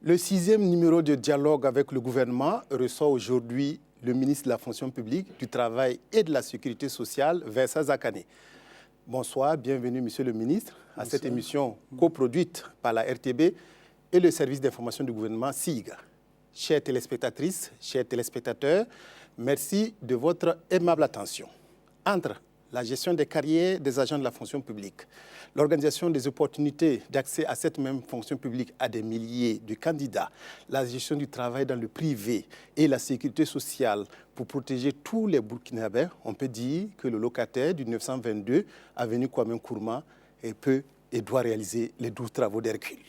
Le 6e numéro de dialogue avec le gouvernement reçoit aujourd'hui le ministre de la Fonction publique, du Travail et de la Sécurité sociale, Vincent Zakane. Bonsoir, bienvenue Monsieur le ministre à cette émission coproduite par la RTB et le service d'information du gouvernement SIG. Chères téléspectatrices, chers téléspectateurs, merci de votre aimable attention. Entre la gestion des carrières des agents de la fonction publique, l'organisation des opportunités d'accès à cette même fonction publique à des milliers de candidats, la gestion du travail dans le privé et la sécurité sociale pour protéger tous les Burkinabés, on peut dire que le locataire du 922 avenue Kwame Nkrumah peut et doit réaliser les 12 travaux d'Hercule.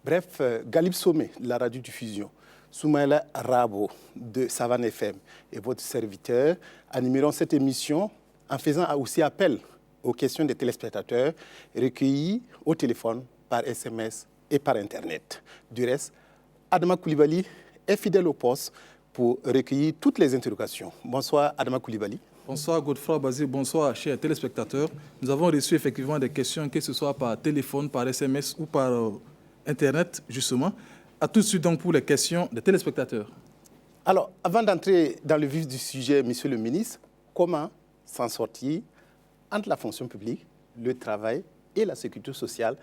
Bref, Galib Sommet, la radiodiffusion, Soumaïla Rabo de Savane FM et votre serviteur animeront cette émission en faisant aussi appel aux questions des téléspectateurs recueillis au téléphone, par SMS et par Internet. Du reste, Adama Koulibaly est fidèle au poste pour recueillir toutes les interrogations. Bonsoir Adama Koulibaly. Bonsoir Godefroy Bazé, bonsoir chers téléspectateurs. Nous avons reçu effectivement des questions, que ce soit par téléphone, par SMS ou par Internet justement. À tout de suite donc pour les questions des téléspectateurs. Alors, avant d'entrer dans le vif du sujet, Monsieur le ministre, comment s'en sortir entre la fonction publique, le travail et la sécurité sociale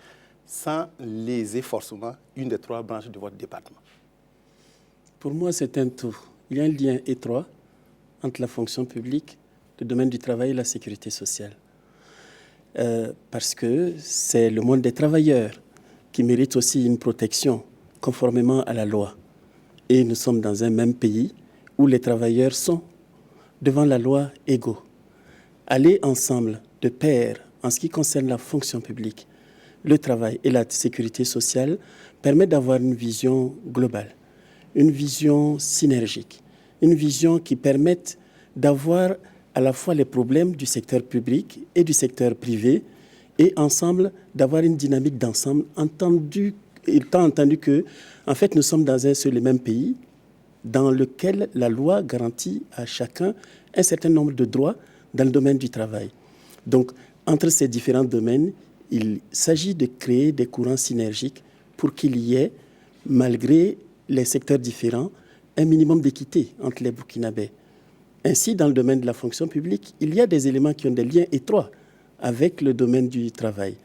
sans léser forcément une des 3 branches de votre département? Pour moi, c'est un tout. Il y a un lien étroit entre la fonction publique, le domaine du travail et la sécurité sociale. Parce que c'est le monde des travailleurs qui mérite aussi une protection conformément à la loi. Et nous sommes dans un même pays où les travailleurs sont, devant la loi, égaux. Aller ensemble de pair en ce qui concerne la fonction publique, le travail et la sécurité sociale permet d'avoir une vision globale, une vision synergique, une vision qui permette d'avoir à la fois les problèmes du secteur public et du secteur privé et ensemble d'avoir une dynamique d'ensemble, étant entendu que en fait, nous sommes dans un seul et même pays dans lequel la loi garantit à chacun un certain nombre de droits dans le domaine du travail. Donc, entre ces différents domaines, il s'agit de créer des courants synergiques pour qu'il y ait, malgré les secteurs différents, un minimum d'équité entre les Burkinabés. Ainsi, dans le domaine de la fonction publique, il y a des éléments qui ont des liens étroits avec le domaine du travail.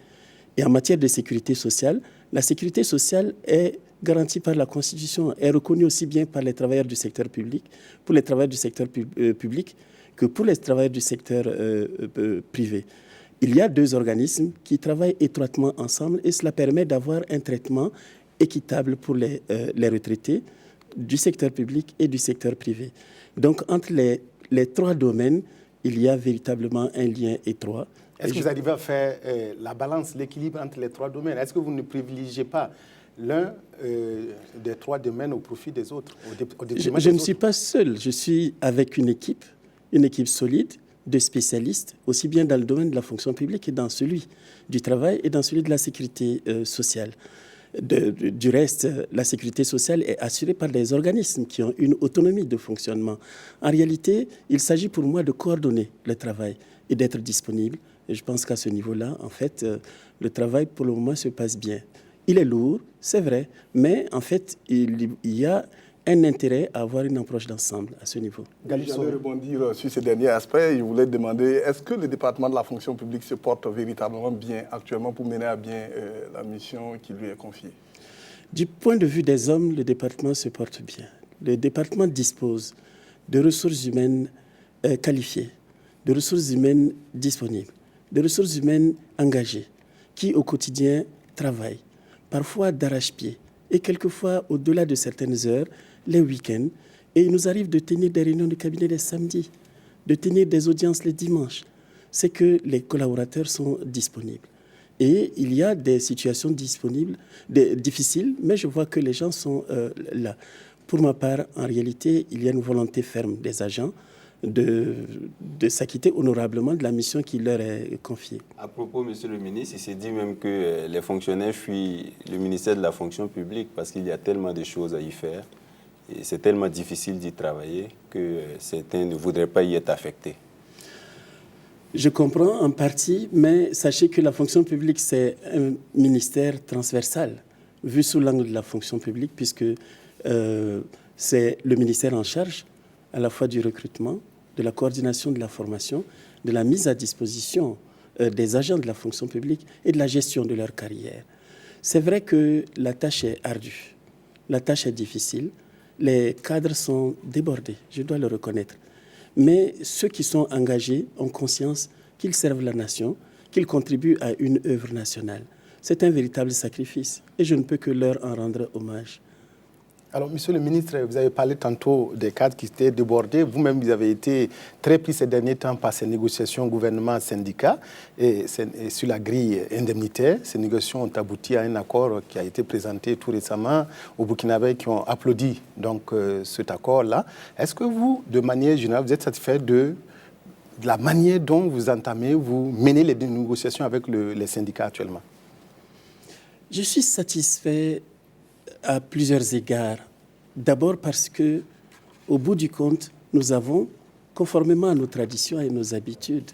Et en matière de sécurité sociale, la sécurité sociale est garantie par la Constitution, est reconnue aussi bien par les travailleurs du secteur public, pour les travailleurs du secteur public, que pour les travailleurs du secteur privé. Il y a 2 organismes qui travaillent étroitement ensemble et cela permet d'avoir un traitement équitable pour les retraités du secteur public et du secteur privé. Donc, entre les 3 domaines, il y a véritablement un lien étroit. Est-ce que vous arrivez à faire la balance, l'équilibre entre les 3 domaines? Est-ce que vous ne privilégiez pas l'un des 3 domaines au profit des autres, Je ne suis pas seul, je suis avec une équipe solide de spécialistes, aussi bien dans le domaine de la fonction publique que dans celui du travail et dans celui de la sécurité sociale. Du reste, la sécurité sociale est assurée par des organismes qui ont une autonomie de fonctionnement. En réalité, il s'agit pour moi de coordonner le travail et d'être disponible. Et je pense qu'à ce niveau-là, en fait, le travail pour le moment se passe bien. Il est lourd, c'est vrai, mais en fait, il y a un intérêt à avoir une approche d'ensemble à ce niveau. J'allais rebondir sur ce dernier aspect. Je voulais demander, est-ce que le département de la fonction publique se porte véritablement bien actuellement pour mener à bien la mission qui lui est confiée? Du point de vue des hommes, le département se porte bien. Le département dispose de ressources humaines qualifiées, de ressources humaines disponibles, de ressources humaines engagées, qui au quotidien travaillent, parfois d'arrache-pied, et quelquefois au-delà de certaines heures, les week-ends, et il nous arrive de tenir des réunions de cabinet les samedis. de tenir des audiences les dimanches, c'est que les collaborateurs sont disponibles. Et il y a des situations difficiles, mais je vois que les gens sont là. Pour ma part, en réalité, il y a une volonté ferme des agents de s'acquitter honorablement de la mission qui leur est confiée. À propos, monsieur le ministre, il s'est dit même que les fonctionnaires fuient le ministère de la fonction publique parce qu'il y a tellement de choses à y faire et c'est tellement difficile d'y travailler que certains ne voudraient pas y être affectés. Je comprends en partie, mais sachez que la fonction publique, c'est un ministère transversal, vu sous l'angle de la fonction publique, puisque c'est le ministère en charge à la fois du recrutement, de la coordination de la formation, de la mise à disposition des agents de la fonction publique et de la gestion de leur carrière. C'est vrai que la tâche est ardue, la tâche est difficile, les cadres sont débordés, je dois le reconnaître. Mais ceux qui sont engagés ont conscience qu'ils servent la nation, qu'ils contribuent à une œuvre nationale. C'est un véritable sacrifice et je ne peux que leur en rendre hommage. Alors, monsieur le ministre, vous avez parlé tantôt des cadres qui étaient débordés. Vous-même, vous avez été très pris ces derniers temps par ces négociations gouvernement-syndicat et sur la grille indemnitaire. Ces négociations ont abouti à un accord qui a été présenté tout récemment aux Burkinabés qui ont applaudi donc, cet accord-là. Est-ce que vous, de manière générale, vous êtes satisfait de la manière dont vous menez les négociations avec les syndicats actuellement? Je suis satisfait à plusieurs égards. D'abord parce que, au bout du compte, nous avons, conformément à nos traditions et nos habitudes,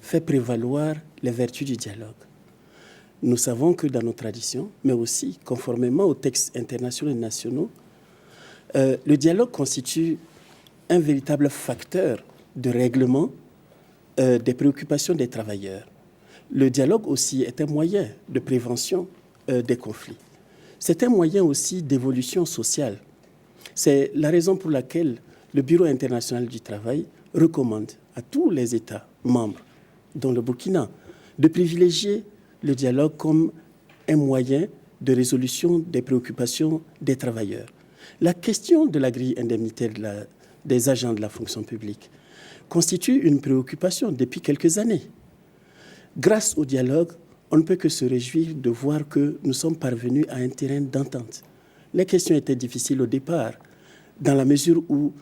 fait prévaloir les vertus du dialogue. Nous savons que dans nos traditions, mais aussi conformément aux textes internationaux et nationaux, le dialogue constitue un véritable facteur de règlement des préoccupations des travailleurs. Le dialogue aussi est un moyen de prévention des conflits. C'est un moyen aussi d'évolution sociale. C'est la raison pour laquelle le Bureau international du travail recommande à tous les États membres, dont le Burkina, de privilégier le dialogue comme un moyen de résolution des préoccupations des travailleurs. La question de la grille indemnitaire des agents de la fonction publique constitue une préoccupation depuis quelques années. Grâce au dialogue, on ne peut que se réjouir de voir que nous sommes parvenus à un terrain d'entente. Les questions étaient difficiles au départ, dans la mesure où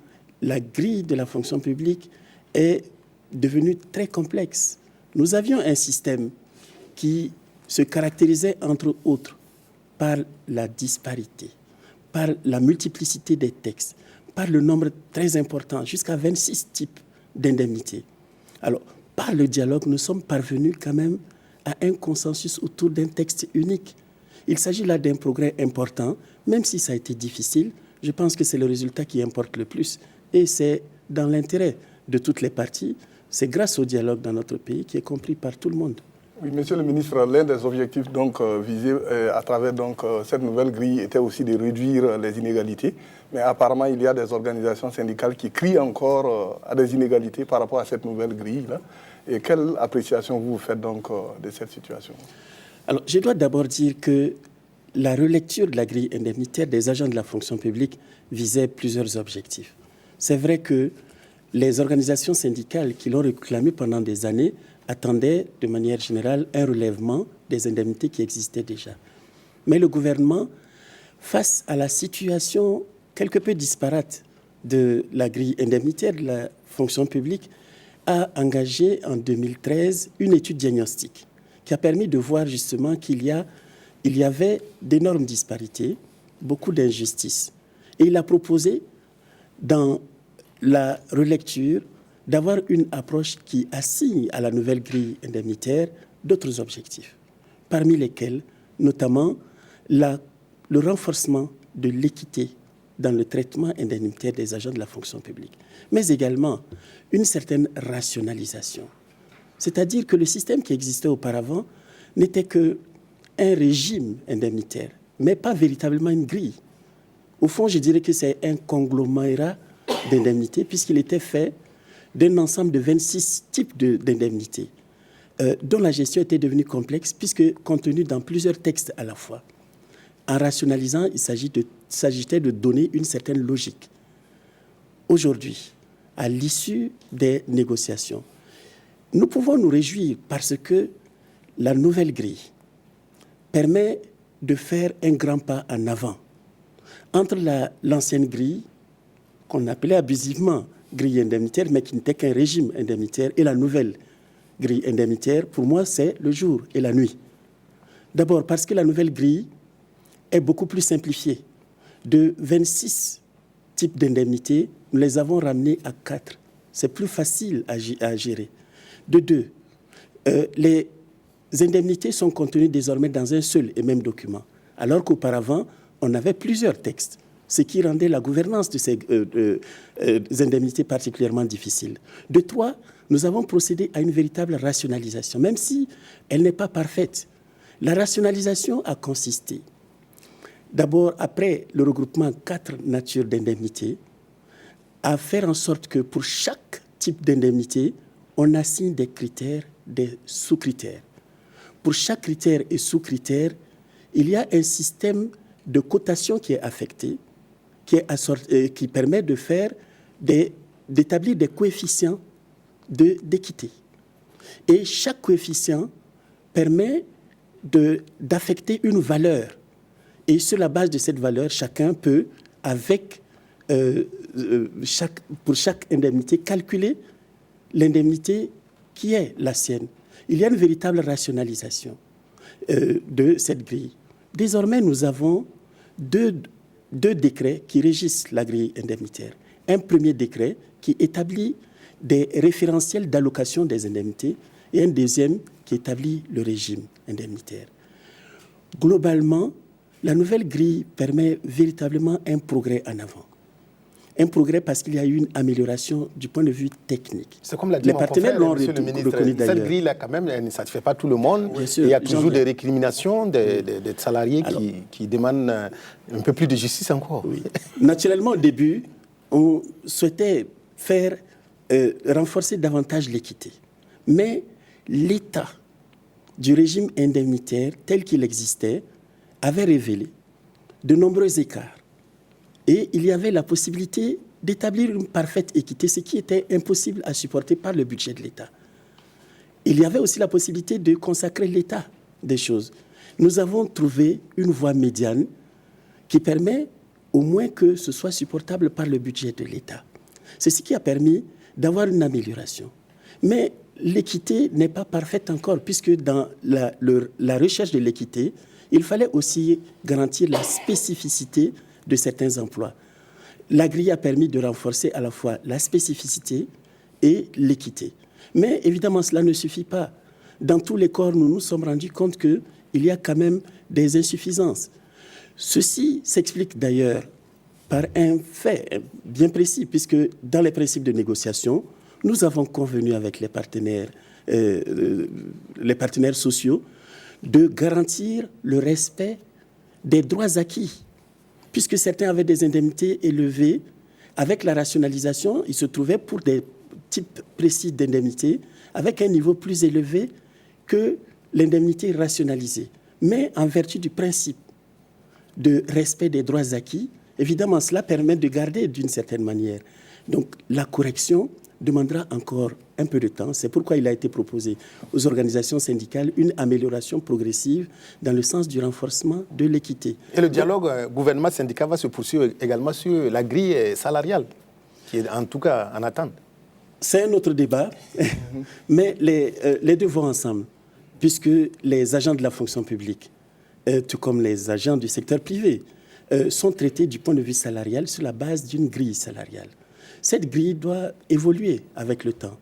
la grille de la fonction publique est devenue très complexe. Nous avions un système qui se caractérisait, entre autres, par la disparité, par la multiplicité des textes, par le nombre très important, jusqu'à 26 types d'indemnités. Alors, par le dialogue, nous sommes parvenus quand même à un consensus autour d'un texte unique. Il s'agit là d'un progrès important, même si ça a été difficile. Je pense que c'est le résultat qui importe le plus. Et c'est dans l'intérêt de toutes les parties. C'est grâce au dialogue dans notre pays qui est compris par tout le monde. Oui, monsieur le ministre, l'un des objectifs donc, visés à travers cette nouvelle grille était aussi de réduire les inégalités. Mais apparemment, il y a des organisations syndicales qui crient encore à des inégalités par rapport à cette nouvelle grille-là. Et quelle appréciation vous faites donc de cette situation? Alors, je dois d'abord dire que la relecture de la grille indemnitaire des agents de la fonction publique visait plusieurs objectifs. C'est vrai que les organisations syndicales qui l'ont réclamé pendant des années attendaient de manière générale un relèvement des indemnités qui existaient déjà. Mais le gouvernement, face à la situation quelque peu disparate de la grille indemnitaire de la fonction publique, a engagé en 2013 une étude diagnostique qui a permis de voir justement qu'il y avait d'énormes disparités, beaucoup d'injustices. Et il a proposé, dans la relecture, d'avoir une approche qui assigne à la nouvelle grille indemnitaire d'autres objectifs, parmi lesquels notamment le renforcement de l'équité dans le traitement indemnitaire des agents de la fonction publique, mais également une certaine rationalisation. C'est-à-dire que le système qui existait auparavant n'était qu'un régime indemnitaire, mais pas véritablement une grille. Au fond, je dirais que c'est un conglomérat d'indemnités, puisqu'il était fait d'un ensemble de 26 types d'indemnités, dont la gestion était devenue complexe, puisque contenue dans plusieurs textes à la fois. En rationalisant, il s'agissait de donner une certaine logique. Aujourd'hui, à l'issue des négociations. Nous pouvons nous réjouir parce que la nouvelle grille permet de faire un grand pas en avant entre l'ancienne grille, qu'on appelait abusivement grille indemnitaire, mais qui n'était qu'un régime indemnitaire, et la nouvelle grille indemnitaire. Pour moi, c'est le jour et la nuit. D'abord parce que la nouvelle grille est beaucoup plus simplifiée. De 26 types d'indemnités, nous les avons ramenés à 4. C'est plus facile à gérer. De 2, les indemnités sont contenues désormais dans un seul et même document, alors qu'auparavant, on avait plusieurs textes, ce qui rendait la gouvernance de ces indemnités particulièrement difficile. De 3, nous avons procédé à une véritable rationalisation, même si elle n'est pas parfaite. La rationalisation a consisté, d'abord, après le regroupement 4 natures d'indemnités, à faire en sorte que pour chaque type d'indemnité, on assigne des critères, des sous-critères. Pour chaque critère et sous-critère, il y a un système de cotation qui est affecté, qui permet de d'établir des coefficients d'équité. Et chaque coefficient permet d'affecter une valeur. Et sur la base de cette valeur, chacun peut, pour chaque indemnité, calculer l'indemnité qui est la sienne. Il y a une véritable rationalisation de cette grille. Désormais, nous avons deux décrets qui régissent la grille indemnitaire. Un premier décret qui établit des référentiels d'allocation des indemnités et un deuxième qui établit le régime indemnitaire. Globalement, la nouvelle grille permet véritablement un progrès en avant. Un progrès parce qu'il y a eu une amélioration du point de vue technique. C'est comme l'a dit les partenaires l'ont monsieur le ministre, cette grille-là, quand même, elle ne satisfait pas tout le monde. Bien sûr, il y a toujours des récriminations des salariés qui demandent un peu plus de justice encore. Oui. Naturellement, au début, on souhaitait renforcer davantage l'équité. Mais l'état du régime indemnitaire tel qu'il existait avait révélé de nombreux écarts. Et il y avait la possibilité d'établir une parfaite équité, ce qui était impossible à supporter par le budget de l'État. Il y avait aussi la possibilité de consacrer l'état des choses. Nous avons trouvé une voie médiane qui permet au moins que ce soit supportable par le budget de l'État. C'est ce qui a permis d'avoir une amélioration. Mais l'équité n'est pas parfaite encore, puisque dans la recherche de l'équité, il fallait aussi garantir la spécificité de certains emplois. La grille a permis de renforcer à la fois la spécificité et l'équité. Mais évidemment, cela ne suffit pas. Dans tous les corps, nous nous sommes rendus compte qu'il y a quand même des insuffisances. Ceci s'explique d'ailleurs par un fait bien précis, puisque dans les principes de négociation, nous avons convenu avec les partenaires sociaux de garantir le respect des droits acquis. Puisque certains avaient des indemnités élevées, avec la rationalisation, ils se trouvaient pour des types précis d'indemnités, avec un niveau plus élevé que l'indemnité rationalisée. Mais en vertu du principe de respect des droits acquis, évidemment, cela permet de garder d'une certaine manière. Donc, la correction demandera encore un peu de temps. C'est pourquoi il a été proposé aux organisations syndicales une amélioration progressive dans le sens du renforcement de l'équité. Et le dialogue gouvernement-syndicat va se poursuivre également sur la grille salariale, qui est en tout cas en attente. C'est un autre débat, mais les deux vont ensemble, puisque les agents de la fonction publique, tout comme les agents du secteur privé, sont traités du point de vue salarial sur la base d'une grille salariale. Cette grille doit évoluer avec le temps.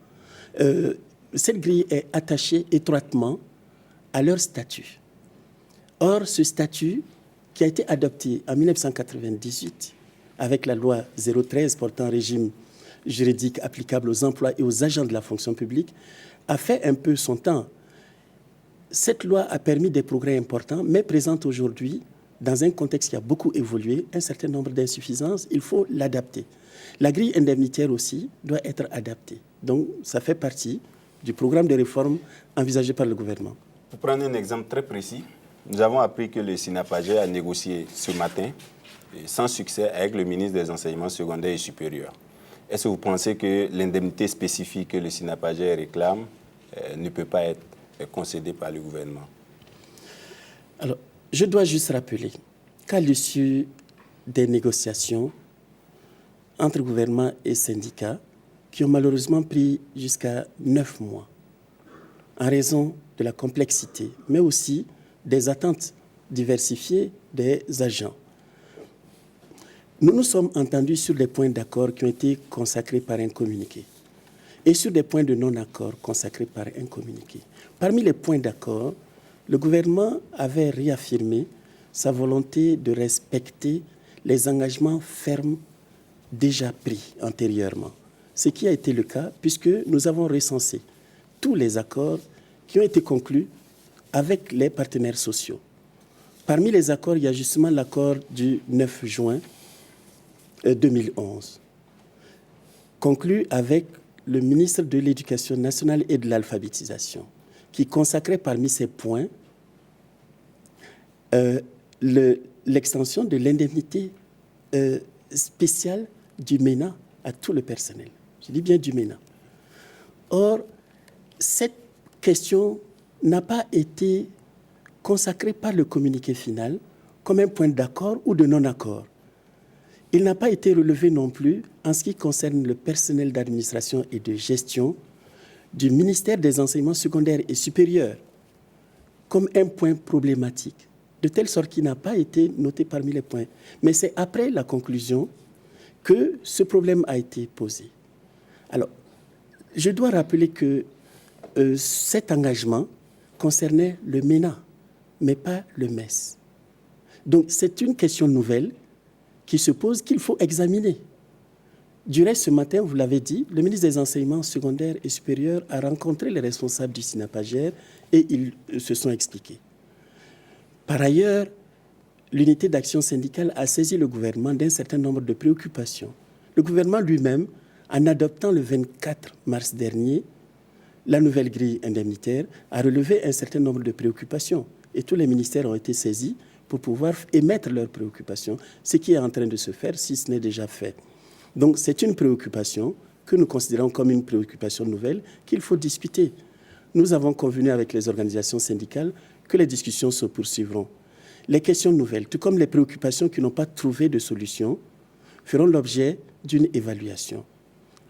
Cette grille est attachée étroitement à leur statut. Or, ce statut, qui a été adopté en 1998 avec la loi 013 portant régime juridique applicable aux emplois et aux agents de la fonction publique, a fait un peu son temps. Cette loi a permis des progrès importants, mais présente aujourd'hui, dans un contexte qui a beaucoup évolué, un certain nombre d'insuffisances. Il faut l'adapter. La grille indemnitaire aussi doit être adaptée. Donc, ça fait partie du programme de réforme envisagé par le gouvernement. Pour prendre un exemple très précis, nous avons appris que le SINAPAGE a négocié ce matin, sans succès, avec le ministre des Enseignements secondaires et supérieurs. est-ce que vous pensez que l'indemnité spécifique que le SINAPAGER réclame ne peut pas être concédée par le gouvernement? Alors, je dois juste rappeler qu'à l'issue des négociations entre gouvernement et syndicats, qui ont malheureusement pris jusqu'à 9 mois, en raison de la complexité, mais aussi des attentes diversifiées des agents. Nous nous sommes entendus sur des points d'accord qui ont été consacrés par un communiqué et sur des points de non-accord consacrés par un communiqué. Parmi les points d'accord, le gouvernement avait réaffirmé sa volonté de respecter les engagements fermes déjà pris antérieurement, ce qui a été le cas puisque nous avons recensé tous les accords qui ont été conclus avec les partenaires sociaux. Parmi les accords, il y a justement l'accord du 9 juin 2011, conclu avec le ministre de l'Éducation nationale et de l'alphabétisation, qui consacrait parmi ces points l'extension de l'indemnité spéciale du MENA à tout le personnel. Je dis bien du MENA. Or, cette question n'a pas été consacrée par le communiqué final comme un point d'accord ou de non-accord. Il n'a pas été relevé non plus en ce qui concerne le personnel d'administration et de gestion du ministère des enseignements secondaires et supérieurs comme un point problématique, de telle sorte qu'il n'a pas été noté parmi les points. Mais c'est après la conclusion que ce problème a été posé. Alors, je dois rappeler que cet engagement concernait le MENA, mais pas le MES. Donc, c'est une question nouvelle qui se pose, qu'il faut examiner. Du reste, ce matin, vous l'avez dit, le ministre des Enseignements secondaires et supérieurs a rencontré les responsables du SINAPAGER et ils se sont expliqués. Par ailleurs, l'unité d'action syndicale a saisi le gouvernement d'un certain nombre de préoccupations. Le gouvernement lui-même, en adoptant le 24 mars dernier la nouvelle grille indemnitaire, a relevé un certain nombre de préoccupations. Et tous les ministères ont été saisis pour pouvoir émettre leurs préoccupations, ce qui est en train de se faire, si ce n'est déjà fait. Donc c'est une préoccupation que nous considérons comme une préoccupation nouvelle qu'il faut discuter. Nous avons convenu avec les organisations syndicales que les discussions se poursuivront. Les questions nouvelles, tout comme les préoccupations qui n'ont pas trouvé de solution, feront l'objet d'une évaluation.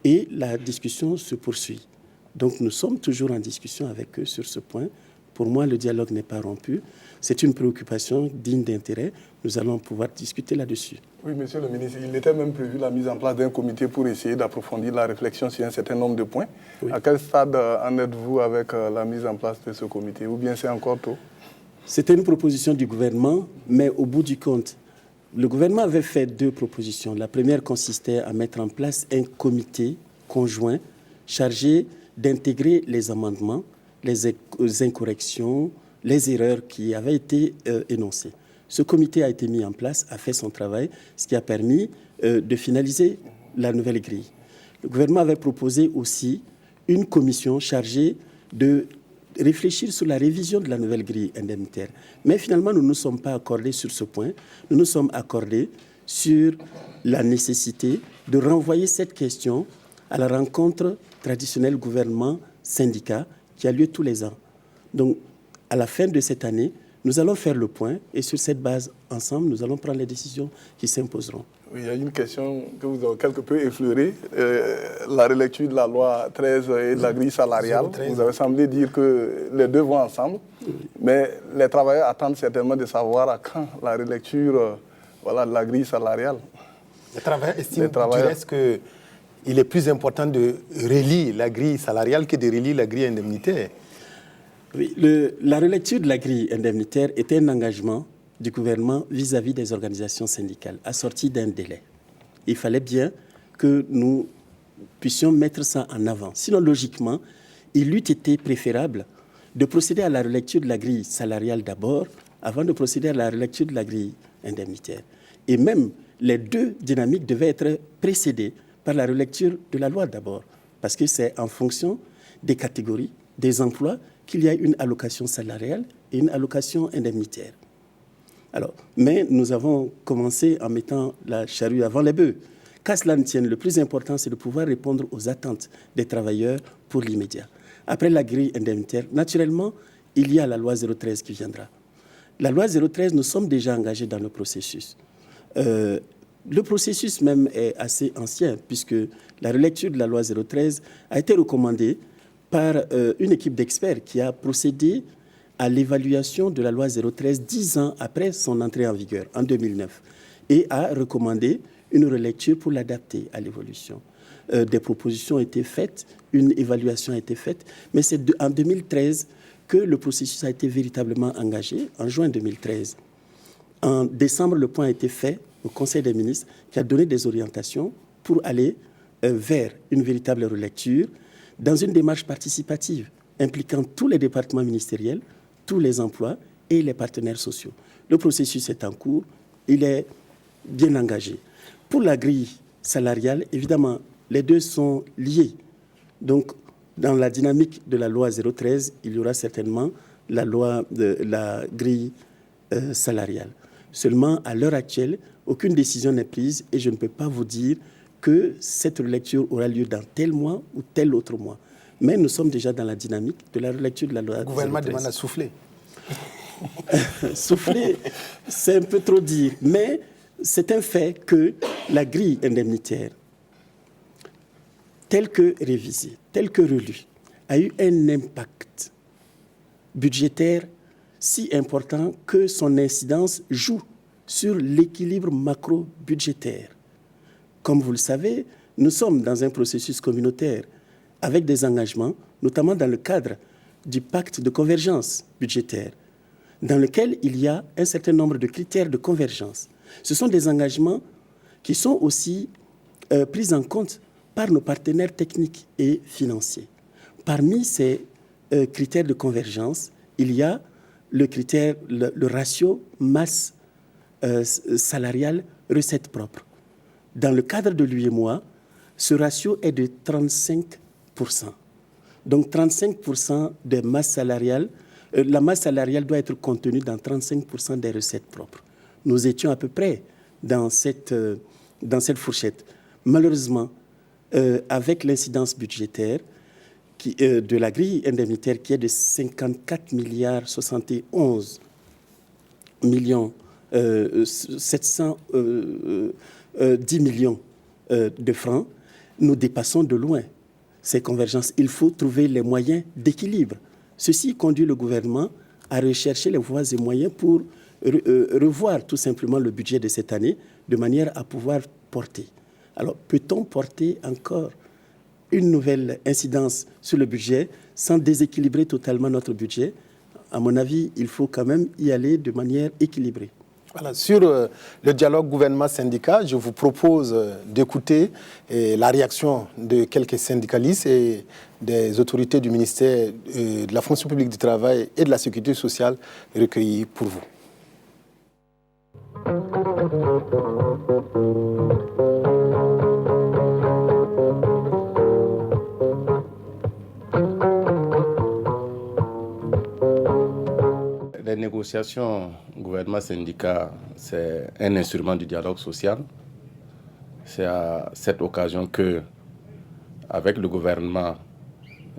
Et la discussion se poursuit. Donc nous sommes toujours en discussion avec eux sur ce point. Pour moi, le dialogue n'est pas rompu. C'est une préoccupation digne d'intérêt. Nous allons pouvoir discuter là-dessus. Oui, monsieur le ministre, il était même prévu la mise en place d'un comité pour essayer d'approfondir la réflexion sur un certain nombre de points. Oui. À quel stade en êtes-vous avec la mise en place de ce comité? Ou bien c'est encore tôt? C'était une proposition du gouvernement, mais au bout du compte, le gouvernement avait fait 2 propositions. La première consistait à mettre en place un comité conjoint chargé d'intégrer les amendements, les incorrections, les erreurs qui avaient été énoncées. Ce comité a été mis en place, a fait son travail, ce qui a permis de finaliser la nouvelle grille. Le gouvernement avait proposé aussi une commission chargée de réfléchir sur la révision de la nouvelle grille indemnitaire. Mais finalement, nous ne nous sommes pas accordés sur ce point. Nous nous sommes accordés sur la nécessité de renvoyer cette question à la rencontre traditionnelle gouvernement-syndicat qui a lieu tous les ans. Donc, à la fin de cette année, nous allons faire le point et sur cette base, ensemble, nous allons prendre les décisions qui s'imposeront. Oui, il y a une question que vous avez quelque peu effleurée, la relecture de la loi 13 et de la grille salariale. Vous avez semblé dire que les deux vont ensemble, mais les travailleurs attendent certainement de savoir à quand la relecture de la grille salariale. Les travailleurs estiment du reste qu'il est plus important de relire la grille salariale que de relire la grille indemnitaire. Oui, la relecture de la grille indemnitaire était un engagement du gouvernement vis-à-vis des organisations syndicales, assorti d'un délai. Il fallait bien que nous puissions mettre ça en avant. Sinon, logiquement, il eût été préférable de procéder à la relecture de la grille salariale d'abord, avant de procéder à la relecture de la grille indemnitaire. Et même, les 2 dynamiques devaient être précédées par la relecture de la loi d'abord, parce que c'est en fonction des catégories, des emplois, qu'il y a une allocation salariale et une allocation indemnitaire. Alors, mais nous avons commencé en mettant la charrue avant les bœufs. qu'à cela ne tienne, le plus important, c'est de pouvoir répondre aux attentes des travailleurs pour l'immédiat. Après la grille indemnitaire, naturellement, il y a la loi 013 qui viendra. La loi 013, nous sommes déjà engagés dans le processus. Le processus même est assez ancien, puisque la relecture de la loi 013 a été recommandée par une équipe d'experts qui a procédé à l'évaluation de la loi 013 10 ans après son entrée en vigueur, en 2009, et a recommandé une relecture pour l'adapter à l'évolution. Des propositions ont été faites, une évaluation a été faite, mais c'est en 2013 que le processus a été véritablement engagé, en juin 2013. En décembre, le point a été fait au Conseil des ministres qui a donné des orientations pour aller vers une véritable relecture dans une démarche participative impliquant tous les départements ministériels, tous les emplois et les partenaires sociaux. Le processus est en cours, il est bien engagé. Pour la grille salariale, évidemment, les deux sont liés. Donc, dans la dynamique de la loi 013, il y aura certainement la grille salariale. Seulement, à l'heure actuelle, aucune décision n'est prise et je ne peux pas vous dire que cette relecture aura lieu dans tel mois ou tel autre mois. Mais nous sommes déjà dans la dynamique de la relecture de la loi 013. Le gouvernement demande à souffler. Souffler, c'est un peu trop dire. Mais c'est un fait que la grille indemnitaire, telle que révisée, telle que relue, a eu un impact budgétaire si important que son incidence joue sur l'équilibre macro-budgétaire. Comme vous le savez, nous sommes dans un processus communautaire avec des engagements, notamment dans le cadre du pacte de convergence budgétaire, dans lequel il y a un certain nombre de critères de convergence. Ce sont des engagements qui sont aussi pris en compte par nos partenaires techniques et financiers. Parmi ces critères de convergence, il y a le critère, le ratio masse salariale recette propre. Dans le cadre de l'UEMOA, ce ratio est de 35%. Donc 35% des masses salariales, la masse salariale doit être contenue dans 35% des recettes propres. Nous étions à peu près dans cette fourchette. Malheureusement, avec l'incidence budgétaire de la grille indemnitaire qui est de 54 milliards 71 millions 710 millions de francs, nous dépassons de loin ces convergences. Il faut trouver les moyens d'équilibre. Ceci conduit le gouvernement à rechercher les voies et moyens pour revoir tout simplement le budget de cette année de manière à pouvoir porter. Alors, peut-on porter encore une nouvelle incidence sur le budget sans déséquilibrer totalement notre budget? À mon avis, il faut quand même y aller de manière équilibrée. Voilà, sur le dialogue gouvernement-syndicat, je vous propose d'écouter la réaction de quelques syndicalistes et des autorités du ministère de la fonction publique du travail et de la sécurité sociale recueillies pour vous. Les négociations gouvernement-syndicat, c'est un instrument du dialogue social. C'est à cette occasion que, avec le gouvernement,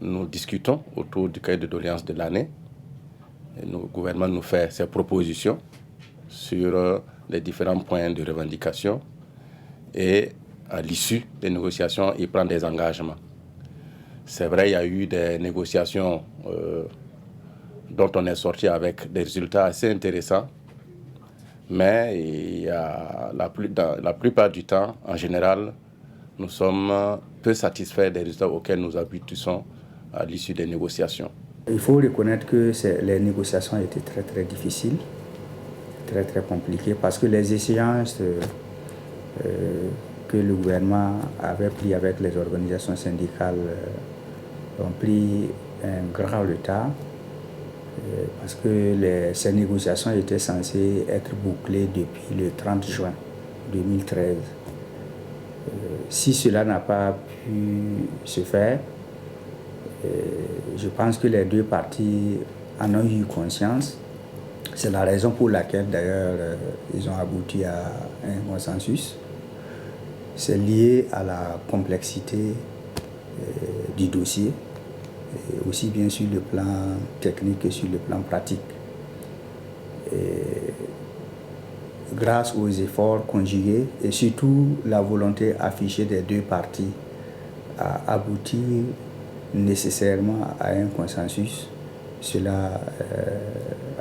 nous discutons autour du cahier de doléances de l'année. Le gouvernement nous fait ses propositions sur les différents points de revendication et à l'issue des négociations, il prend des engagements. C'est vrai, il y a eu des négociations dont on est sorti avec des résultats assez intéressants, mais il y a la plupart du temps, en général, nous sommes peu satisfaits des résultats auxquels nous aboutissons à l'issue des négociations. Il faut reconnaître que les négociations ont été très très difficiles, très très compliquées, parce que les échéances que le gouvernement avait prises avec les organisations syndicales ont pris un grand retard. Parce que ces négociations étaient censées être bouclées depuis le 30 juin 2013. Si cela n'a pas pu se faire, je pense que les deux parties en ont eu conscience. C'est la raison pour laquelle, d'ailleurs, ils ont abouti à un consensus. C'est lié à la complexité du dossier, aussi bien sur le plan technique que sur le plan pratique. Grâce aux efforts conjugués et surtout la volonté affichée des deux parties à aboutir nécessairement à un consensus, cela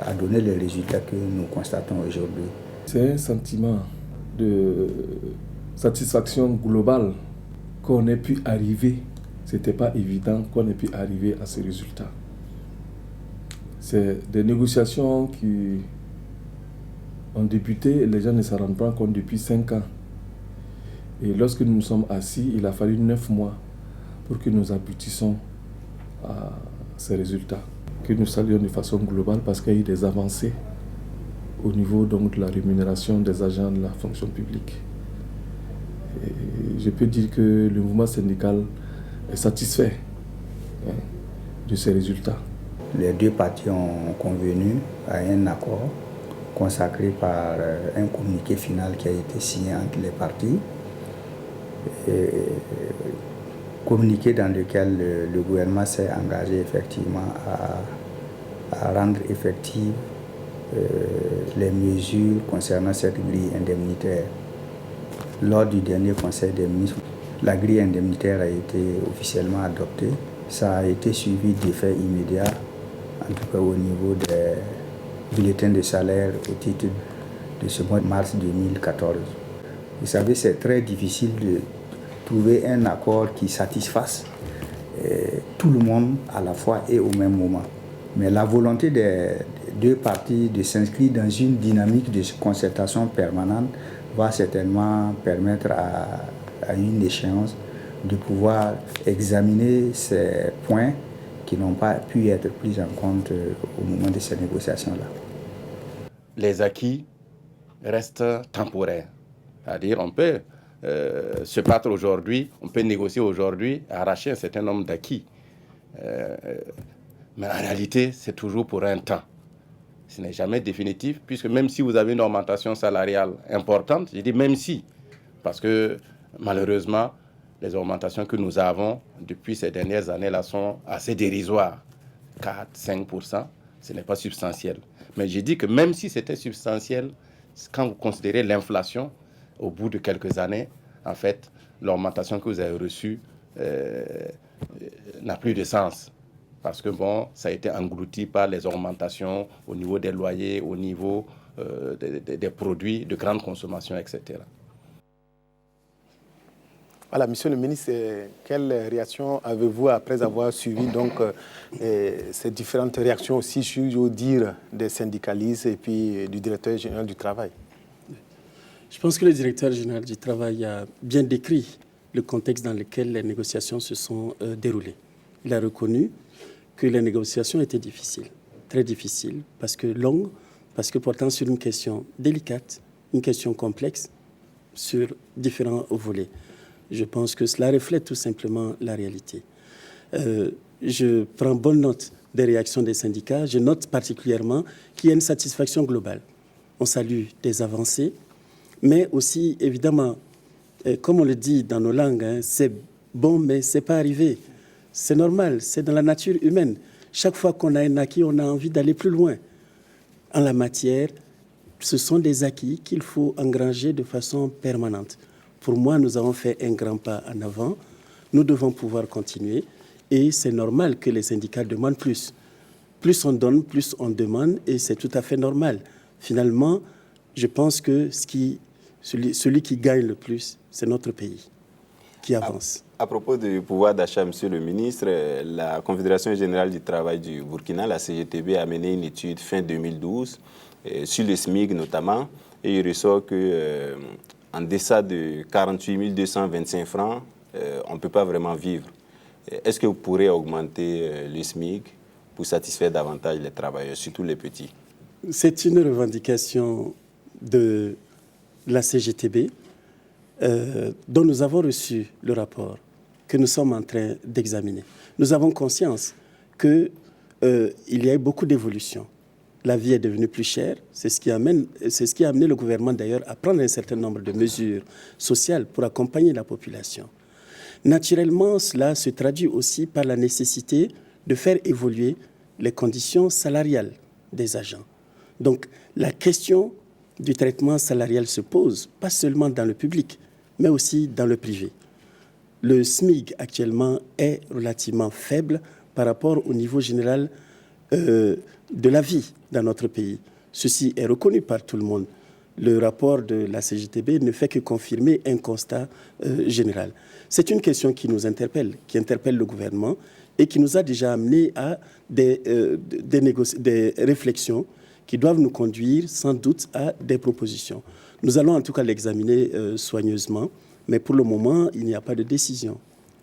a donné les résultats que nous constatons aujourd'hui. C'est un sentiment de satisfaction globale qu'on ait pu arriver. Ce n'était pas évident qu'on ait pu arriver à ce résultat. C'est des négociations qui ont débuté, les gens ne se rendent pas compte depuis 5 ans. Et lorsque nous nous sommes assis, il a fallu 9 mois pour que nous aboutissions à ces résultats, que nous saluons de façon globale parce qu'il y a eu des avancées au niveau donc, de la rémunération des agents de la fonction publique. Et je peux dire que le mouvement syndical est satisfait de ces résultats. Les deux parties ont convenu à un accord consacré par un communiqué final qui a été signé entre les parties. Communiqué dans lequel le gouvernement s'est engagé effectivement à rendre effectives les mesures concernant cette grille indemnitaire. Lors du dernier Conseil des ministres, la grille indemnitaire a été officiellement adoptée. Ça a été suivi d'effets immédiats, en tout cas au niveau des bulletins de salaire au titre de ce mois de mars 2014. Vous savez, c'est très difficile de trouver un accord qui satisfasse tout le monde à la fois et au même moment. Mais la volonté des deux parties de s'inscrire dans une dynamique de concertation permanente va certainement permettre à une échéance de pouvoir examiner ces points qui n'ont pas pu être pris en compte au moment de ces négociations-là. Les acquis restent temporaires. C'est-à-dire on peut se battre aujourd'hui, on peut négocier aujourd'hui, arracher un certain nombre d'acquis. Mais en réalité, c'est toujours pour un temps. Ce n'est jamais définitif, puisque même si vous avez une augmentation salariale importante, je dis même si, parce que malheureusement, les augmentations que nous avons depuis ces dernières années-là sont assez dérisoires. 4-5%, ce n'est pas substantiel. Mais je dis que même si c'était substantiel, quand vous considérez l'inflation, au bout de quelques années, en fait, l'augmentation que vous avez reçue n'a plus de sens. Parce que bon, ça a été englouti par les augmentations au niveau des loyers, au niveau des produits de grande consommation, etc. Voilà, monsieur le ministre, quelle réaction avez-vous après avoir suivi donc, ces différentes réactions aussi, je veux dire, des syndicalistes et puis du directeur général du travail? Je pense que le directeur général du travail a bien décrit le contexte dans lequel les négociations se sont déroulées. Il a reconnu que les négociations étaient difficiles, très difficiles, parce que longues, parce que portant sur une question délicate, une question complexe, sur différents volets. Je pense que cela reflète tout simplement la réalité. Je prends bonne note des réactions des syndicats. Je note particulièrement qu'il y a une satisfaction globale. On salue des avancées, mais aussi, évidemment, comme on le dit dans nos langues, c'est bon, mais ce n'est pas arrivé. C'est normal, c'est dans la nature humaine. Chaque fois qu'on a un acquis, on a envie d'aller plus loin. En la matière, ce sont des acquis qu'il faut engranger de façon permanente. Pour moi, nous avons fait un grand pas en avant. Nous devons pouvoir continuer. Et c'est normal que les syndicats demandent plus. Plus on donne, plus on demande. Et c'est tout à fait normal. Finalement, je pense que celui qui gagne le plus, c'est notre pays qui avance. À propos du pouvoir d'achat, monsieur le ministre, la Confédération générale du travail du Burkina, la CGTB, a mené une étude fin 2012 sur le SMIC notamment. Et il ressort que en deçà de 48 225 francs, on ne peut pas vraiment vivre. Est-ce que vous pourrez augmenter le SMIC pour satisfaire davantage les travailleurs, surtout les petits? C'est une revendication de la CGTB dont nous avons reçu le rapport que nous sommes en train d'examiner. Nous avons conscience qu'il y a eu beaucoup d'évolutions la vie est devenue plus chère. C'est ce qui a amené le gouvernement d'ailleurs à prendre un certain nombre de mesures sociales pour accompagner la population. Naturellement, cela se traduit aussi par la nécessité de faire évoluer les conditions salariales des agents. Donc, la question du traitement salarial se pose, pas seulement dans le public, mais aussi dans le privé. Le SMIC actuellement est relativement faible par rapport au niveau général de la vie dans notre pays. Ceci est reconnu par tout le monde. Le rapport de la CGTB ne fait que confirmer un constat général. C'est une question qui nous interpelle, qui interpelle le gouvernement et qui nous a déjà amené à des réflexions qui doivent nous conduire sans doute à des propositions. Nous allons en tout cas l'examiner soigneusement, mais pour le moment, il n'y a pas de décision.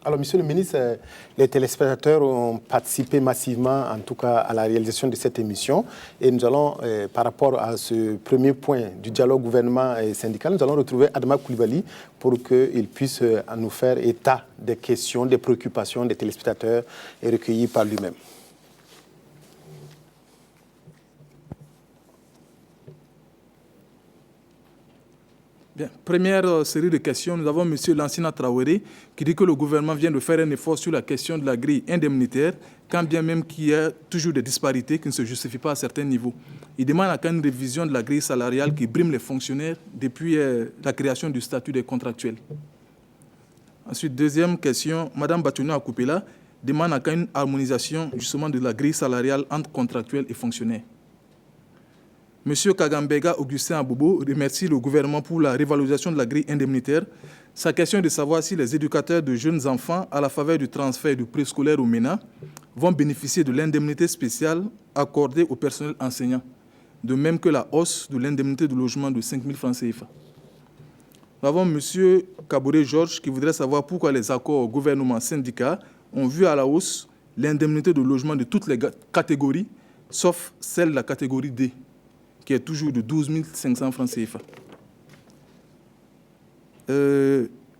Alors, Monsieur le ministre, les téléspectateurs ont participé massivement, en tout cas, à la réalisation de cette émission. Et nous allons, par rapport à ce premier point du dialogue gouvernement et syndical, nous allons retrouver Adama Coulibaly pour qu'il puisse nous faire état des questions, des préoccupations des téléspectateurs et recueillies par lui-même. Bien. Première série de questions, nous avons M. Lansina Traoré qui dit que le gouvernement vient de faire un effort sur la question de la grille indemnitaire, quand bien même qu'il y a toujours des disparités qui ne se justifient pas à certains niveaux. Il demande à une révision de la grille salariale qui brime les fonctionnaires depuis la création du statut des contractuels. Ensuite, deuxième question, Mme Batouna Akoupela demande à une harmonisation justement de la grille salariale entre contractuels et fonctionnaires. M. Kagambega Augustin Abobo remercie le gouvernement pour la révalorisation de la grille indemnitaire. Sa question est de savoir si les éducateurs de jeunes enfants, à la faveur du transfert du préscolaire au MENA, vont bénéficier de l'indemnité spéciale accordée au personnel enseignant, de même que la hausse de l'indemnité de logement de 5 000 francs CFA. Nous avons M. Kaboré Georges qui voudrait savoir pourquoi les accords gouvernement-syndicats ont vu à la hausse l'indemnité de logement de toutes les catégories, sauf celle de la catégorie D, qui est toujours de 12 500 francs CFA.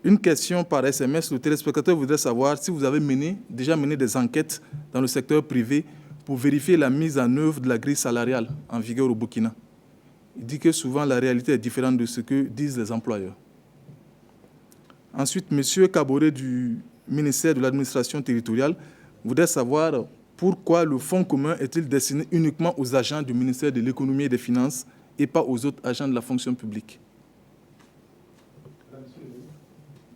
Une question par SMS, le téléspectateur voudrait savoir si vous avez déjà mené des enquêtes dans le secteur privé pour vérifier la mise en œuvre de la grille salariale en vigueur au Burkina. Il dit que souvent la réalité est différente de ce que disent les employeurs. Ensuite, M. Kaboré du ministère de l'administration territoriale voudrait savoir pourquoi le fonds commun est-il destiné uniquement aux agents du ministère de l'économie et des finances et pas aux autres agents de la fonction publique?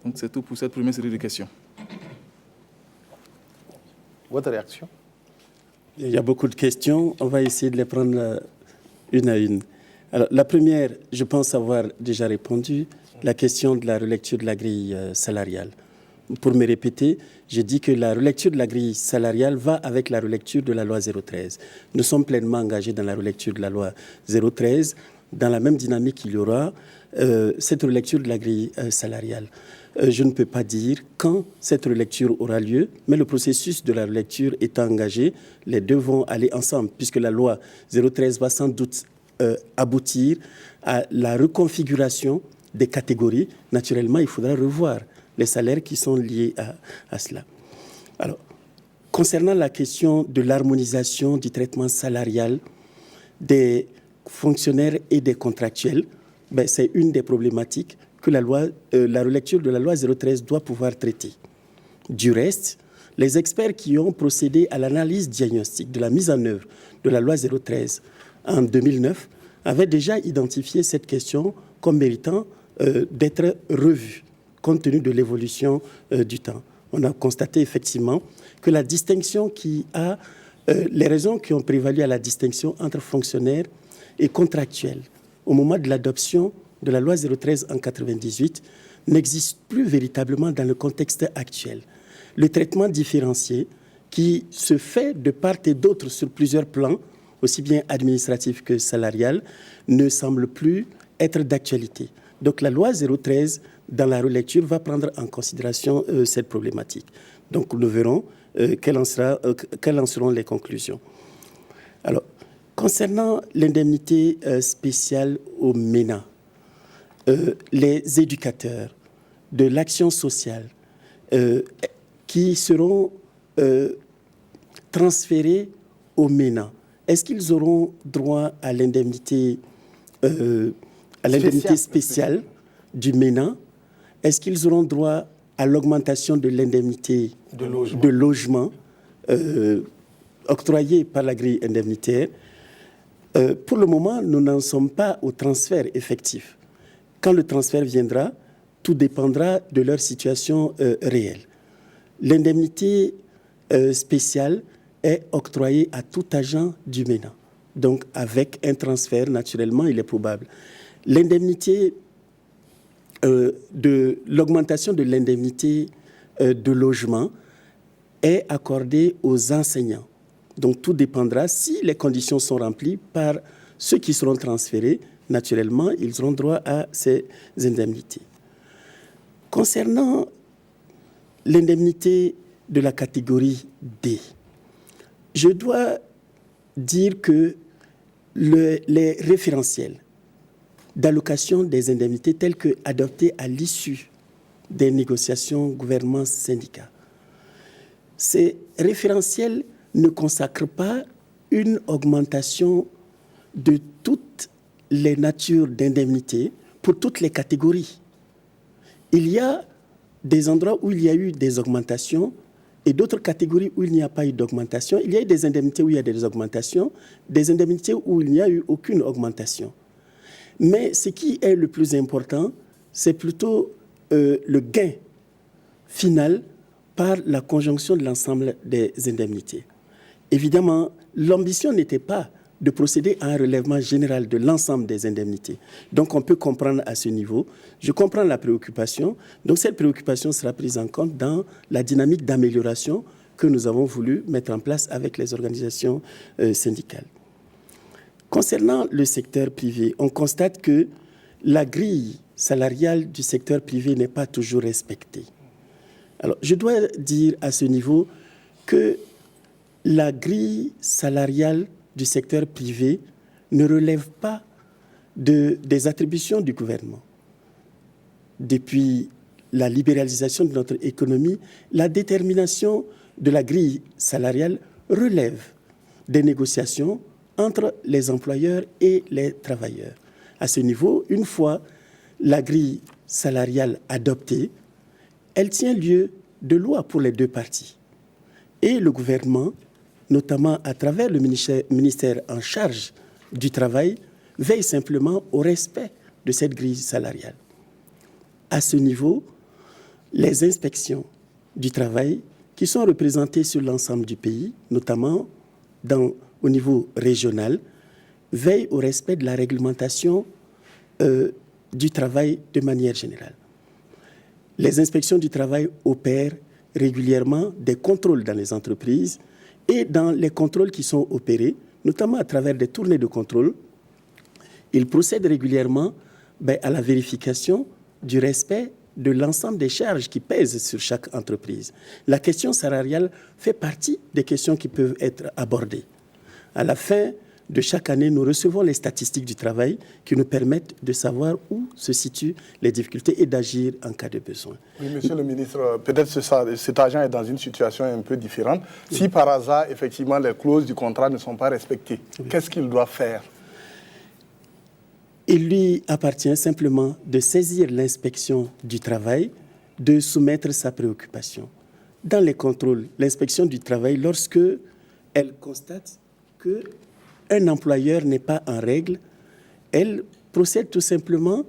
Donc c'est tout pour cette première série de questions. Votre réaction? Il y a beaucoup de questions. On va essayer de les prendre une à une. Alors, la première, je pense avoir déjà répondu, la question de la relecture de la grille salariale. Pour me répéter, j'ai dit que la relecture de la grille salariale va avec la relecture de la loi 013. Nous sommes pleinement engagés dans la relecture de la loi 013. Dans la même dynamique, il y aura cette relecture de la grille salariale. Je ne peux pas dire quand cette relecture aura lieu, mais le processus de la relecture est engagé. Les deux vont aller ensemble, puisque la loi 013 va sans doute aboutir à la reconfiguration des catégories. Naturellement, il faudra revoir les salaires qui sont liés à cela. Alors, concernant la question de l'harmonisation du traitement salarial des fonctionnaires et des contractuels, c'est une des problématiques que la relecture de la loi 013 doit pouvoir traiter. Du reste, les experts qui ont procédé à l'analyse diagnostique de la mise en œuvre de la loi 013 en 2009 avaient déjà identifié cette question comme méritant d'être revue, compte tenu de l'évolution du temps. On a constaté effectivement que la distinction les raisons qui ont prévalu à la distinction entre fonctionnaires et contractuels au moment de l'adoption de la loi 013 en 1998 n'existe plus véritablement dans le contexte actuel. Le traitement différencié qui se fait de part et d'autre sur plusieurs plans, aussi bien administratif que salarial, ne semble plus être d'actualité. Donc la loi 013, dans la relecture, va prendre en considération cette problématique. Donc nous verrons quelles en seront les conclusions. Alors, concernant l'indemnité spéciale au MENA, les éducateurs de l'action sociale qui seront transférés au MENA, est-ce qu'ils auront droit à l'indemnité spéciale du MENA? Est-ce qu'ils auront droit à l'augmentation de l'indemnité de logement octroyée par la grille indemnitaire? Pour le moment, nous n'en sommes pas au transfert effectif. Quand le transfert viendra, tout dépendra de leur situation réelle. L'indemnité spéciale est octroyée à tout agent du MENA. Donc, avec un transfert, naturellement, il est probable. L'indemnité l'augmentation de l'indemnité de logement est accordée aux enseignants. Donc, tout dépendra. Si les conditions sont remplies par ceux qui seront transférés, naturellement, ils auront droit à ces indemnités. Concernant l'indemnité de la catégorie D, je dois dire que les référentiels d'allocation des indemnités tels qu'adoptés à l'issue des négociations gouvernement-syndicat, ces référentiels ne consacrent pas une augmentation de toutes les natures d'indemnités pour toutes les catégories. Il y a des endroits où il y a eu des augmentations et d'autres catégories où il n'y a pas eu d'augmentation. Il y a eu des indemnités où il y a des augmentations, des indemnités où il n'y a eu aucune augmentation. Mais ce qui est le plus important, c'est plutôt le gain final par la conjonction de l'ensemble des indemnités. Évidemment, l'ambition n'était pas de procéder à un relèvement général de l'ensemble des indemnités. Donc, on peut comprendre à ce niveau. Je comprends la préoccupation. Donc, cette préoccupation sera prise en compte dans la dynamique d'amélioration que nous avons voulu mettre en place avec les organisations syndicales. Concernant le secteur privé, on constate que la grille salariale du secteur privé n'est pas toujours respectée. Alors, je dois dire à ce niveau que la grille salariale du secteur privé ne relève pas des attributions du gouvernement. Depuis la libéralisation de notre économie, la détermination de la grille salariale relève des négociations entre les employeurs et les travailleurs. À ce niveau, une fois la grille salariale adoptée, elle tient lieu de loi pour les deux parties. Et le gouvernement, notamment à travers le ministère en charge du travail, veille simplement au respect de cette grille salariale. À ce niveau, les inspections du travail qui sont représentées sur l'ensemble du pays, notamment au niveau régional, veillent au respect de la réglementation du travail de manière générale. Les inspections du travail opèrent régulièrement des contrôles dans les entreprises et dans les contrôles qui sont opérés, notamment à travers des tournées de contrôle, ils procèdent régulièrement à la vérification du respect de l'ensemble des charges qui pèsent sur chaque entreprise. La question salariale fait partie des questions qui peuvent être abordées. À la fin de chaque année, nous recevons les statistiques du travail qui nous permettent de savoir où se situent les difficultés et d'agir en cas de besoin. Oui, monsieur le ministre, peut-être que cet agent est dans une situation un peu différente. Oui. Si par hasard, effectivement, les clauses du contrat ne sont pas respectées, oui, qu'est-ce qu'il doit faire? Il lui appartient simplement de saisir l'inspection du travail, de soumettre sa préoccupation. Dans les contrôles, l'inspection du travail, lorsque elle constate qu'un employeur n'est pas en règle, elle procède tout simplement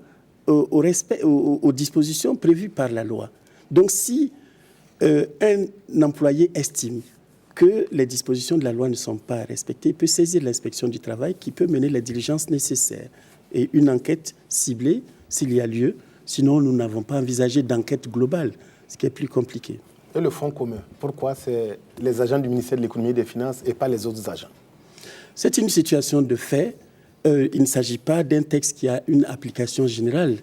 au respect, aux dispositions prévues par la loi. Donc, si un employé estime que les dispositions de la loi ne sont pas respectées, il peut saisir l'inspection du travail qui peut mener les diligences nécessaires et une enquête ciblée s'il y a lieu. Sinon, nous n'avons pas envisagé d'enquête globale, ce qui est plus compliqué. Et le fonds commun, pourquoi c'est les agents du ministère de l'économie et des finances et pas les autres agents? C'est une situation de fait. Il ne s'agit pas d'un texte qui a une application générale.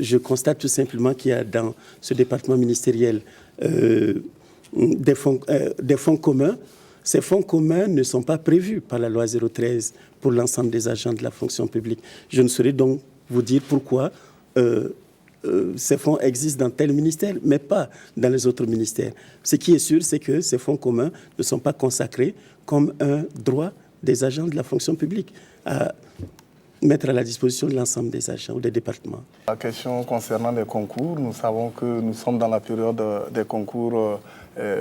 Je constate tout simplement qu'il y a dans ce département ministériel des fonds communs. Ces fonds communs ne sont pas prévus par la loi 013 pour l'ensemble des agents de la fonction publique. Je ne saurais donc vous dire pourquoi ces fonds existent dans tel ministère, mais pas dans les autres ministères. Ce qui est sûr, c'est que ces fonds communs ne sont pas consacrés comme un droit des agents de la fonction publique à mettre à la disposition de l'ensemble des agents ou des départements. La question concernant les concours, nous savons que nous sommes dans la période des concours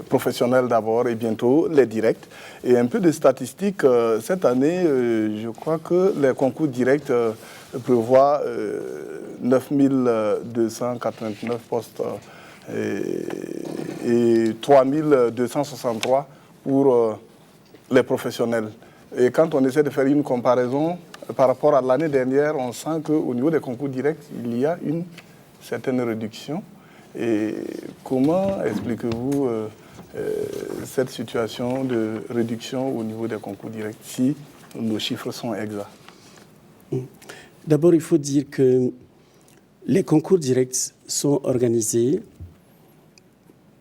professionnels d'abord et bientôt les directs. Et un peu de statistiques, cette année, je crois que les concours directs prévoient 9289 postes et 3263 pour les professionnels. Et quand on essaie de faire une comparaison par rapport à l'année dernière, on sent qu'au niveau des concours directs, il y a une certaine réduction. Et comment expliquez-vous cette situation de réduction au niveau des concours directs si nos chiffres sont exacts? D'abord, il faut dire que les concours directs sont organisés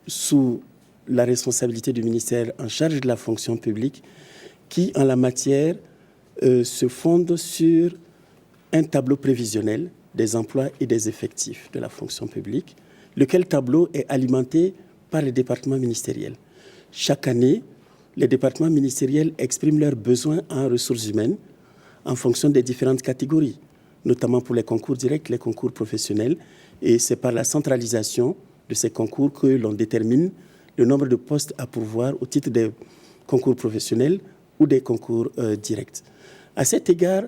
sous la responsabilité du ministère en charge de la fonction publique qui, en la matière, se fonde sur un tableau prévisionnel des emplois et des effectifs de la fonction publique, lequel tableau est alimenté par les départements ministériels. Chaque année, les départements ministériels expriment leurs besoins en ressources humaines en fonction des différentes catégories, notamment pour les concours directs, les concours professionnels, et c'est par la centralisation de ces concours que l'on détermine le nombre de postes à pourvoir au titre des concours professionnels ou des concours directs. À cet égard,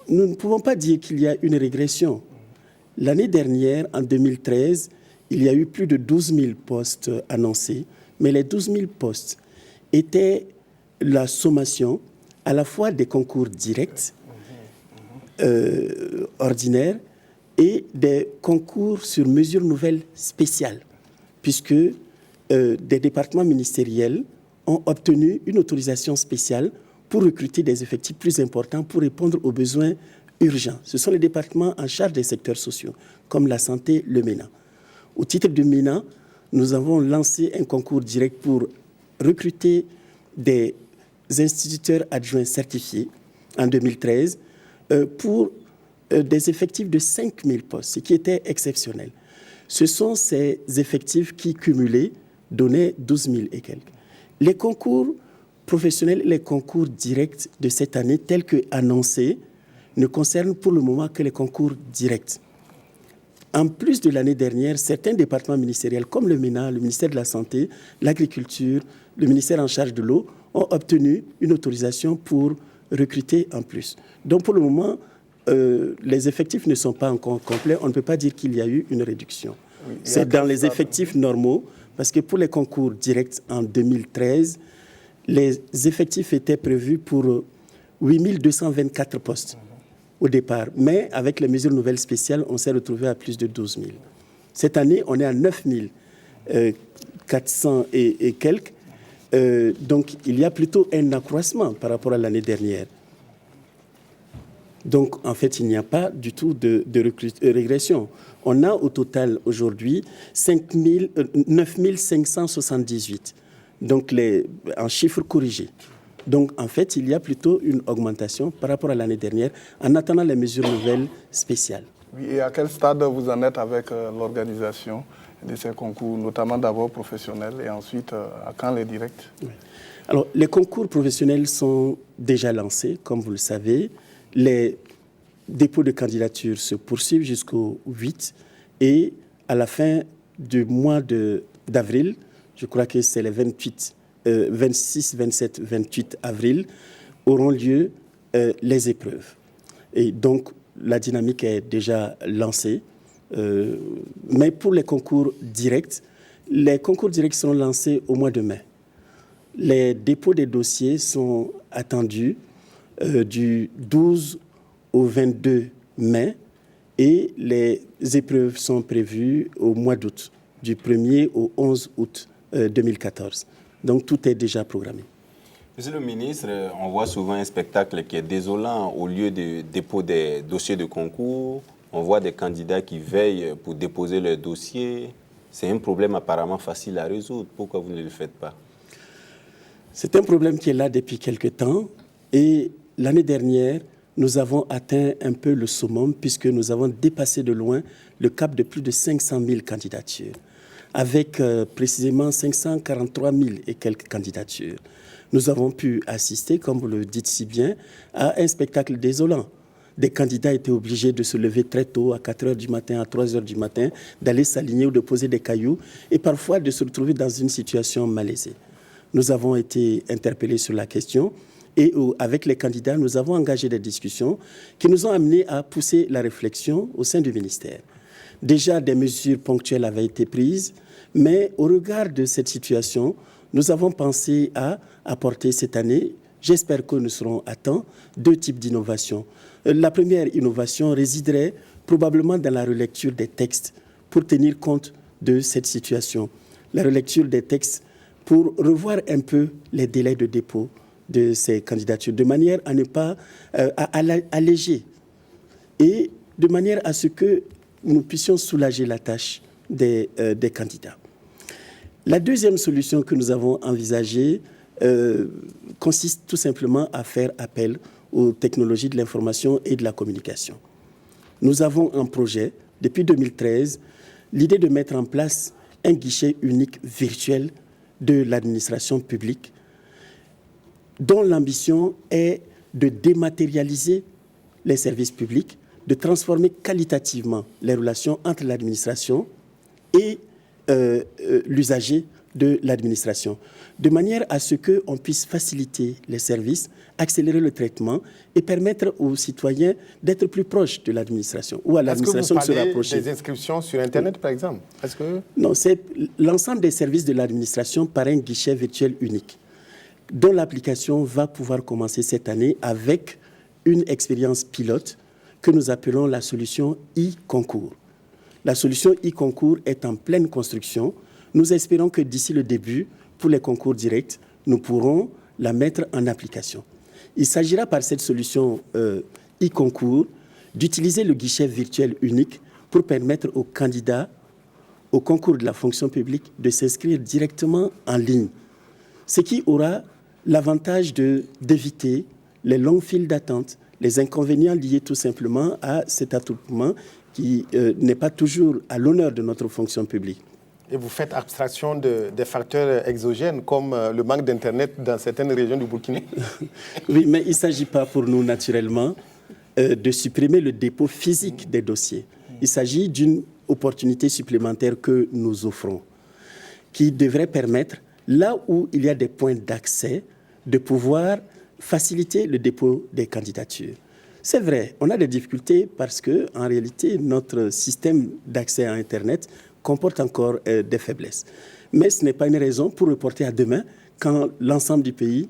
nous ne pouvons pas dire qu'il y a une régression. L'année dernière, en 2013, il y a eu plus de 12 000 postes annoncés, mais les 12 000 postes étaient la sommation à la fois des concours directs, ordinaires, et des concours sur mesure nouvelle spéciale, puisque des départements ministériels ont obtenu une autorisation spéciale pour recruter des effectifs plus importants pour répondre aux besoins urgents. Ce sont les départements en charge des secteurs sociaux, comme la santé, le MENA. Au titre du MENA, nous avons lancé un concours direct pour recruter des instituteurs adjoints certifiés en 2013 pour des effectifs de 5 000 postes, ce qui était exceptionnel. Ce sont ces effectifs qui, cumulés, donnaient 12 000 et quelques. Les concours professionnels et les concours directs de cette année, tels qu'annoncés, ne concernent pour le moment que les concours directs. En plus de l'année dernière, certains départements ministériels, comme le MENA, le ministère de la Santé, l'Agriculture, le ministère en charge de l'eau, ont obtenu une autorisation pour recruter en plus. Donc pour le moment, les effectifs ne sont pas encore complets. On ne peut pas dire qu'il y a eu une réduction. Oui, c'est dans les effectifs normaux, parce que pour les concours directs en 2013, les effectifs étaient prévus pour 8 224 postes au départ. Mais avec les mesures nouvelles spéciales, on s'est retrouvé à plus de 12 000. Cette année, on est à 9 400 et quelques. Donc, il y a plutôt un accroissement par rapport à l'année dernière. Donc, en fait, il n'y a pas du tout de régression. On a au total aujourd'hui 9 578, donc en chiffres corrigés. Donc, en fait, il y a plutôt une augmentation par rapport à l'année dernière en attendant les mesures nouvelles spéciales. Oui, et à quel stade vous en êtes avec l'organisation de ces concours, notamment d'abord professionnels et ensuite à quand les directs? Oui. Alors, les concours professionnels sont déjà lancés, comme vous le savez. Les dépôts de candidature se poursuivent jusqu'au 8 et à la fin du mois d'avril, je crois que c'est les 26, 27, 28 avril, auront lieu les épreuves. Et donc, la dynamique est déjà lancée. Mais pour les concours directs seront lancés au mois de mai. Les dépôts des dossiers sont attendus du 12 au 22 mai et les épreuves sont prévues au mois d'août, du 1er au 11 août 2014. Donc tout est déjà programmé. Monsieur le ministre, on voit souvent un spectacle qui est désolant. Au lieu de dépôt des dossiers de concours, on voit des candidats qui veillent pour déposer leurs dossiers. C'est un problème apparemment facile à résoudre. Pourquoi vous ne le faites pas? C'est un problème qui est là depuis quelque temps. Et l'année dernière, nous avons atteint un peu le summum puisque nous avons dépassé de loin le cap de plus de 500 000 candidatures, avec précisément 543 000 et quelques candidatures. nous avons pu assister, comme vous le dites si bien, à un spectacle désolant. Des candidats étaient obligés de se lever très tôt, à 4 heures du matin, à 3 heures du matin, d'aller s'aligner ou de poser des cailloux, et parfois de se retrouver dans une situation malaisée. Nous avons été interpellés sur la question, et avec les candidats, nous avons engagé des discussions qui nous ont amenés à pousser la réflexion au sein du ministère. Déjà, des mesures ponctuelles avaient été prises, mais au regard de cette situation, nous avons pensé à apporter cette année, j'espère que nous serons à temps, 2 types d'innovations. La première innovation résiderait probablement dans la relecture des textes pour tenir compte de cette situation. La relecture des textes pour revoir un peu les délais de dépôt de ces candidatures, de manière à ne pas alléger et de manière à ce que nous puissions soulager la tâche des candidats. La deuxième solution que nous avons envisagée consiste tout simplement à faire appel aux technologies de l'information et de la communication. Nous avons un projet, depuis 2013, l'idée de mettre en place un guichet unique virtuel de l'administration publique dont l'ambition est de dématérialiser les services publics, de transformer qualitativement les relations entre l'administration et l'usager de l'administration, de manière à ce qu'on puisse faciliter les services, accélérer le traitement et permettre aux citoyens d'être plus proches de l'administration ou à l'administration de se rapprocher. Est-ce que vous parlez des inscriptions sur Internet, par exemple? Non, c'est l'ensemble des services de l'administration par un guichet virtuel unique, dont l'application va pouvoir commencer cette année avec une expérience pilote que nous appelons la solution e-concours. La solution e-concours est en pleine construction. Nous espérons que d'ici le début, pour les concours directs, nous pourrons la mettre en application. Il s'agira par cette solution e-concours d'utiliser le guichet virtuel unique pour permettre aux candidats au concours de la fonction publique de s'inscrire directement en ligne, ce qui aura l'avantage d'éviter les longues files d'attente, les inconvénients liés tout simplement à cet attroupement qui n'est pas toujours à l'honneur de notre fonction publique. Et vous faites abstraction des facteurs exogènes comme le manque d'Internet dans certaines régions du Burkina? Oui, mais il ne s'agit pas pour nous, naturellement, de supprimer le dépôt physique des dossiers. Il s'agit d'une opportunité supplémentaire que nous offrons, qui devrait permettre, là où il y a des points d'accès, de pouvoir faciliter le dépôt des candidatures. C'est vrai, on a des difficultés parce que, en réalité, notre système d'accès à Internet comporte encore des faiblesses. Mais ce n'est pas une raison pour reporter à demain, quand l'ensemble du pays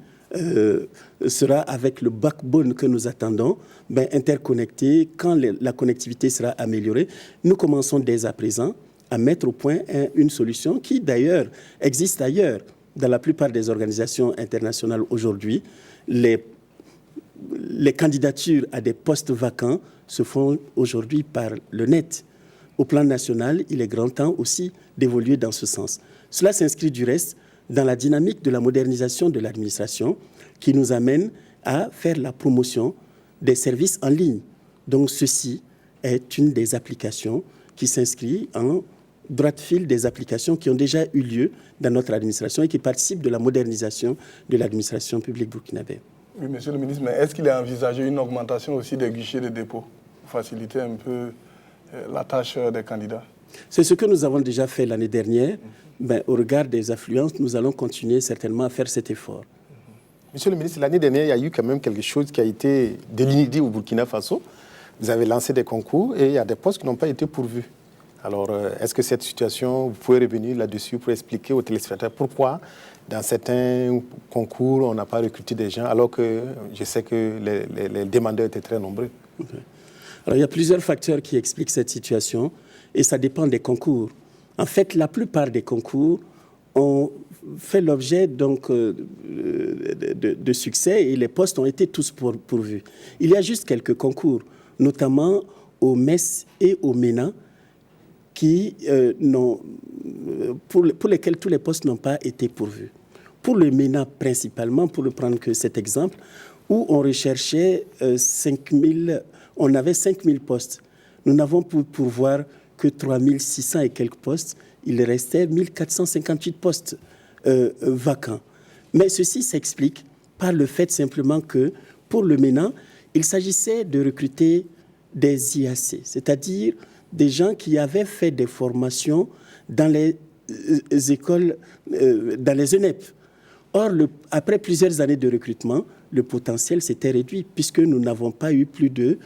sera avec le backbone que nous attendons, interconnecté, quand la connectivité sera améliorée. Nous commençons dès à présent à mettre au point une solution qui, d'ailleurs, existe ailleurs. Dans la plupart des organisations internationales aujourd'hui, les candidatures à des postes vacants se font aujourd'hui par le net. Au plan national, il est grand temps aussi d'évoluer dans ce sens. Cela s'inscrit du reste dans la dynamique de la modernisation de l'administration qui nous amène à faire la promotion des services en ligne. Donc ceci est une des applications qui s'inscrit en droite fil des applications qui ont déjà eu lieu dans notre administration et qui participent de la modernisation de l'administration publique burkinabé. Oui, monsieur le ministre, mais est-ce qu'il est envisagé une augmentation aussi des guichets de dépôt pour faciliter un peu la tâche des candidats? C'est ce que nous avons déjà fait l'année dernière. Au regard des affluences, nous allons continuer certainement à faire cet effort. Monsieur le ministre, l'année dernière, il y a eu quand même quelque chose qui a été de l'inédit au Burkina Faso. Vous avez lancé des concours et il y a des postes qui n'ont pas été pourvus. Alors, est-ce que cette situation, vous pouvez revenir là-dessus pour expliquer aux téléspectateurs pourquoi, dans certains concours, on n'a pas recruté des gens, alors que je sais que les demandeurs étaient très nombreux? Okay. Alors, il y a plusieurs facteurs qui expliquent cette situation et ça dépend des concours. En fait, la plupart des concours ont fait l'objet donc de succès et les postes ont été tous pourvus. Il y a juste quelques concours, notamment au MES et au MENA, pour lesquels tous les postes n'ont pas été pourvus. Pour le MENA principalement, pour ne prendre que cet exemple, où on recherchait on avait 5 000 postes. Nous n'avons pu pourvoir que 3 600 et quelques postes. Il restait 1 458 postes vacants. Mais ceci s'explique par le fait simplement que, pour le MENA, il s'agissait de recruter des IAC, c'est-à-dire des gens qui avaient fait des formations dans les écoles, dans les ENEP. Or, après plusieurs années de recrutement, le potentiel s'était réduit puisque nous n'avons pas eu plus de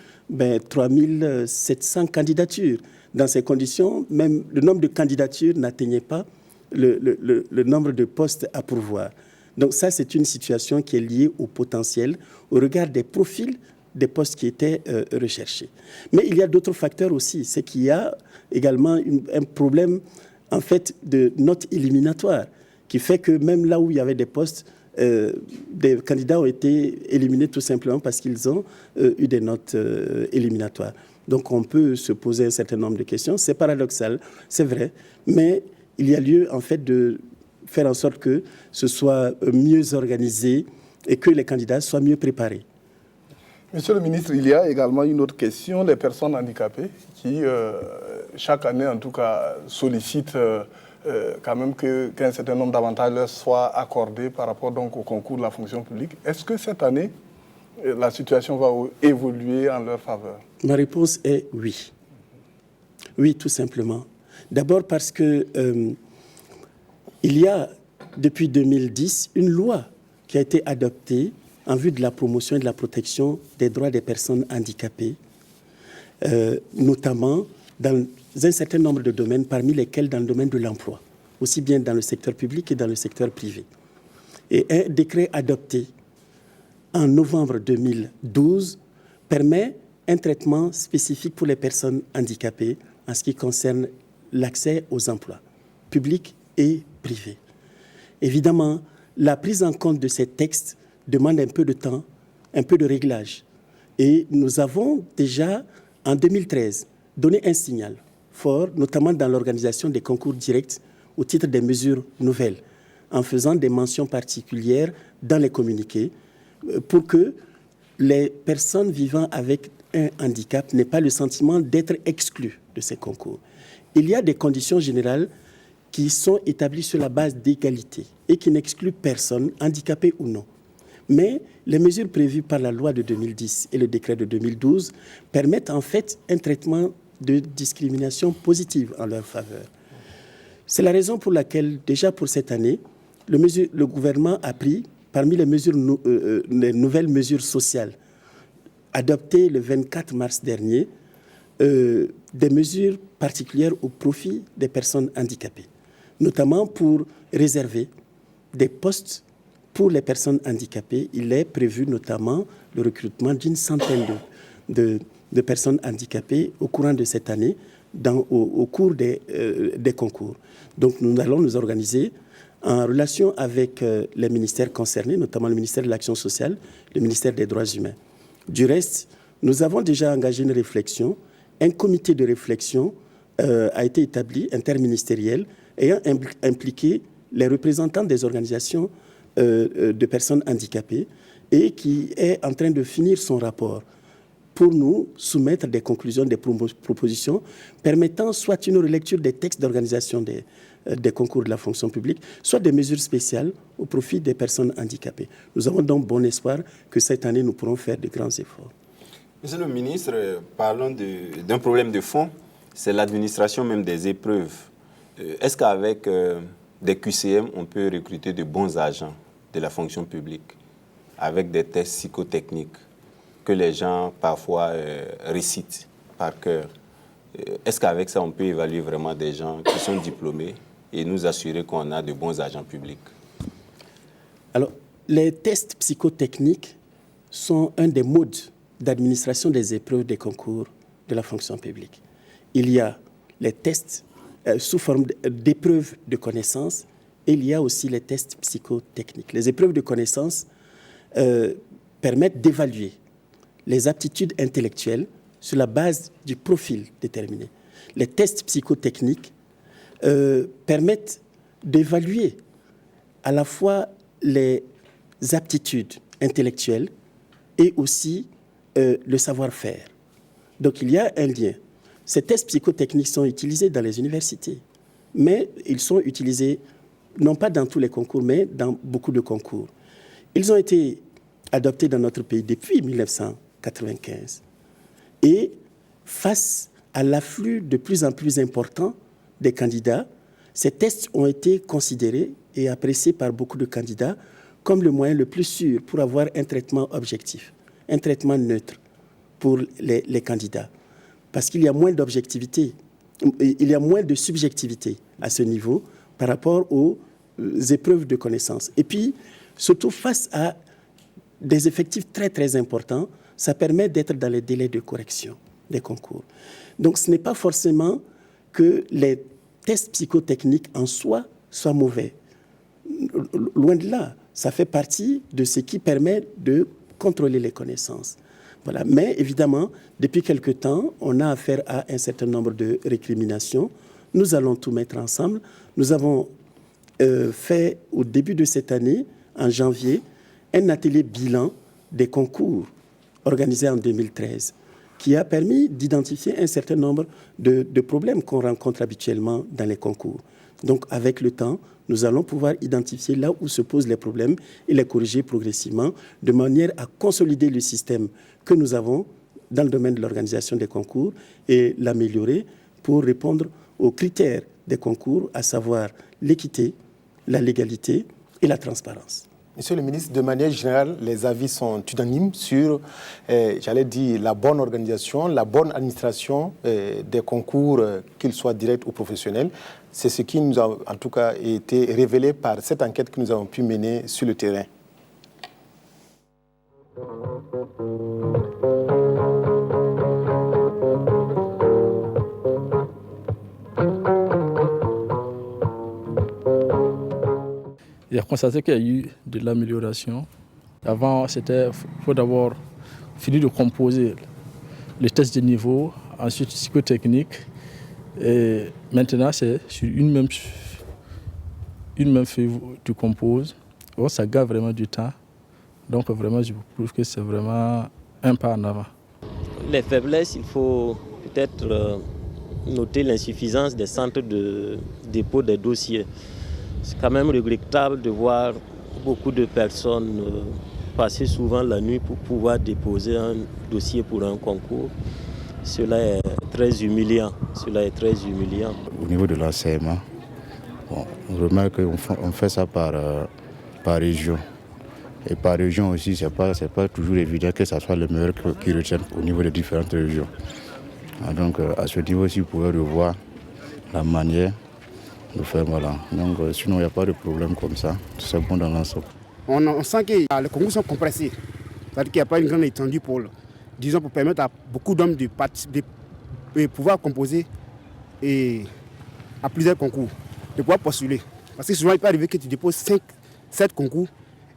3700 candidatures. Dans ces conditions, même le nombre de candidatures n'atteignait pas le nombre de postes à pourvoir. Donc ça, c'est une situation qui est liée au potentiel, au regard des profils des postes qui étaient recherchés. Mais il y a d'autres facteurs aussi. C'est qu'il y a également un problème, en fait, de notes éliminatoires, qui fait que même là où il y avait des postes, des candidats ont été éliminés tout simplement parce qu'ils ont eu des notes éliminatoires. Donc on peut se poser un certain nombre de questions. C'est paradoxal, c'est vrai, mais il y a lieu en fait de faire en sorte que ce soit mieux organisé et que les candidats soient mieux préparés. Monsieur le ministre, il y a également une autre question, les personnes handicapées qui, chaque année en tout cas, sollicitent quand même qu'un certain nombre d'avantages leur soient accordés par rapport donc, au concours de la fonction publique. Est-ce que cette année, la situation va évoluer en leur faveur? Ma réponse est oui. Oui, tout simplement. D'abord parce que il y a, depuis 2010, une loi qui a été adoptée en vue de la promotion et de la protection des droits des personnes handicapées, notamment dans un certain nombre de domaines, parmi lesquels dans le domaine de l'emploi, aussi bien dans le secteur public que dans le secteur privé. Et un décret adopté en novembre 2012 permet un traitement spécifique pour les personnes handicapées en ce qui concerne l'accès aux emplois, publics et privés. Évidemment, la prise en compte de ces textes demande un peu de temps, un peu de réglage. Et nous avons déjà, en 2013, donné un signal fort, notamment dans l'organisation des concours directs au titre des mesures nouvelles, en faisant des mentions particulières dans les communiqués pour que les personnes vivant avec un handicap n'aient pas le sentiment d'être exclues de ces concours. Il y a des conditions générales qui sont établies sur la base d'égalité et qui n'excluent personne, handicapé ou non. Mais les mesures prévues par la loi de 2010 et le décret de 2012 permettent en fait un traitement de discrimination positive en leur faveur. C'est la raison pour laquelle, déjà pour cette année, le gouvernement a pris, parmi les nouvelles mesures sociales adoptées le 24 mars dernier, des mesures particulières au profit des personnes handicapées, notamment pour réserver des postes pour les personnes handicapées. Il est prévu notamment le recrutement d'une centaine de personnes handicapées au courant de cette année, au cours des concours. Donc nous allons nous organiser en relation avec les ministères concernés, notamment le ministère de l'Action sociale, le ministère des Droits humains. Du reste, nous avons déjà engagé une réflexion. Un comité de réflexion a été établi, interministériel, ayant impliqué les représentants des organisations de personnes handicapées et qui est en train de finir son rapport pour nous soumettre des conclusions, des propositions permettant soit une relecture des textes d'organisation des concours de la fonction publique, soit des mesures spéciales au profit des personnes handicapées. Nous avons donc bon espoir que cette année, nous pourrons faire de grands efforts. Monsieur le ministre, parlons d'un problème de fond, c'est l'administration même des épreuves. Est-ce qu'avec des QCM, on peut recruter de bons agents de la fonction publique avec des tests psychotechniques que les gens parfois récitent par cœur? Est-ce qu'avec ça, on peut évaluer vraiment des gens qui sont diplômés et nous assurer qu'on a de bons agents publics? Alors, les tests psychotechniques sont un des modes d'administration des épreuves des concours de la fonction publique. Il y a les tests sous forme d'épreuves de connaissances et il y a aussi les tests psychotechniques. Les épreuves de connaissances permettent d'évaluer les aptitudes intellectuelles sur la base du profil déterminé. Les tests psychotechniques permettent d'évaluer à la fois les aptitudes intellectuelles et aussi le savoir-faire. Donc il y a un lien. Ces tests psychotechniques sont utilisés dans les universités, mais ils sont utilisés non pas dans tous les concours, mais dans beaucoup de concours. Ils ont été adoptés dans notre pays depuis 1995. Et face à l'afflux de plus en plus important des candidats, ces tests ont été considérés et appréciés par beaucoup de candidats comme le moyen le plus sûr pour avoir un traitement objectif, un traitement neutre pour les candidats. Parce qu'il y a moins d'objectivité, il y a moins de subjectivité à ce niveau par rapport aux épreuves de connaissances. Et puis, surtout face à des effectifs très, très importants, ça permet d'être dans les délais de correction des concours. Donc, ce n'est pas forcément que les tests psychotechniques en soi soient mauvais. Loin de là, ça fait partie de ce qui permet de contrôler les connaissances. Voilà. Mais évidemment, depuis quelque temps, on a affaire à un certain nombre de récriminations. Nous allons tout mettre ensemble. Nous avons fait, au début de cette année, en janvier, un atelier bilan des concours organisé en 2013, qui a permis d'identifier un certain nombre de problèmes qu'on rencontre habituellement dans les concours. Donc, avec le temps, nous allons pouvoir identifier là où se posent les problèmes et les corriger progressivement, de manière à consolider le système que nous avons dans le domaine de l'organisation des concours et l'améliorer pour répondre aux critères des concours, à savoir l'équité, la légalité et la transparence. Monsieur le ministre, de manière générale, les avis sont unanimes sur, j'allais dire, la bonne organisation, la bonne administration des concours, qu'ils soient directs ou professionnels. C'est ce qui nous a, en tout cas, été révélé par cette enquête que nous avons pu mener sur le terrain. Il a constaté qu'il y a eu de l'amélioration. Avant, il faut d'abord finir de composer les tests de niveau, ensuite psychotechnique. Et maintenant, c'est sur une même feuille que tu composes. Bon, ça garde vraiment du temps. Donc vraiment, je trouve que c'est vraiment un pas en avant. Les faiblesses, il faut peut-être noter l'insuffisance des centres de dépôt des dossiers. C'est quand même regrettable de voir beaucoup de personnes passer souvent la nuit pour pouvoir déposer un dossier pour un concours. Cela est très humiliant. Au niveau de l'enseignement, on remarque qu'on fait ça par région. Et par région aussi, ce n'est pas toujours évident que ce soit le meilleur qui retienne au niveau des différentes régions. Donc à ce niveau aussi, vous pouvez revoir la manière de faire. Voilà. Donc sinon, il n'y a pas de problème comme ça. C'est bon dans l'ensemble. On sent que les concours sont compressés. C'est-à-dire qu'il n'y a pas une grande étendue pour permettre à beaucoup d'hommes de pouvoir composer à plusieurs concours, de pouvoir postuler. Parce que souvent, il peut arriver que tu déposes 7 concours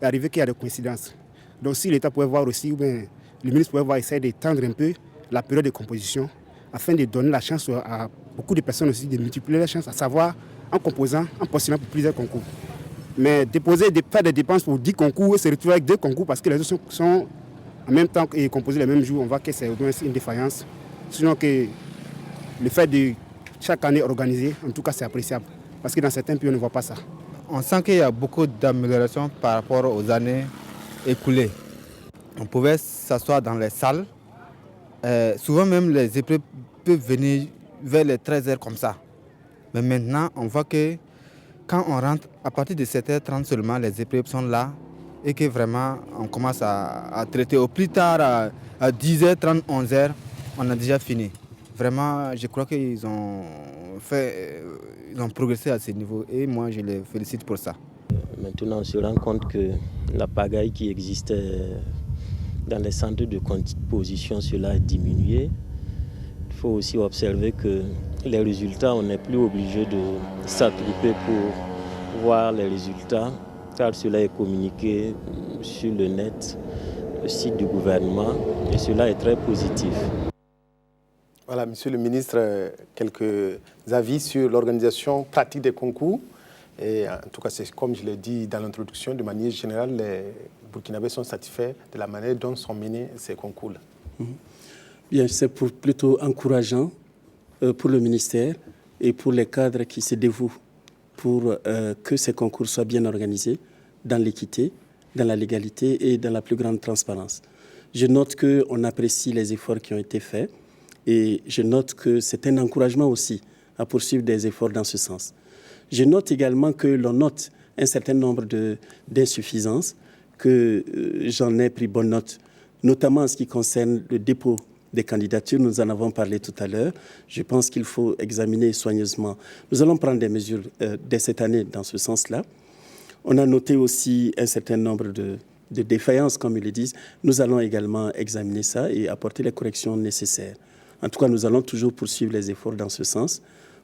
et arriver qu'il y a des coïncidences. Donc si l'État pouvait voir aussi, ou bien le ministre pouvait essayer d'étendre un peu la période de composition afin de donner la chance à beaucoup de personnes aussi de multiplier la chance, à savoir en composant, en postulant pour plusieurs concours. Mais faire des dépenses pour 10 concours et se retrouver avec 2 concours parce que les autres sont en même temps et composés les mêmes jours, on voit que c'est au moins une défaillance. Sinon que le fait de chaque année organiser, en tout cas c'est appréciable. Parce que dans certains pays on ne voit pas ça. On sent qu'il y a beaucoup d'améliorations par rapport aux années écoulées. On pouvait s'asseoir dans les salles. Souvent même les épreuves peuvent venir vers les 13h comme ça. Mais maintenant, on voit que quand on rentre, à partir de 7h30 seulement, les épreuves sont là et que vraiment on commence à traiter. Au plus tard, à 10h30, 11h, on a déjà fini. Vraiment, je crois qu'ils ont progressé à ce niveau et moi je les félicite pour ça. Maintenant, on se rend compte que la pagaille qui existait dans les centres de composition, cela a diminué. Il faut aussi observer que les résultats, on n'est plus obligé de s'attrouper pour voir les résultats, car cela est communiqué sur le net, le site du gouvernement, et cela est très positif. Voilà, Monsieur le ministre, quelques avis sur l'organisation pratique des concours. Et en tout cas, c'est comme je l'ai dit dans l'introduction, de manière générale, les Burkinabés sont satisfaits de la manière dont sont menés ces concours-là. Bien, c'est plutôt encourageant pour le ministère et pour les cadres qui se dévouent pour que ces concours soient bien organisés dans l'équité, dans la légalité et dans la plus grande transparence. Je note qu'on apprécie les efforts qui ont été faits et je note que c'est un encouragement aussi à poursuivre des efforts dans ce sens. Je note également que l'on note un certain nombre d'insuffisances, que j'en ai pris bonne note, notamment en ce qui concerne le dépôt des candidatures. Nous en avons parlé tout à l'heure. Je pense qu'il faut examiner soigneusement. Nous allons prendre des mesures dès cette année dans ce sens-là. On a noté aussi un certain nombre de défaillances, comme ils le disent. Nous allons également examiner ça et apporter les corrections nécessaires. En tout cas, nous allons toujours poursuivre les efforts dans ce sens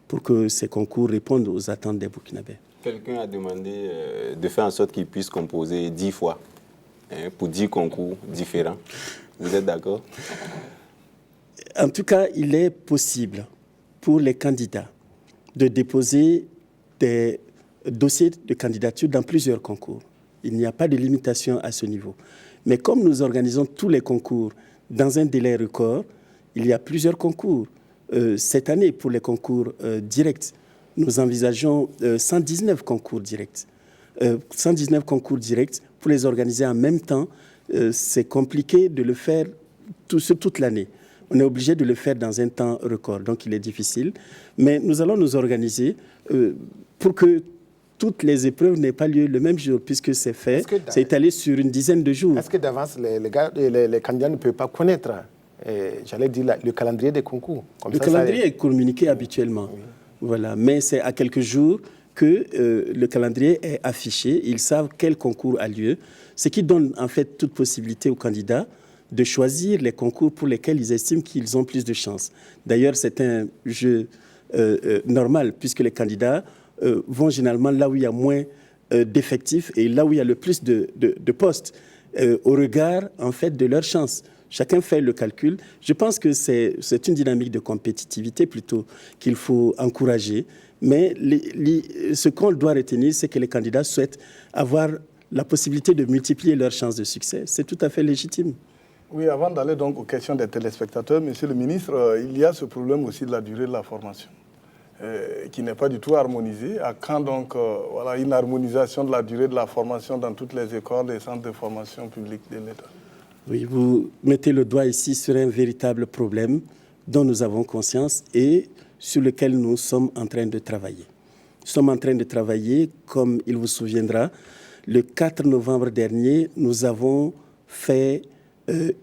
pour que ces concours répondent aux attentes des Burkinabés. Quelqu'un a demandé de faire en sorte qu'ils puissent composer 10 fois pour 10 concours différents. Vous êtes d'accord? En tout cas, il est possible pour les candidats de déposer des dossiers de candidature dans plusieurs concours. Il n'y a pas de limitation à ce niveau. Mais comme nous organisons tous les concours dans un délai record, il y a plusieurs concours. Cette année, pour les concours directs, nous envisageons 119 concours directs. 119 concours directs, pour les organiser en même temps, c'est compliqué de le faire toute l'année. On est obligé de le faire dans un temps record, donc il est difficile. Mais nous allons nous organiser pour que toutes les épreuves n'aient pas lieu le même jour, puisque c'est fait, c'est étalé sur une dizaine de jours. Est-ce que d'avance, les candidats ne peuvent pas connaître, j'allais dire, le calendrier des concours? Le calendrier est communiqué habituellement, oui. Voilà. Mais c'est à quelques jours que le calendrier est affiché. Ils savent quel concours a lieu, ce qui donne en fait toute possibilité aux candidats de choisir les concours pour lesquels ils estiment qu'ils ont plus de chances. D'ailleurs, c'est un jeu normal, puisque les candidats vont généralement là où il y a moins d'effectifs et là où il y a le plus de postes, au regard, en fait, de leurs chances. Chacun fait le calcul. Je pense que c'est une dynamique de compétitivité plutôt qu'il faut encourager. Mais ce qu'on doit retenir, c'est que les candidats souhaitent avoir la possibilité de multiplier leurs chances de succès. C'est tout à fait légitime. Oui, avant d'aller donc aux questions des téléspectateurs, Monsieur le ministre, il y a ce problème aussi de la durée de la formation, qui n'est pas du tout harmonisée. À quand donc voilà, une harmonisation de la durée de la formation dans toutes les écoles et centres de formation publics de l'État? Oui, vous mettez le doigt ici sur un véritable problème dont nous avons conscience et sur lequel nous sommes en train de travailler. Nous sommes en train de travailler, comme il vous souviendra, le 4 novembre dernier, nous avons fait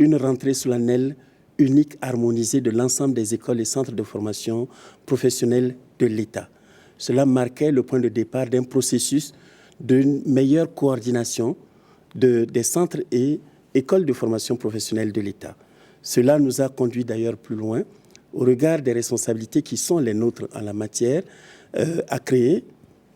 une rentrée solennelle unique, harmonisée de l'ensemble des écoles et centres de formation professionnelle de l'État. Cela marquait le point de départ d'un processus d'une meilleure coordination des centres et écoles de formation professionnelle de l'État. Cela nous a conduit d'ailleurs plus loin, au regard des responsabilités qui sont les nôtres en la matière, à créer,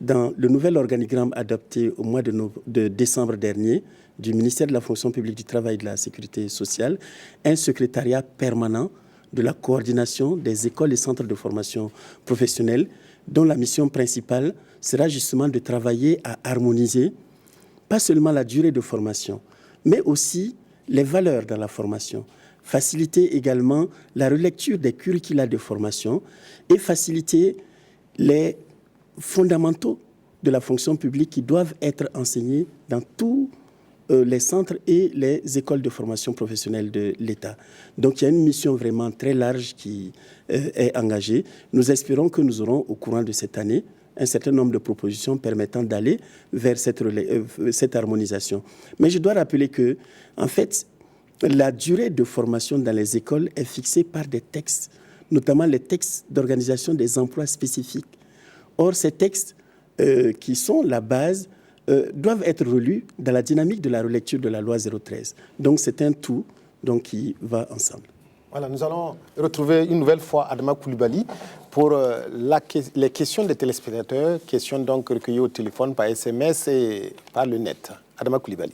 dans le nouvel organigramme adopté au mois de décembre dernier du ministère de la Fonction publique du Travail et de la Sécurité sociale, un secrétariat permanent de la coordination des écoles et centres de formation professionnelle, dont la mission principale sera justement de travailler à harmoniser pas seulement la durée de formation, mais aussi les valeurs dans la formation, faciliter également la relecture des curricula de formation et faciliter les fondamentaux de la fonction publique qui doivent être enseignés dans tous les centres et les écoles de formation professionnelle de l'État. Donc il y a une mission vraiment très large qui est engagée. Nous espérons que nous aurons au courant de cette année un certain nombre de propositions permettant d'aller vers cette harmonisation. Mais je dois rappeler que, en fait, la durée de formation dans les écoles est fixée par des textes, notamment les textes d'organisation des emplois spécifiques. Or, ces textes qui sont la base doivent être relus dans la dynamique de la relecture de la loi 013. Donc, c'est un tout qui va ensemble. Voilà, nous allons retrouver une nouvelle fois Adama Coulibaly pour les questions des téléspectateurs, questions donc recueillies au téléphone, par SMS et par le net. Adama Coulibaly.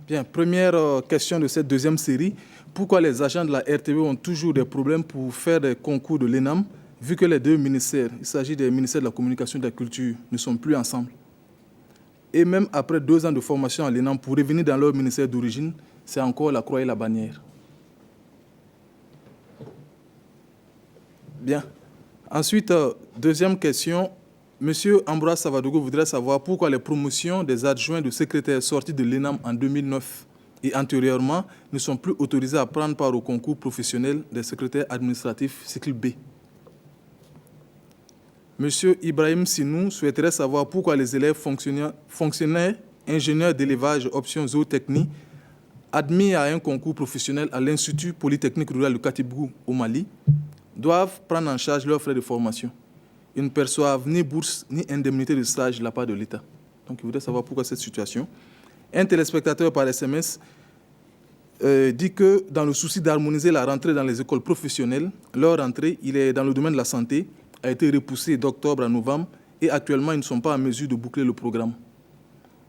Bien, première question de cette deuxième série. Pourquoi les agents de la RTV ont toujours des problèmes pour faire des concours de l'ENAM, vu que les deux ministères, il s'agit des ministères de la Communication et de la Culture, ne sont plus ensemble? et même après 2 ans de formation à l'ENAM pour revenir dans leur ministère d'origine, c'est encore la croix et la bannière. Bien. Ensuite, deuxième question. Monsieur Ambroise Savadogo voudrait savoir pourquoi les promotions des adjoints de secrétaires sortis de l'ENAM en 2009 et antérieurement ne sont plus autorisés à prendre part au concours professionnel des secrétaires administratifs cycle B. Monsieur Ibrahim Sinou souhaiterait savoir pourquoi les élèves fonctionnaires, ingénieurs d'élevage option zootechnie admis à un concours professionnel à l'Institut Polytechnique Rural de Katibou au Mali doivent prendre en charge leurs frais de formation. Ils ne perçoivent ni bourse ni indemnité de stage de la part de l'État. Donc, il voudrait savoir pourquoi cette situation. Un téléspectateur par SMS dit que dans le souci d'harmoniser la rentrée dans les écoles professionnelles, leur rentrée, il est dans le domaine de la santé, a été repoussée d'octobre à novembre et actuellement, ils ne sont pas en mesure de boucler le programme.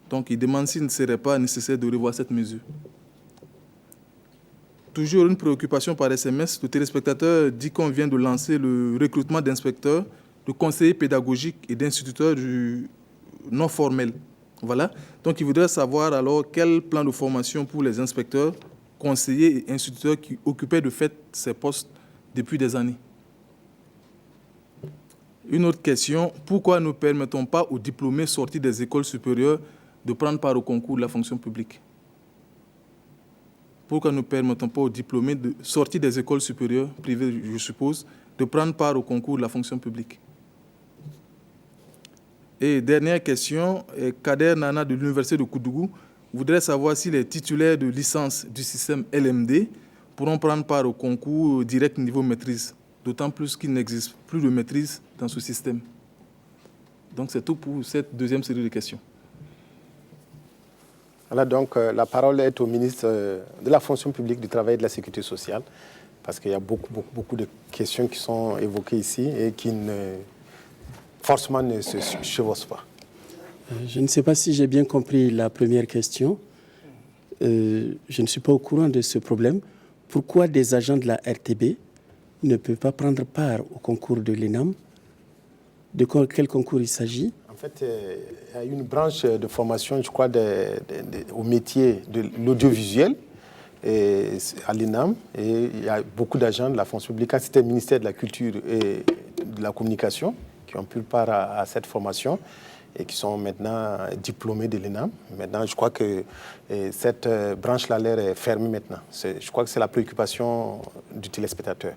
Donc, il demande s'il ne serait pas nécessaire de revoir cette mesure. Toujours une préoccupation par SMS, le téléspectateur dit qu'on vient de lancer le recrutement d'inspecteurs, de conseillers pédagogiques et d'instituteurs du non formel. Voilà. Donc, il voudrait savoir alors quel plan de formation pour les inspecteurs, conseillers et instituteurs qui occupaient de fait ces postes depuis des années. Une autre question, pourquoi ne permettons pas aux diplômés sortis des écoles supérieures de prendre part au concours de la fonction publique? Pourquoi ne permettons pas aux diplômés sortis des écoles supérieures, privées je suppose, de prendre part au concours de la fonction publique? Et dernière question, Kader Nana de l'Université de Koudougou voudrait savoir si les titulaires de licence du système LMD pourront prendre part au concours direct niveau maîtrise, d'autant plus qu'il n'existe plus de maîtrise dans ce système. Donc c'est tout pour cette deuxième série de questions. Voilà, donc la parole est au ministre de la fonction publique, du travail et de la sécurité sociale, parce qu'il y a beaucoup de questions qui sont évoquées ici et qui forcément ne se chevauchent pas. Je ne sais pas si j'ai bien compris la première question. Je ne suis pas au courant de ce problème. Pourquoi des agents de la RTB ne peuvent pas prendre part au concours de l'ENAM? De quel concours il s'agit? En fait, il y a une branche de formation, je crois, au métier de l'audiovisuel à l'ENAM. Et il y a beaucoup d'agents de la fonction publique. C'était le ministère de la Culture et de la Communication qui ont pris part à cette formation et qui sont maintenant diplômés de l'ENAM. Maintenant, je crois que cette branche-là est fermée maintenant. Je crois que c'est la préoccupation du téléspectateur.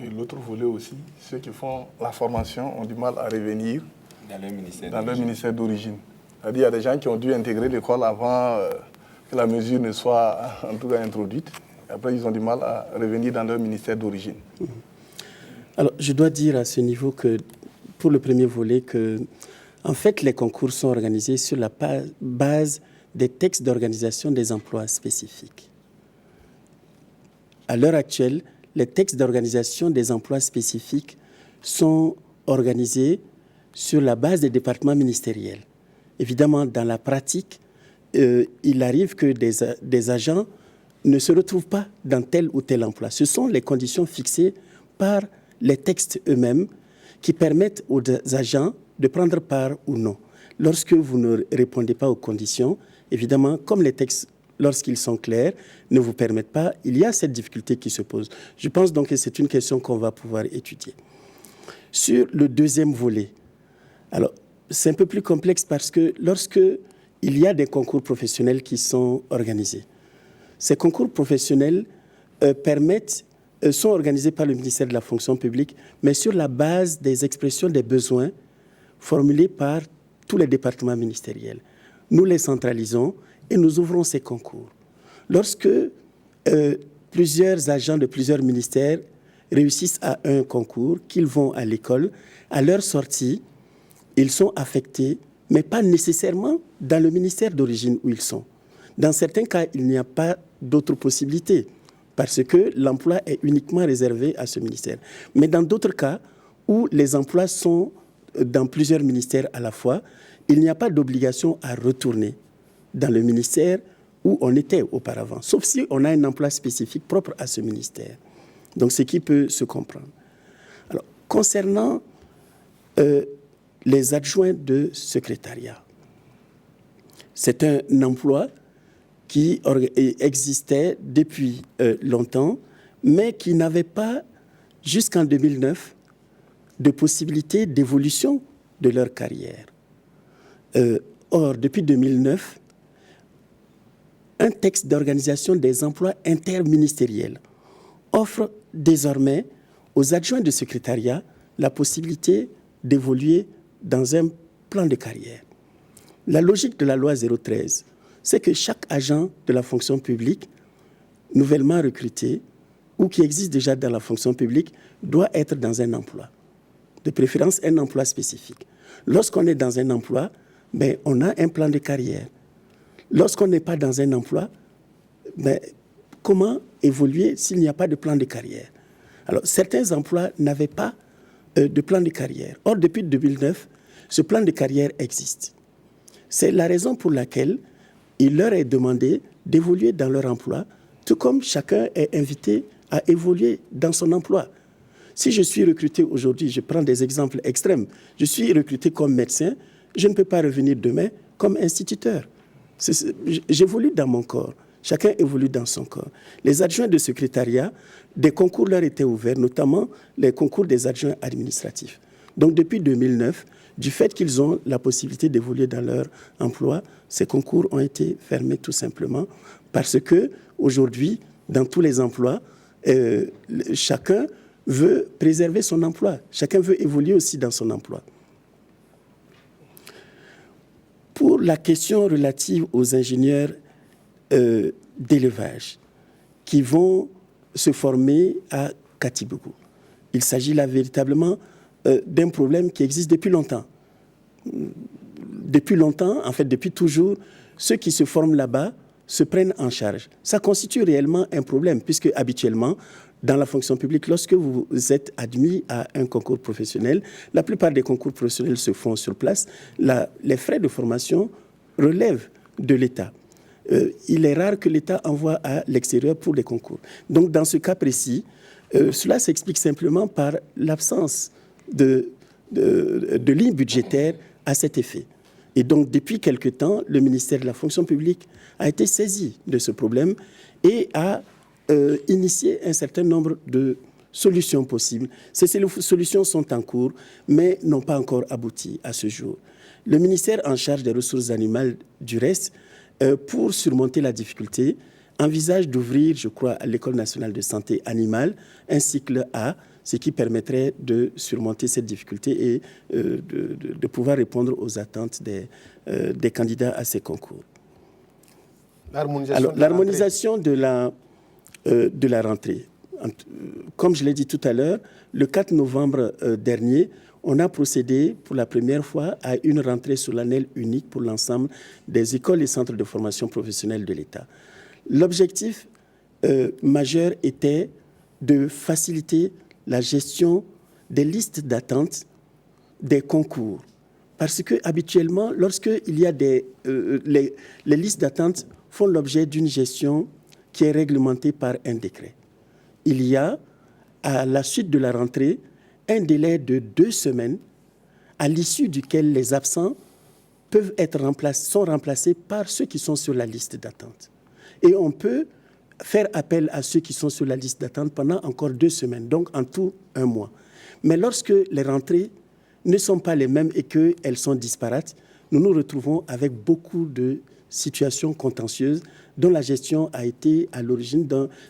Et l'autre volet aussi, ceux qui font la formation ont du mal à revenir dans leur ministère d'origine. C'est-à-dire qu'il y a des gens qui ont dû intégrer l'école avant que la mesure ne soit en tout cas introduite. Et après, ils ont du mal à revenir dans leur ministère d'origine. Alors, je dois dire à ce niveau que, pour le premier volet, que, en fait, les concours sont organisés sur la base des textes d'organisation des emplois spécifiques. À l'heure actuelle, les textes d'organisation des emplois spécifiques sont organisés sur la base des départements ministériels. Évidemment, dans la pratique, il arrive que des agents ne se retrouvent pas dans tel ou tel emploi. Ce sont les conditions fixées par les textes eux-mêmes qui permettent aux agents de prendre part ou non. Lorsque vous ne répondez pas aux conditions, évidemment, comme les textes, lorsqu'ils sont clairs, ne vous permettent pas, il y a cette difficulté qui se pose. Je pense donc que c'est une question qu'on va pouvoir étudier. Sur le deuxième volet, alors, c'est un peu plus complexe parce que lorsque il y a des concours professionnels qui sont organisés, ces concours professionnels sont organisés par le ministère de la fonction publique, mais sur la base des expressions des besoins formulés par tous les départements ministériels. Nous les centralisons et nous ouvrons ces concours. Lorsque plusieurs agents de plusieurs ministères réussissent à un concours, qu'ils vont à l'école, à leur sortie, ils sont affectés, mais pas nécessairement dans le ministère d'origine où ils sont. Dans certains cas, il n'y a pas d'autre possibilité, parce que l'emploi est uniquement réservé à ce ministère. Mais dans d'autres cas, où les emplois sont dans plusieurs ministères à la fois, il n'y a pas d'obligation à retourner dans le ministère où on était auparavant, sauf si on a un emploi spécifique propre à ce ministère. Donc, ce qui peut se comprendre. Alors, concernant les adjoints de secrétariat, C'est un emploi qui existait depuis longtemps, mais qui n'avait pas, jusqu'en 2009, de possibilité d'évolution de leur carrière. Or, depuis 2009, un texte d'organisation des emplois interministériels offre désormais aux adjoints de secrétariat la possibilité d'évoluer dans un plan de carrière. La logique de la loi 013, c'est que chaque agent de la fonction publique, nouvellement recruté ou qui existe déjà dans la fonction publique, doit être dans un emploi. De préférence, un emploi spécifique. Lorsqu'on est dans un emploi, on a un plan de carrière. Lorsqu'on n'est pas dans un emploi, comment évoluer s'il n'y a pas de plan de carrière? Alors, certains emplois n'avaient pas de plan de carrière. Or, depuis 2009, ce plan de carrière existe. C'est la raison pour laquelle il leur est demandé d'évoluer dans leur emploi, tout comme chacun est invité à évoluer dans son emploi. Si je suis recruté aujourd'hui, je prends des exemples extrêmes, je suis recruté comme médecin, je ne peux pas revenir demain comme instituteur. J'évolue dans mon corps. Chacun évolue dans son corps. Les adjoints de secrétariat, des concours leur étaient ouverts, notamment les concours des adjoints administratifs. Donc depuis 2009, du fait qu'ils ont la possibilité d'évoluer dans leur emploi, ces concours ont été fermés tout simplement parce que aujourd'hui, dans tous les emplois, chacun veut préserver son emploi. Chacun veut évoluer aussi dans son emploi. Pour la question relative aux ingénieurs d'élevage qui vont se former à Katibougou, il s'agit là véritablement d'un problème qui existe depuis longtemps. Depuis longtemps, en fait depuis toujours, ceux qui se forment là-bas se prennent en charge. Ça constitue réellement un problème puisque habituellement, dans la fonction publique, lorsque vous êtes admis à un concours professionnel, la plupart des concours professionnels se font sur place. Les frais de formation relèvent de l'État. Il est rare que l'État envoie à l'extérieur pour les concours. Donc, dans ce cas précis, cela s'explique simplement par l'absence de lignes budgétaires à cet effet. Et donc, depuis quelque temps, le ministère de la fonction publique a été saisi de ce problème et a initié un certain nombre de solutions possibles. Ces solutions sont en cours, mais n'ont pas encore abouti à ce jour. Le ministère en charge des ressources animales, du reste, pour surmonter la difficulté, envisage d'ouvrir, je crois, à l'École nationale de santé animale, un cycle A, ce qui permettrait de surmonter cette difficulté et de pouvoir répondre aux attentes des candidats à ces concours. L'harmonisation de la rentrée. Comme je l'ai dit tout à l'heure, le 4 novembre dernier, on a procédé pour la première fois à une rentrée solennelle unique pour l'ensemble des écoles et centres de formation professionnelle de l'État. L'objectif majeur était de faciliter la gestion des listes d'attente des concours. Parce que habituellement, lorsqu'il y a les listes d'attente font l'objet d'une gestion qui est réglementée par un décret. Il y a, à la suite de la rentrée, un délai de 2 semaines à l'issue duquel les absents sont remplacés par ceux qui sont sur la liste d'attente. Et on peut faire appel à ceux qui sont sur la liste d'attente pendant encore 2 semaines, donc en tout 1 mois. Mais lorsque les rentrées ne sont pas les mêmes et qu'elles sont disparates, nous nous retrouvons avec beaucoup de situations contentieuses dont la gestion a été à l'origine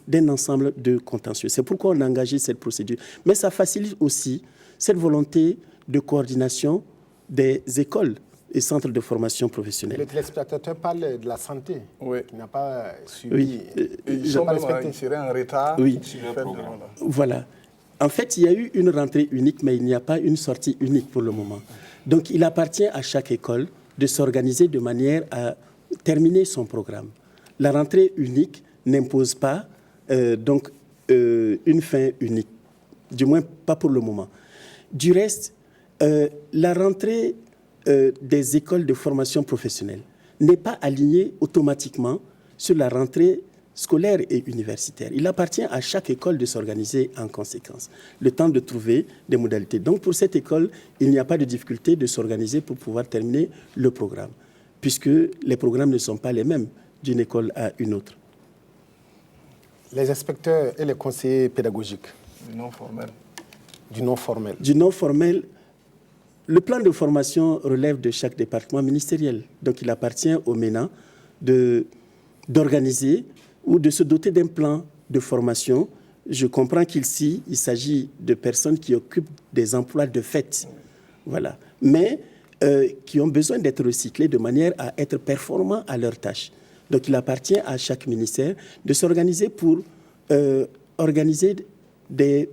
d'un ensemble de contentieux. C'est pourquoi on a engagé cette procédure. Mais ça facilite aussi cette volonté de coordination des écoles et centres de formation professionnelle. Le téléspectateur parle de la santé, qui n'a pas suivi. Oui. Ils seraient en retard. Oui. Voilà. En fait, il y a eu une rentrée unique, mais il n'y a pas une sortie unique pour le moment. Donc, il appartient à chaque école de s'organiser de manière à terminer son programme. La rentrée unique n'impose pas une fin unique, du moins pas pour le moment. Du reste, la rentrée des écoles de formation professionnelle n'est pas alignée automatiquement sur la rentrée scolaire et universitaire. Il appartient à chaque école de s'organiser en conséquence, le temps de trouver des modalités. Donc pour cette école, il n'y a pas de difficulté de s'organiser pour pouvoir terminer le programme. puisque les programmes ne sont pas les mêmes d'une école à une autre. Les inspecteurs et les conseillers pédagogiques. Du non formel. Du non formel. Du non formel, le plan de formation relève de chaque département ministériel. Donc il appartient au MENA d'organiser ou de se doter d'un plan de formation. Je comprends qu'ici, il s'agit de personnes qui occupent des emplois de fait, voilà, mais qui ont besoin d'être recyclés de manière à être performants à leurs tâches. Donc il appartient à chaque ministère de s'organiser pour organiser des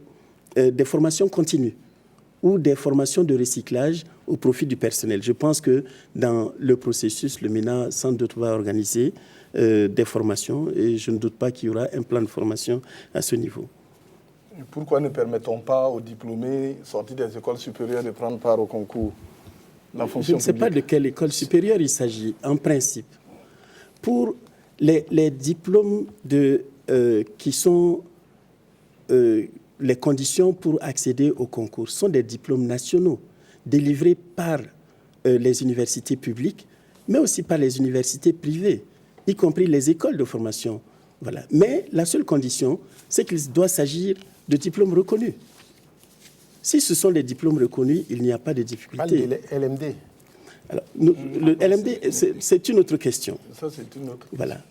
formations continues ou des formations de recyclage au profit du personnel. Je pense que dans le processus, le MENA sans doute va organiser des formations et je ne doute pas qu'il y aura un plan de formation à ce niveau. Et pourquoi ne permettons pas aux diplômés sortis des écoles supérieures de prendre part au concours? Je ne sais pas de quelle école supérieure il s'agit, en principe. Pour les diplômes qui sont les conditions pour accéder au concours sont des diplômes nationaux délivrés par les universités publiques, mais aussi par les universités privées, y compris les écoles de formation. Voilà. Mais la seule condition, c'est qu'il doit s'agir de diplômes reconnus. Si ce sont des diplômes reconnus, il n'y a pas de difficulté. Le LMD. Alors, le LMD, c'est une autre question. Ça, c'est une autre question. Voilà.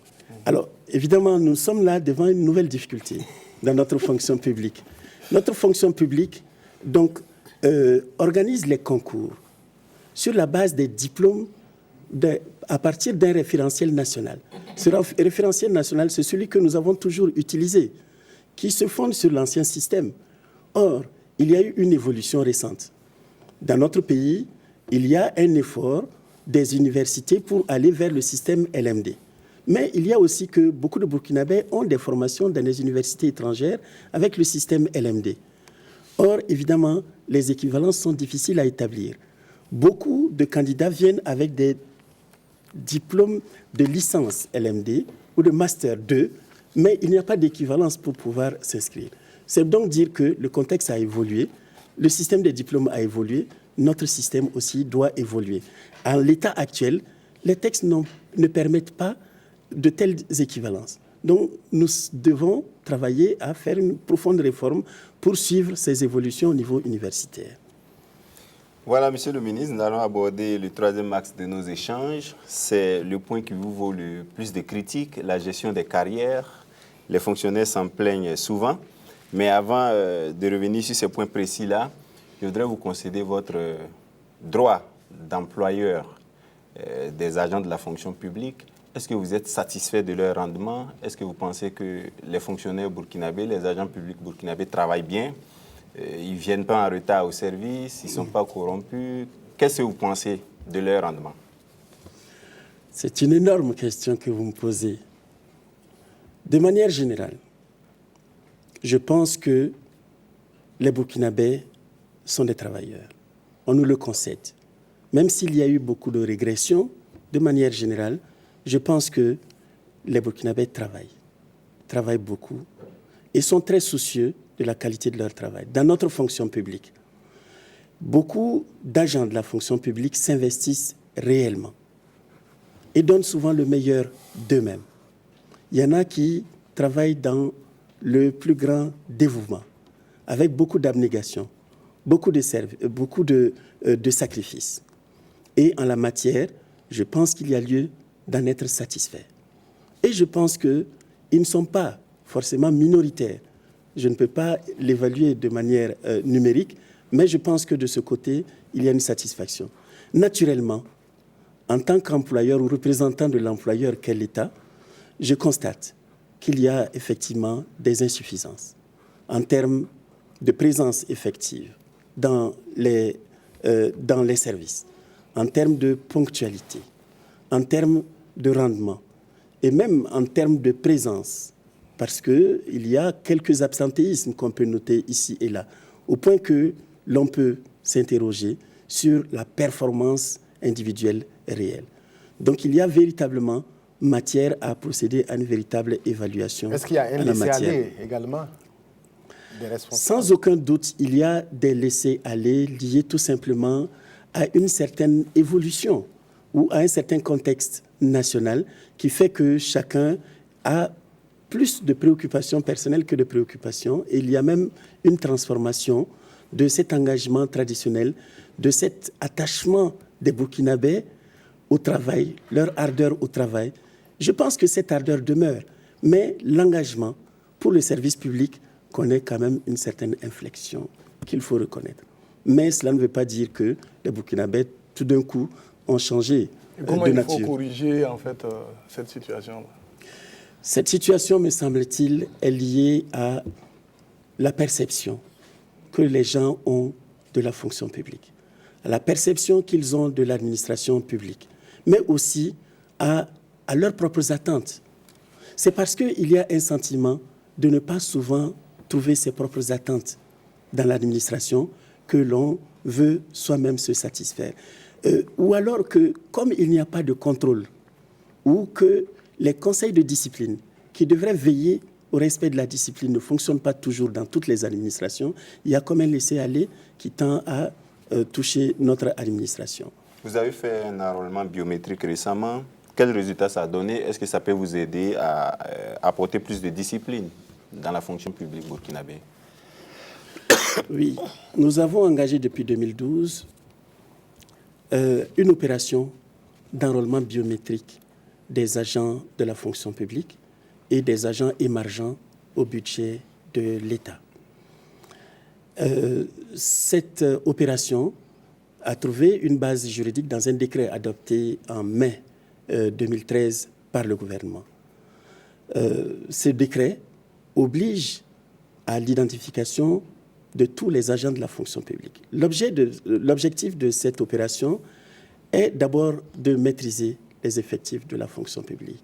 Alors, évidemment, nous sommes là devant une nouvelle difficulté dans notre fonction publique. Notre fonction publique, donc, organise les concours sur la base des diplômes à partir d'un référentiel national. Ce référentiel national, c'est celui que nous avons toujours utilisé, qui se fonde sur l'ancien système. Or, il y a eu une évolution récente. Dans notre pays, il y a un effort des universités pour aller vers le système LMD. Mais il y a aussi que beaucoup de Burkinabés ont des formations dans les universités étrangères avec le système LMD. Or, évidemment, les équivalences sont difficiles à établir. Beaucoup de candidats viennent avec des diplômes de licence LMD ou de Master 2, mais il n'y a pas d'équivalence pour pouvoir s'inscrire. C'est donc dire que le contexte a évolué, le système des diplômes a évolué, notre système aussi doit évoluer. En l'état actuel, les textes ne permettent pas de telles équivalences. Donc, nous devons travailler à faire une profonde réforme pour suivre ces évolutions au niveau universitaire. Voilà, Monsieur le ministre, nous allons aborder le troisième axe de nos échanges. C'est le point qui vous vaut le plus de critiques, la gestion des carrières. Les fonctionnaires s'en plaignent souvent. Mais avant de revenir sur ces points précis-là, je voudrais vous concéder votre droit d'employeur des agents de la fonction publique. Est-ce que vous êtes satisfait de leur rendement? Est-ce que vous pensez que les fonctionnaires burkinabés, les agents publics burkinabés travaillent bien? Ils ne viennent pas en retard au service, ils ne sont pas corrompus. Qu'est-ce que vous pensez de leur rendement? C'est une énorme question que vous me posez. De manière générale, je pense que les Burkinabés sont des travailleurs. On nous le concède. Même s'il y a eu beaucoup de régressions, de manière générale, je pense que les Burkinabés travaillent beaucoup et sont très soucieux de la qualité de leur travail. Dans notre fonction publique, beaucoup d'agents de la fonction publique s'investissent réellement et donnent souvent le meilleur d'eux-mêmes. Il y en a qui travaillent dans le plus grand dévouement, avec beaucoup d'abnégation, beaucoup de sacrifices. Et en la matière, je pense qu'il y a lieu d'en être satisfait. Et je pense qu'ils ne sont pas forcément minoritaires. Je ne peux pas l'évaluer de manière numérique, mais je pense que de ce côté, il y a une satisfaction. Naturellement, en tant qu'employeur ou représentant de l'employeur qu'est l'État, je constate qu'il y a effectivement des insuffisances en termes de présence effective dans les services, en termes de ponctualité, en termes de rendement et même en termes de présence, parce qu'il y a quelques absentéismes qu'on peut noter ici et là, au point que l'on peut s'interroger sur la performance individuelle réelle. Donc il y a véritablement matière à procéder à une véritable évaluation. Est-ce qu'il y a un laisser-aller également des responsables? Sans aucun doute, il y a des laissés-aller liés tout simplement à une certaine évolution ou à un certain contexte national qui fait que chacun a plus de préoccupations personnelles que de préoccupations. Et il y a même une transformation de cet engagement traditionnel, de cet attachement des Burkinabés au travail, leur ardeur au travail. Je pense que cette ardeur demeure, mais l'engagement pour le service public connaît quand même une certaine inflexion qu'il faut reconnaître. Mais cela ne veut pas dire que les Burkinabés, tout d'un coup, ont changé de nature. Comment il faut corriger, en fait, cette situation-là? Cette situation, me semble-t-il, est liée à la perception que les gens ont de la fonction publique, à la perception qu'ils ont de l'administration publique, mais aussi à leurs propres attentes. C'est parce qu'il y a un sentiment de ne pas souvent trouver ses propres attentes dans l'administration que l'on veut soi-même se satisfaire. Ou alors que, comme il n'y a pas de contrôle, ou que les conseils de discipline qui devraient veiller au respect de la discipline ne fonctionnent pas toujours dans toutes les administrations, il y a comme un laisser-aller qui tend à toucher notre administration. Vous avez fait un enrôlement biométrique récemment. Quel résultat ça a donné? Est-ce que ça peut vous aider à apporter plus de discipline dans la fonction publique burkinabé? Oui, nous avons engagé depuis 2012 une opération d'enrôlement biométrique des agents de la fonction publique et des agents émergents au budget de l'État. Cette opération a trouvé une base juridique dans un décret adopté en mai 2013 par le gouvernement. Ce décret oblige à l'identification de tous les agents de la fonction publique. L'objectif de cette opération est d'abord de maîtriser les effectifs de la fonction publique.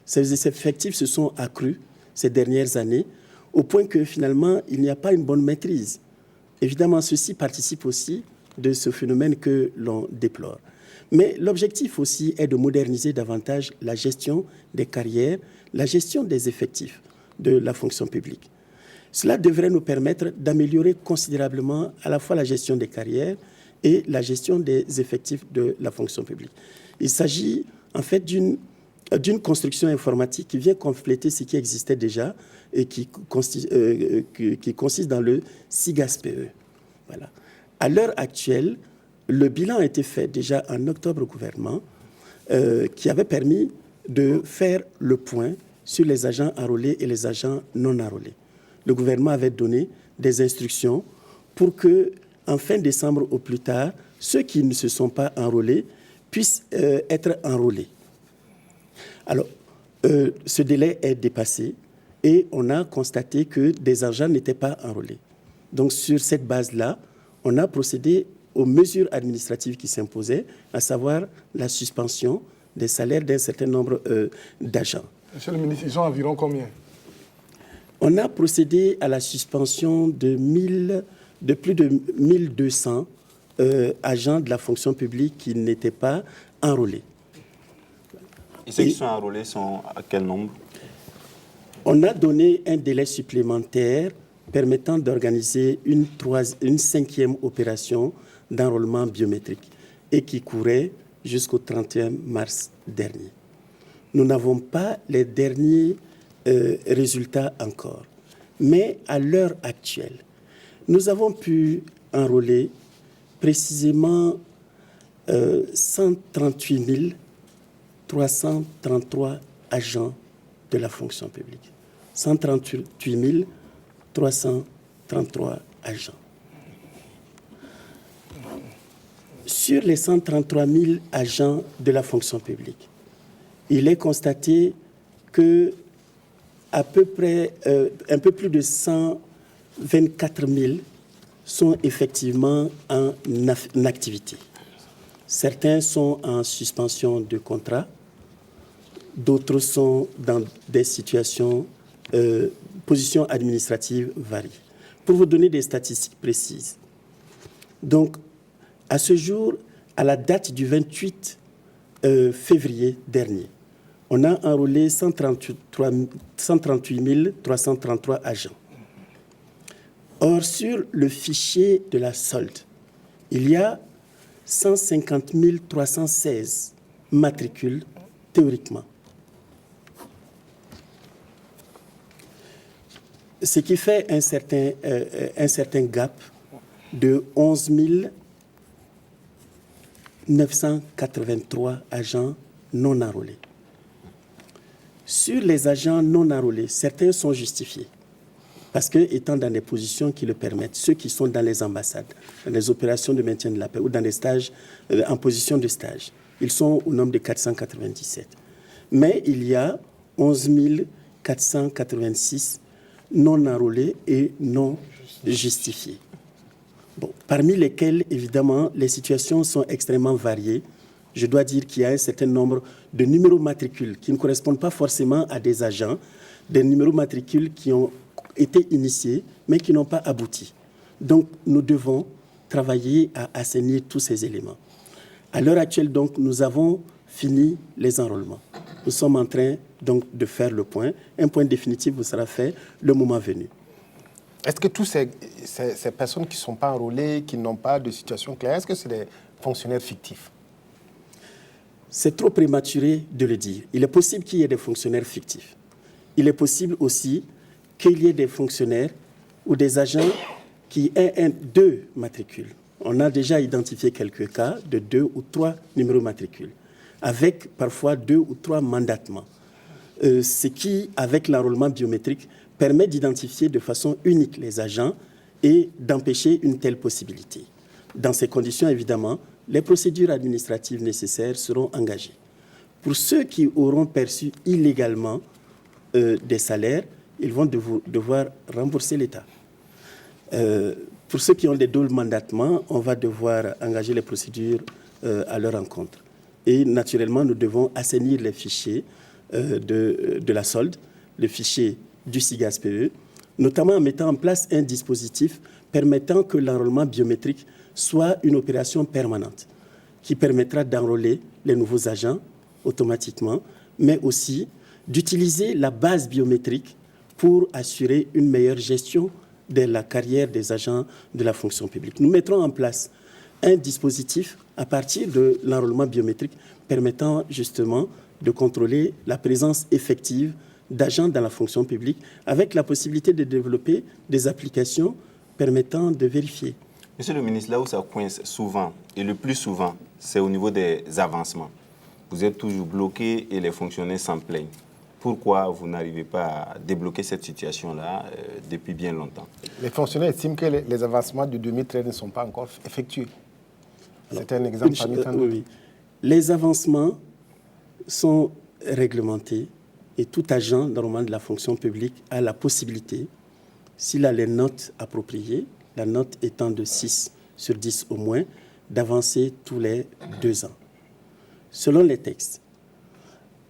Ces effectifs se sont accrus ces dernières années au point que finalement, il n'y a pas une bonne maîtrise. Évidemment, ceci participe aussi de ce phénomène que l'on déplore. Mais l'objectif aussi est de moderniser davantage la gestion des carrières, la gestion des effectifs de la fonction publique. Cela devrait nous permettre d'améliorer considérablement à la fois la gestion des carrières et la gestion des effectifs de la fonction publique. Il s'agit en fait d'une construction informatique qui vient compléter ce qui existait déjà et qui consiste dans le SIGASPE. Voilà. À l'heure actuelle, le bilan a été fait déjà en octobre au gouvernement qui avait permis de faire le point sur les agents enrôlés et les agents non enrôlés. Le gouvernement avait donné des instructions pour que, en fin décembre au plus tard, ceux qui ne se sont pas enrôlés puissent être enrôlés. Alors, ce délai est dépassé et on a constaté que des agents n'étaient pas enrôlés. Donc, sur cette base-là, on a procédé aux mesures administratives qui s'imposaient, à savoir la suspension des salaires d'un certain nombre d'agents. Monsieur le ministre, ils sont environ combien? On a procédé à la suspension de plus de 1200 agents de la fonction publique qui n'étaient pas enrôlés. Et ceux qui sont enrôlés sont à quel nombre? On a donné un délai supplémentaire permettant d'organiser une 5e opération d'enrôlement biométrique et qui courait jusqu'au 31 mars dernier. Nous n'avons pas les derniers résultats encore. Mais à l'heure actuelle, nous avons pu enrôler précisément 138 333 agents de la fonction publique. 138 333 agents. Sur les 133 000 agents de la fonction publique, il est constaté que à peu près un peu plus de 124 000 sont effectivement en activité. Certains sont en suspension de contrat, d'autres sont dans des situations, positions administratives varient. Pour vous donner des statistiques précises, donc à ce jour, à la date du 28 février dernier, on a enrôlé 138 333 agents. Or, sur le fichier de la solde, il y a 150 316 matricules théoriquement. Ce qui fait un certain gap de 11 983 agents non enrôlés. Sur les agents non enrôlés, certains sont justifiés parce que, étant dans des positions qui le permettent, ceux qui sont dans les ambassades, dans les opérations de maintien de la paix ou dans des stages, en position de stage, ils sont au nombre de 497. Mais il y a 11 486 non enrôlés et non justifiés. Bon, parmi lesquels, évidemment, les situations sont extrêmement variées. Je dois dire qu'il y a un certain nombre de numéros matricules qui ne correspondent pas forcément à des agents, des numéros matricules qui ont été initiés, mais qui n'ont pas abouti. Donc, nous devons travailler à assainir tous ces éléments. À l'heure actuelle, donc, nous avons fini les enrôlements. Nous sommes en train, donc, de faire le point. Un point définitif vous sera fait le moment venu. Est-ce que toutes ces personnes qui ne sont pas enrôlées, qui n'ont pas de situation claire, est-ce que c'est des fonctionnaires fictifs? C'est trop prématuré de le dire. Il est possible qu'il y ait des fonctionnaires fictifs. Il est possible aussi qu'il y ait des fonctionnaires ou des agents qui aient deux matricules. On a déjà identifié quelques cas de 2 ou 3 numéros matricules, avec parfois 2 ou 3 mandatements. Ce qui, avec l'enrôlement biométrique, permet d'identifier de façon unique les agents et d'empêcher une telle possibilité. Dans ces conditions, évidemment, les procédures administratives nécessaires seront engagées. Pour ceux qui auront perçu illégalement des salaires, ils vont devoir rembourser l'État. Pour ceux qui ont des doubles mandatements, on va devoir engager les procédures à leur encontre. Et naturellement, nous devons assainir les fichiers de la solde, le fichier du SIGAS-PE, notamment en mettant en place un dispositif permettant que l'enrôlement biométrique soit une opération permanente qui permettra d'enrôler les nouveaux agents automatiquement, mais aussi d'utiliser la base biométrique pour assurer une meilleure gestion de la carrière des agents de la fonction publique. Nous mettrons en place un dispositif à partir de l'enrôlement biométrique permettant justement de contrôler la présence effective d'agents dans la fonction publique avec la possibilité de développer des applications permettant de vérifier. Monsieur le ministre, là où ça coince souvent, et le plus souvent, c'est au niveau des avancements. Vous êtes toujours bloqué et les fonctionnaires s'en plaignent. Pourquoi vous n'arrivez pas à débloquer cette situation-là depuis bien longtemps? Les fonctionnaires estiment que les avancements de 2013 ne sont pas encore effectués. C'est un exemple parmi tant d'autres. Oui. Les avancements sont réglementés et tout agent normalement de la fonction publique a la possibilité, s'il a les notes appropriées, la note étant de 6 sur 10 au moins, d'avancer tous les 2 ans. Selon les textes,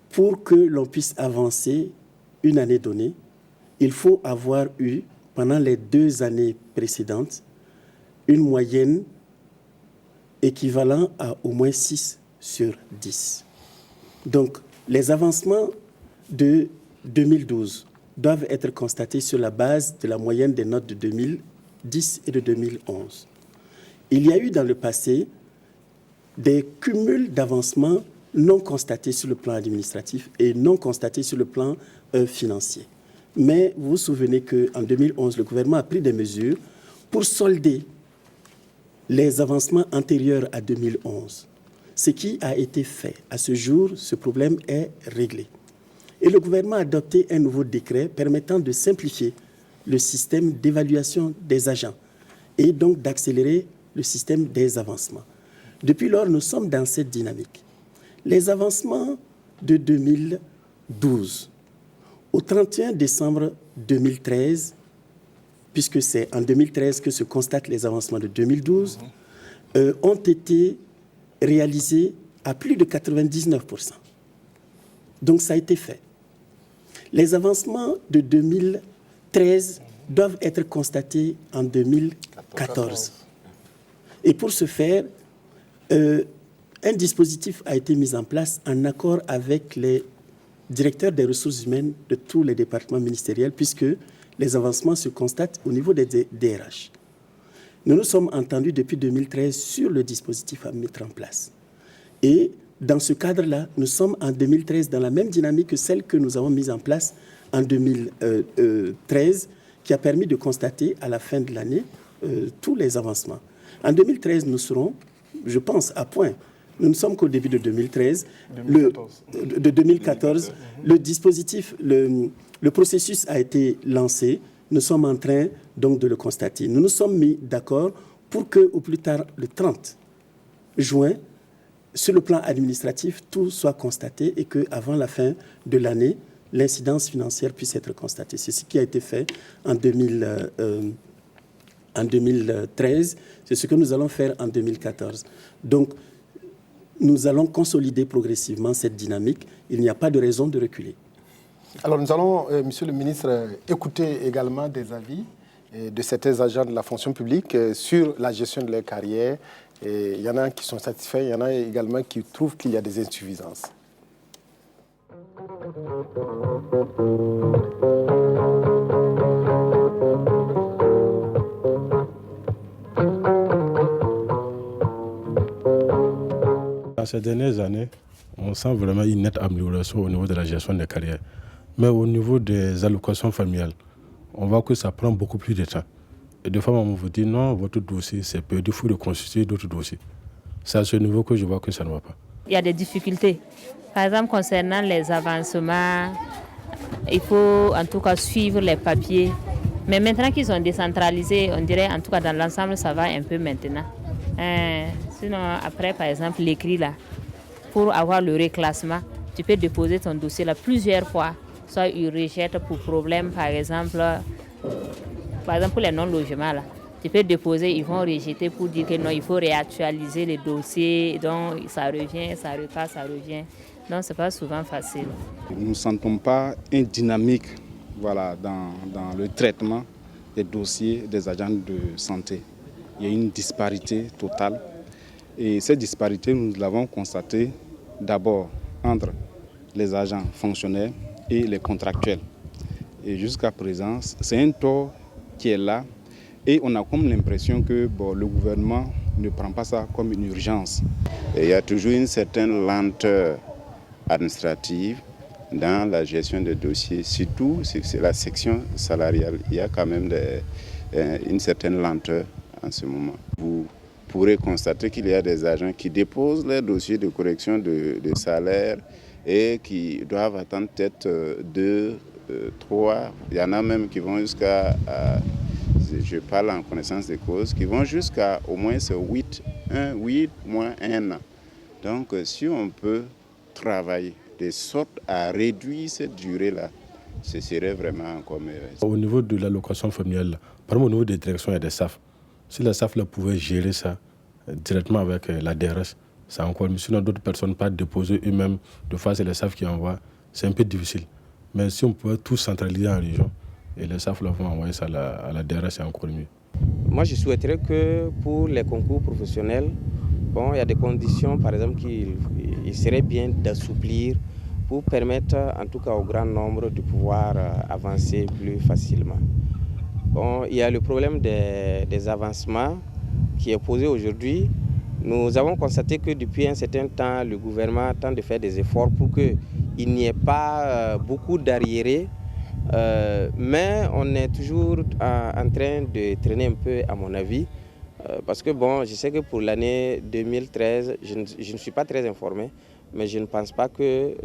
pour que l'on puisse avancer une année donnée, il faut avoir eu, pendant les 2 années précédentes, une moyenne équivalente à au moins 6 sur 10. Donc, les avancements de 2012 doivent être constatés sur la base de la moyenne des notes de 2010 et de 2011. Il y a eu dans le passé des cumuls d'avancements non constatés sur le plan administratif et non constatés sur le plan financier. Mais vous vous souvenez qu'en 2011, le gouvernement a pris des mesures pour solder les avancements antérieurs à 2011. Ce qui a été fait. À ce jour, ce problème est réglé. Et le gouvernement a adopté un nouveau décret permettant de simplifier le système d'évaluation des agents et donc d'accélérer le système des avancements. Depuis lors, nous sommes dans cette dynamique. Les avancements de 2012 au 31 décembre 2013, puisque c'est en 2013 que se constatent les avancements de 2012, ont été réalisés à plus de 99%. Donc ça a été fait. Les avancements de 2013 doivent être constatés en 2014. Et pour ce faire, un dispositif a été mis en place en accord avec les directeurs des ressources humaines de tous les départements ministériels, puisque les avancements se constatent au niveau des DRH. Nous nous sommes entendus depuis 2013 sur le dispositif à mettre en place. Et dans ce cadre-là, nous sommes en 2013 dans la même dynamique que celle que nous avons mise en place en 2013, qui a permis de constater à la fin de l'année tous les avancements. En 2013, nous serons, je pense, à point. Nous ne sommes qu'au début de 2013. 2014. Le dispositif, le processus a été lancé. Nous sommes en train donc de le constater. Nous nous sommes mis d'accord pour qu'au plus tard, le 30 juin, sur le plan administratif, tout soit constaté et qu'avant la fin de l'année, l'incidence financière puisse être constatée. C'est ce qui a été fait en 2013. C'est ce que nous allons faire en 2014. Donc, nous allons consolider progressivement cette dynamique. Il n'y a pas de raison de reculer. Alors, nous allons, Monsieur le ministre, écouter également des avis de certains agents de la fonction publique sur la gestion de leur carrière. Et il y en a qui sont satisfaits, il y en a également qui trouvent qu'il y a des insuffisances. Dans ces dernières années, on sent vraiment une nette amélioration au niveau de la gestion des carrières. Mais au niveau des allocations familiales, on voit que ça prend beaucoup plus de temps. Et des fois, on vous dit non, votre dossier, c'est peu, il faut reconstituer d'autres dossiers. C'est à ce niveau que je vois que ça ne va pas. Il y a des difficultés. Par exemple, concernant les avancements, il faut en tout cas suivre les papiers. Mais maintenant qu'ils sont décentralisés, on dirait en tout cas dans l'ensemble, ça va un peu maintenant. Sinon, après, par exemple, l'écrit là, pour avoir le reclassement, tu peux déposer ton dossier là plusieurs fois. Soit ils rejettent pour problème, par exemple pour les non-logements là. Tu peux déposer, ils vont rejeter pour dire que non, il faut réactualiser les dossiers, donc ça revient, ça repart, ça revient. Donc ce n'est pas souvent facile. Nous ne sentons pas une dynamique dans le traitement des dossiers des agents de santé. Il y a une disparité totale. Et cette disparité, nous l'avons constatée d'abord entre les agents fonctionnaires et les contractuels. Et jusqu'à présent, c'est un tort qui est là. Et on a comme l'impression que le gouvernement ne prend pas ça comme une urgence. Et il y a toujours une certaine lenteur administrative dans la gestion des dossiers, surtout c'est la section salariale. Il y a quand même une certaine lenteur en ce moment. Vous pourrez constater qu'il y a des agents qui déposent leurs dossiers de correction de salaire et qui doivent attendre peut-être 2, 3. Il y en a même qui vont jusqu'à... je parle en connaissance des causes, qui vont jusqu'à au moins 8 moins 1 an. Donc, si on peut travailler de sorte à réduire cette durée-là, ce serait vraiment encore meilleur. Au niveau de l'allocation familiale, par exemple au niveau des directions et des SAF, si la SAF pouvait gérer ça directement avec la DRS, c'est encore mieux. Sinon, d'autres personnes pas déposer eux-mêmes, de fois c'est les SAF qui envoient, c'est un peu difficile. Mais si on pouvait tout centraliser en région, et les SAF vont envoyer ça à la DRS, c'est encore mieux. Moi, je souhaiterais que pour les concours professionnels, il y a des conditions, par exemple, qu'il serait bien d'assouplir pour permettre, en tout cas au grand nombre, de pouvoir avancer plus facilement. Il y a le problème des avancements qui est posé aujourd'hui. Nous avons constaté que depuis un certain temps, le gouvernement tente de faire des efforts pour qu'il n'y ait pas beaucoup d'arriérés. Mais on est toujours en train de traîner un peu, à mon avis, parce que je sais que pour l'année 2013, je ne suis pas très informé, mais je ne pense pas que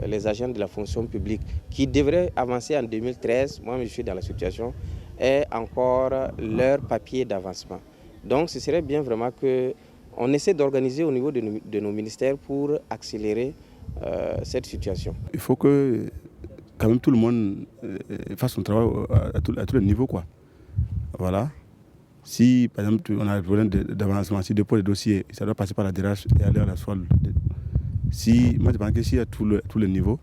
les agents de la fonction publique qui devraient avancer en 2013, moi je suis dans la situation, aient encore leur papier d'avancement. Donc ce serait bien vraiment qu'on essaie d'organiser au niveau de nos ministères pour accélérer cette situation. Il faut que quand même tout le monde fasse son travail à tous les niveaux, quoi. Voilà. Si par exemple on a un problème d'avancement, si dépôt des dossiers, ça doit passer par la DRH et aller à la solde. Moi je pense que si à tous les niveaux,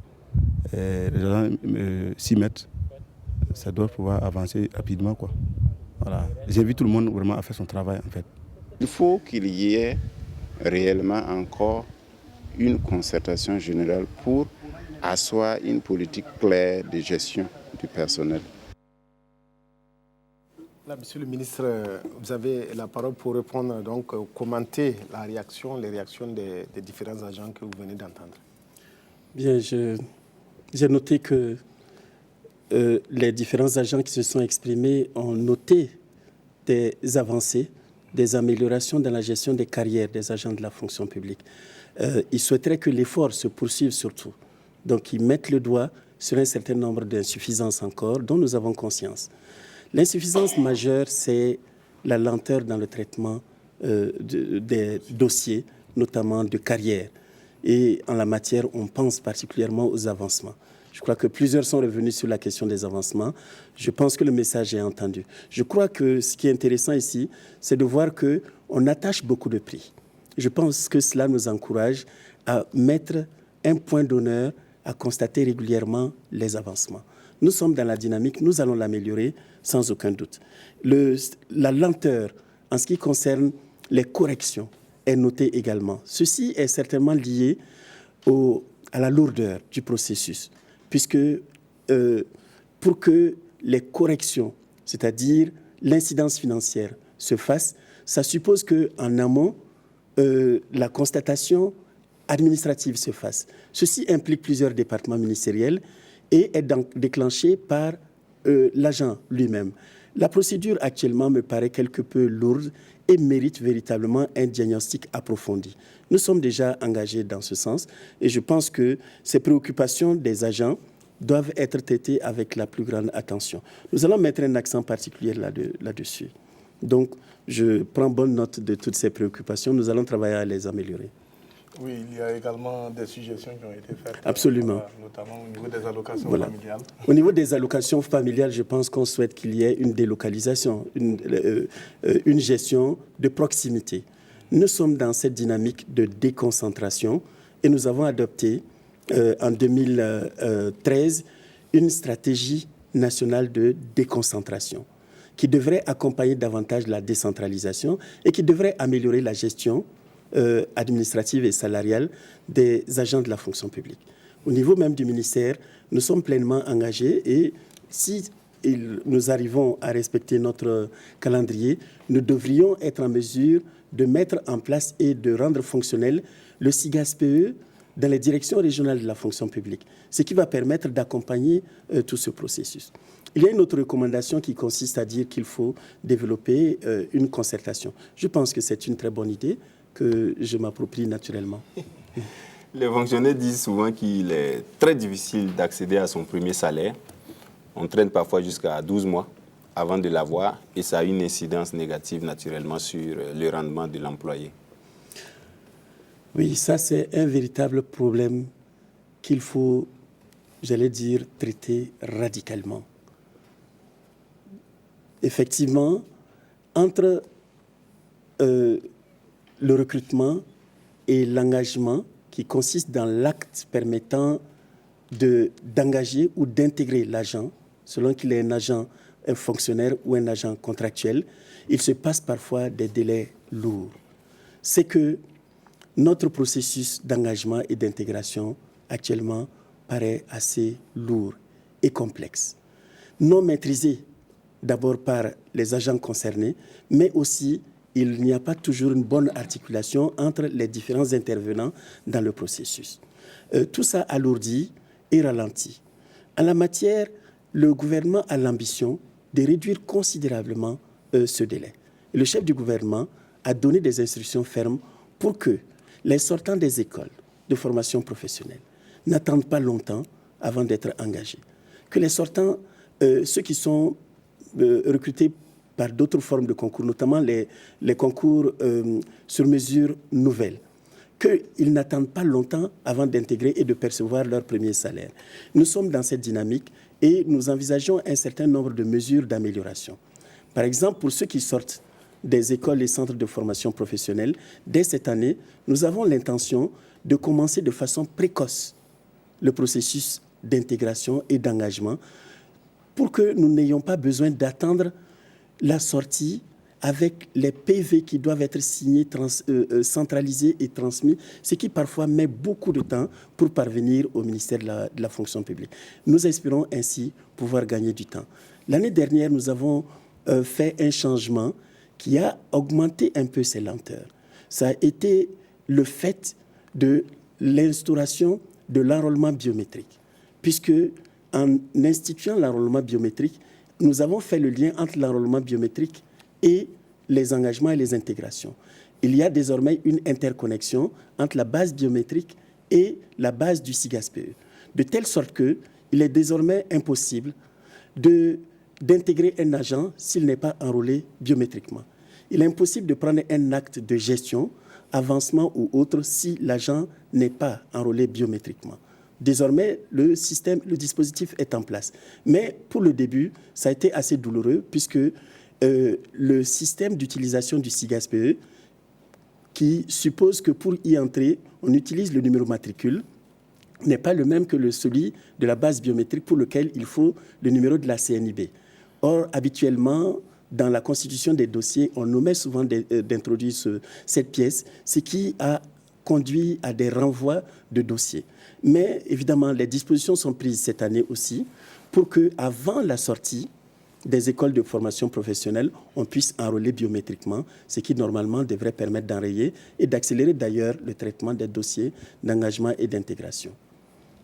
les gens s'y mettent, ça doit pouvoir avancer rapidement, quoi. Voilà. J'invite tout le monde vraiment à faire son travail en fait. Il faut qu'il y ait réellement encore une concertation générale pour asseoir une politique claire de gestion du personnel. Là, Monsieur le ministre, vous avez la parole pour répondre, donc commenter les réactions des différents agents que vous venez d'entendre. Bien, j'ai noté que les différents agents qui se sont exprimés ont noté des avancées, des améliorations dans la gestion des carrières des agents de la fonction publique. Ils souhaiteraient que l'effort se poursuive surtout. Donc, ils mettent le doigt sur un certain nombre d'insuffisances encore, dont nous avons conscience. L'insuffisance majeure, c'est la lenteur dans le traitement des dossiers, notamment de carrière. Et en la matière, on pense particulièrement aux avancements. Je crois que plusieurs sont revenus sur la question des avancements. Je pense que le message est entendu. Je crois que ce qui est intéressant ici, c'est de voir qu'on attache beaucoup de prix. Je pense que cela nous encourage à mettre un point d'honneur, à constater régulièrement les avancements. Nous sommes dans la dynamique, nous allons l'améliorer sans aucun doute. La lenteur en ce qui concerne les corrections est notée également. Ceci est certainement lié à la lourdeur du processus, puisque pour que les corrections, c'est-à-dire l'incidence financière, se fassent, ça suppose qu'en amont, la constatation administrative se fasse. Ceci implique plusieurs départements ministériels et est donc déclenché par l'agent lui-même. La procédure actuellement me paraît quelque peu lourde et mérite véritablement un diagnostic approfondi. Nous sommes déjà engagés dans ce sens et je pense que ces préoccupations des agents doivent être traitées avec la plus grande attention. Nous allons mettre un accent particulier là-dessus. Donc, je prends bonne note de toutes ces préoccupations. Nous allons travailler à les améliorer. Oui, il y a également des suggestions qui ont été faites. Absolument. Notamment au niveau des allocations familiales. Au niveau des allocations familiales, je pense qu'on souhaite qu'il y ait une délocalisation, une gestion de proximité. Nous sommes dans cette dynamique de déconcentration et nous avons adopté en 2013 une stratégie nationale de déconcentration qui devrait accompagner davantage la décentralisation et qui devrait améliorer la gestion administrative et salariale des agents de la fonction publique. Au niveau même du ministère, nous sommes pleinement engagés et si nous arrivons à respecter notre calendrier, nous devrions être en mesure de mettre en place et de rendre fonctionnel le SIGAS-PE dans les directions régionales de la fonction publique, ce qui va permettre d'accompagner tout ce processus. Il y a une autre recommandation qui consiste à dire qu'il faut développer une concertation. Je pense que c'est une très bonne idée que je m'approprie naturellement. Les fonctionnaires disent souvent qu'il est très difficile d'accéder à son premier salaire. On traîne parfois jusqu'à 12 mois avant de l'avoir et ça a une incidence négative naturellement sur le rendement de l'employé. Oui, ça c'est un véritable problème qu'il faut, j'allais dire, traiter radicalement. Effectivement, entre le recrutement et l'engagement qui consiste dans l'acte permettant d'engager ou d'intégrer l'agent, selon qu'il est un agent, un fonctionnaire ou un agent contractuel, il se passe parfois des délais lourds. C'est que notre processus d'engagement et d'intégration actuellement paraît assez lourd et complexe. Non maîtrisé d'abord par les agents concernés, mais aussi il n'y a pas toujours une bonne articulation entre les différents intervenants dans le processus. Tout ça alourdit et ralentit. En la matière, le gouvernement a l'ambition de réduire considérablement ce délai. Et le chef du gouvernement a donné des instructions fermes pour que les sortants des écoles de formation professionnelle n'attendent pas longtemps avant d'être engagés. Que les sortants, ceux qui sont recrutés par d'autres formes de concours, notamment les concours sur mesure nouvelles, qu'ils n'attendent pas longtemps avant d'intégrer et de percevoir leur premier salaire. Nous sommes dans cette dynamique et nous envisageons un certain nombre de mesures d'amélioration. Par exemple, pour ceux qui sortent des écoles et centres de formation professionnelle, dès cette année, nous avons l'intention de commencer de façon précoce le processus d'intégration et d'engagement pour que nous n'ayons pas besoin d'attendre la sortie avec les PV qui doivent être signés, centralisés et transmis, ce qui parfois met beaucoup de temps pour parvenir au ministère de la fonction publique. Nous espérons ainsi pouvoir gagner du temps. L'année dernière, nous avons fait un changement qui a augmenté un peu ces lenteurs. Ça a été le fait de l'instauration de l'enrôlement biométrique, puisque en instituant l'enrôlement biométrique, nous avons fait le lien entre l'enrôlement biométrique et les engagements et les intégrations. Il y a désormais une interconnexion entre la base biométrique et la base du SIGASPE, de telle sorte qu'il est désormais impossible d'intégrer un agent s'il n'est pas enrôlé biométriquement. Il est impossible de prendre un acte de gestion, avancement ou autre si l'agent n'est pas enrôlé biométriquement. Désormais, le dispositif est en place. Mais pour le début, ça a été assez douloureux puisque le système d'utilisation du SIGASPE, qui suppose que pour y entrer, on utilise le numéro matricule, n'est pas le même que celui de la base biométrique pour lequel il faut le numéro de la CNIB. Or, habituellement, dans la constitution des dossiers, on omet souvent d'introduire cette pièce, ce qui a conduit à des renvois de dossiers. Mais évidemment, les dispositions sont prises cette année aussi pour qu'avant la sortie des écoles de formation professionnelle, on puisse enrôler biométriquement, ce qui normalement devrait permettre d'enrayer et d'accélérer d'ailleurs le traitement des dossiers d'engagement et d'intégration.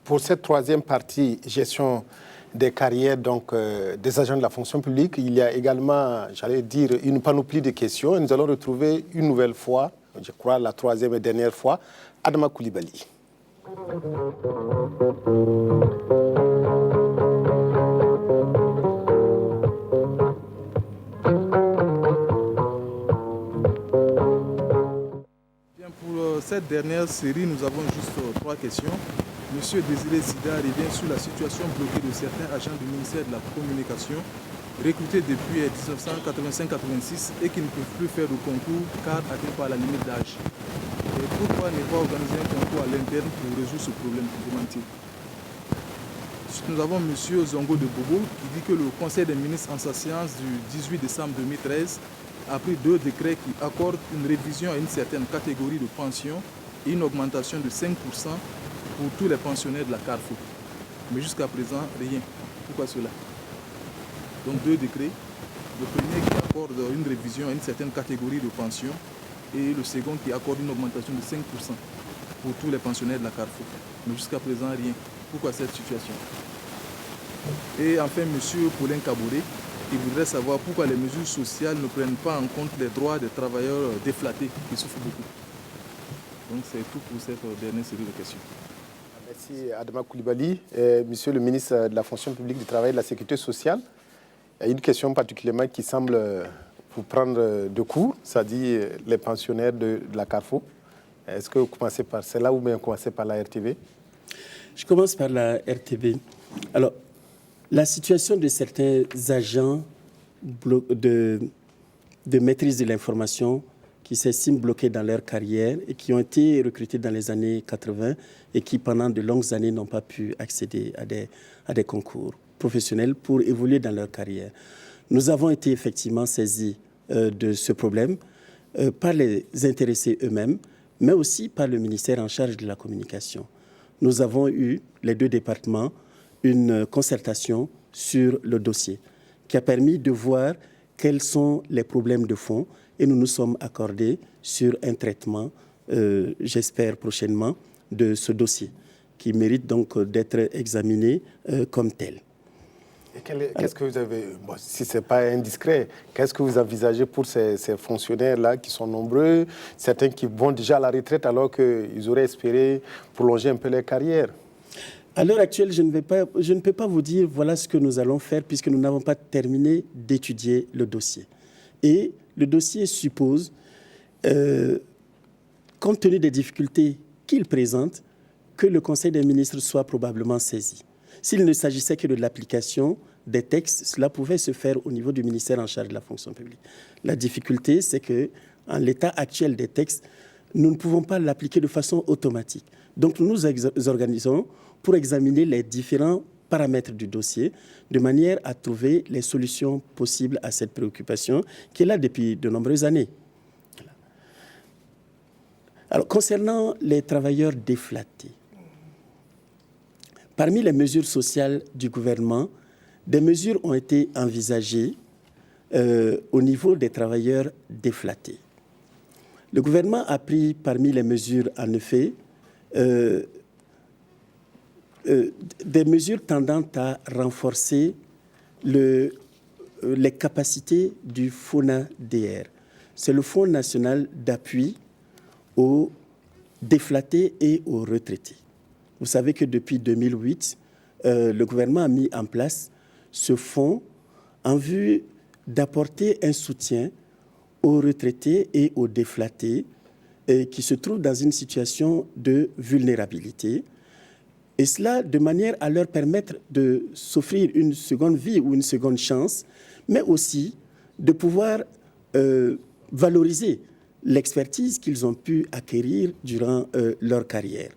Pour cette troisième partie, gestion des carrières des agents de la fonction publique, il y a également, j'allais dire, une panoplie de questions. Et nous allons retrouver une nouvelle fois, je crois la troisième et dernière fois, Adama Coulibaly. Pour cette dernière série, nous avons juste 3 questions. Monsieur Désiré Sida revient sur la situation bloquée de certains agents du ministère de la Communication, recrutés depuis 1985-86 et qui ne peuvent plus faire de concours car atteints par la limite d'âge. Pourquoi ne pas organiser un concours à l'interne pour résoudre ce problème, demande-t-il. Nous avons monsieur Zongo de Bobo qui dit que le Conseil des ministres en sa séance du 18 décembre 2013 a pris 2 décrets qui accordent une révision à une certaine catégorie de pensions et une augmentation de 5% pour tous les pensionnaires de la Carrefour. Mais jusqu'à présent, rien. Pourquoi cela? Donc 2 décrets. Le premier qui accorde une révision à une certaine catégorie de pensions et le second qui accorde une augmentation de 5% pour tous les pensionnaires de la Carrefour. Mais jusqu'à présent, rien. Pourquoi cette situation? Et enfin, M. Paulin Kabouré, il voudrait savoir pourquoi les mesures sociales ne prennent pas en compte les droits des travailleurs déflatés qui souffrent beaucoup. Donc c'est tout pour cette dernière série de questions. Merci Adama Coulibaly. Monsieur le ministre de la fonction publique, du travail et de la sécurité sociale, il y a une question particulièrement qui semble vous prendre de court, c'est-à-dire les pensionnaires de la Carrefour. Est-ce que vous commencez par celle-là ou bien vous commencez par la RTB? Je commence par la RTB. Alors, la situation de certains agents de maîtrise de l'information qui s'estiment bloqués dans leur carrière et qui ont été recrutés dans les années 80 et qui, pendant de longues années, n'ont pas pu accéder à des concours professionnels pour évoluer dans leur carrière. Nous avons été effectivement saisis de ce problème par les intéressés eux-mêmes, mais aussi par le ministère en charge de la communication. Nous avons eu, les 2 départements, une concertation sur le dossier qui a permis de voir quels sont les problèmes de fond et nous nous sommes accordés sur un traitement, j'espère prochainement, de ce dossier qui mérite donc d'être examiné comme tel. Qu'est-ce que vous avez, si ce n'est pas indiscret, qu'est-ce que vous envisagez pour ces fonctionnaires-là qui sont nombreux, certains qui vont déjà à la retraite alors qu'ils auraient espéré prolonger un peu leur carrière? À l'heure actuelle, je ne peux pas vous dire voilà ce que nous allons faire puisque nous n'avons pas terminé d'étudier le dossier. Et le dossier suppose, compte tenu des difficultés qu'il présente, que le Conseil des ministres soit probablement saisi. S'il ne s'agissait que de l'application des textes, cela pouvait se faire au niveau du ministère en charge de la fonction publique. La difficulté, c'est qu'en l'état actuel des textes, nous ne pouvons pas l'appliquer de façon automatique. Donc nous nous organisons pour examiner les différents paramètres du dossier de manière à trouver les solutions possibles à cette préoccupation qui est là depuis de nombreuses années. Alors, concernant les travailleurs déflatés, parmi les mesures sociales du gouvernement, des mesures ont été envisagées au niveau des travailleurs déflatés. Le gouvernement a pris parmi les mesures, en effet, des mesures tendant à renforcer les capacités du FONADR. C'est le Fonds national d'appui aux déflatés et aux retraités. Vous savez que depuis 2008, le gouvernement a mis en place ce fonds en vue d'apporter un soutien aux retraités et aux déflatés qui se trouvent dans une situation de vulnérabilité. Et cela de manière à leur permettre de s'offrir une seconde vie ou une seconde chance, mais aussi de pouvoir valoriser l'expertise qu'ils ont pu acquérir durant leur carrière.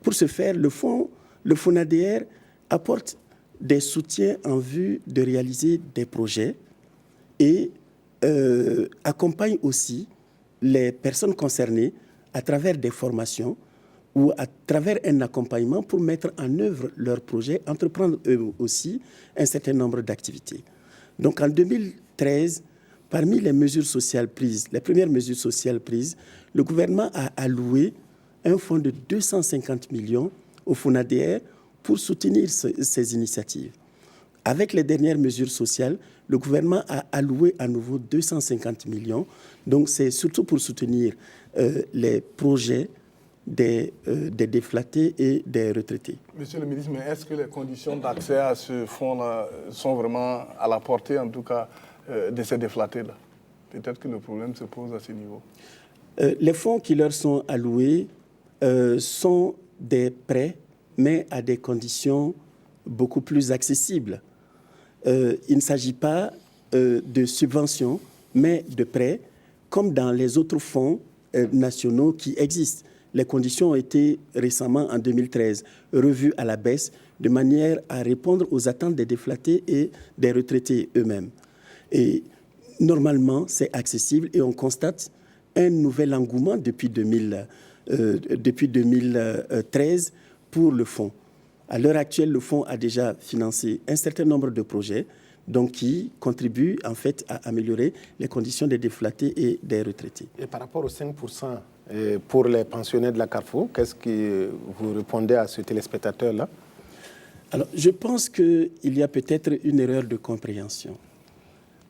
Pour ce faire, le FONADR apporte des soutiens en vue de réaliser des projets et accompagne aussi les personnes concernées à travers des formations ou à travers un accompagnement pour mettre en œuvre leurs projets, entreprendre eux aussi un certain nombre d'activités. Donc en 2013, parmi les mesures sociales prises, les premières mesures sociales prises, le gouvernement a alloué un fonds de 250 millions au FONADR pour soutenir ces initiatives. Avec les dernières mesures sociales, le gouvernement a alloué à nouveau 250 millions. Donc c'est surtout pour soutenir les projets des déflatés et des retraités. Monsieur le ministre, mais est-ce que les conditions d'accès à ce fonds-là sont vraiment à la portée, en tout cas, de ces déflatés-là? Peut-être que le problème se pose à ce niveau. Les fonds qui leur sont alloués sont des prêts, mais à des conditions beaucoup plus accessibles. Il ne s'agit pas de subventions, mais de prêts, comme dans les autres fonds nationaux qui existent. Les conditions ont été récemment, en 2013, revues à la baisse de manière à répondre aux attentes des déflatés et des retraités eux-mêmes. Et normalement, c'est accessible et on constate un nouvel engouement depuis 2013 pour le fonds. À l'heure actuelle, le fonds a déjà financé un certain nombre de projets donc qui contribuent en fait à améliorer les conditions des déflatés et des retraités. Et par rapport aux 5% pour les pensionnaires de la Carrefour, qu'est-ce que vous répondez à ce téléspectateur-là? Alors, je pense qu'il y a peut-être une erreur de compréhension.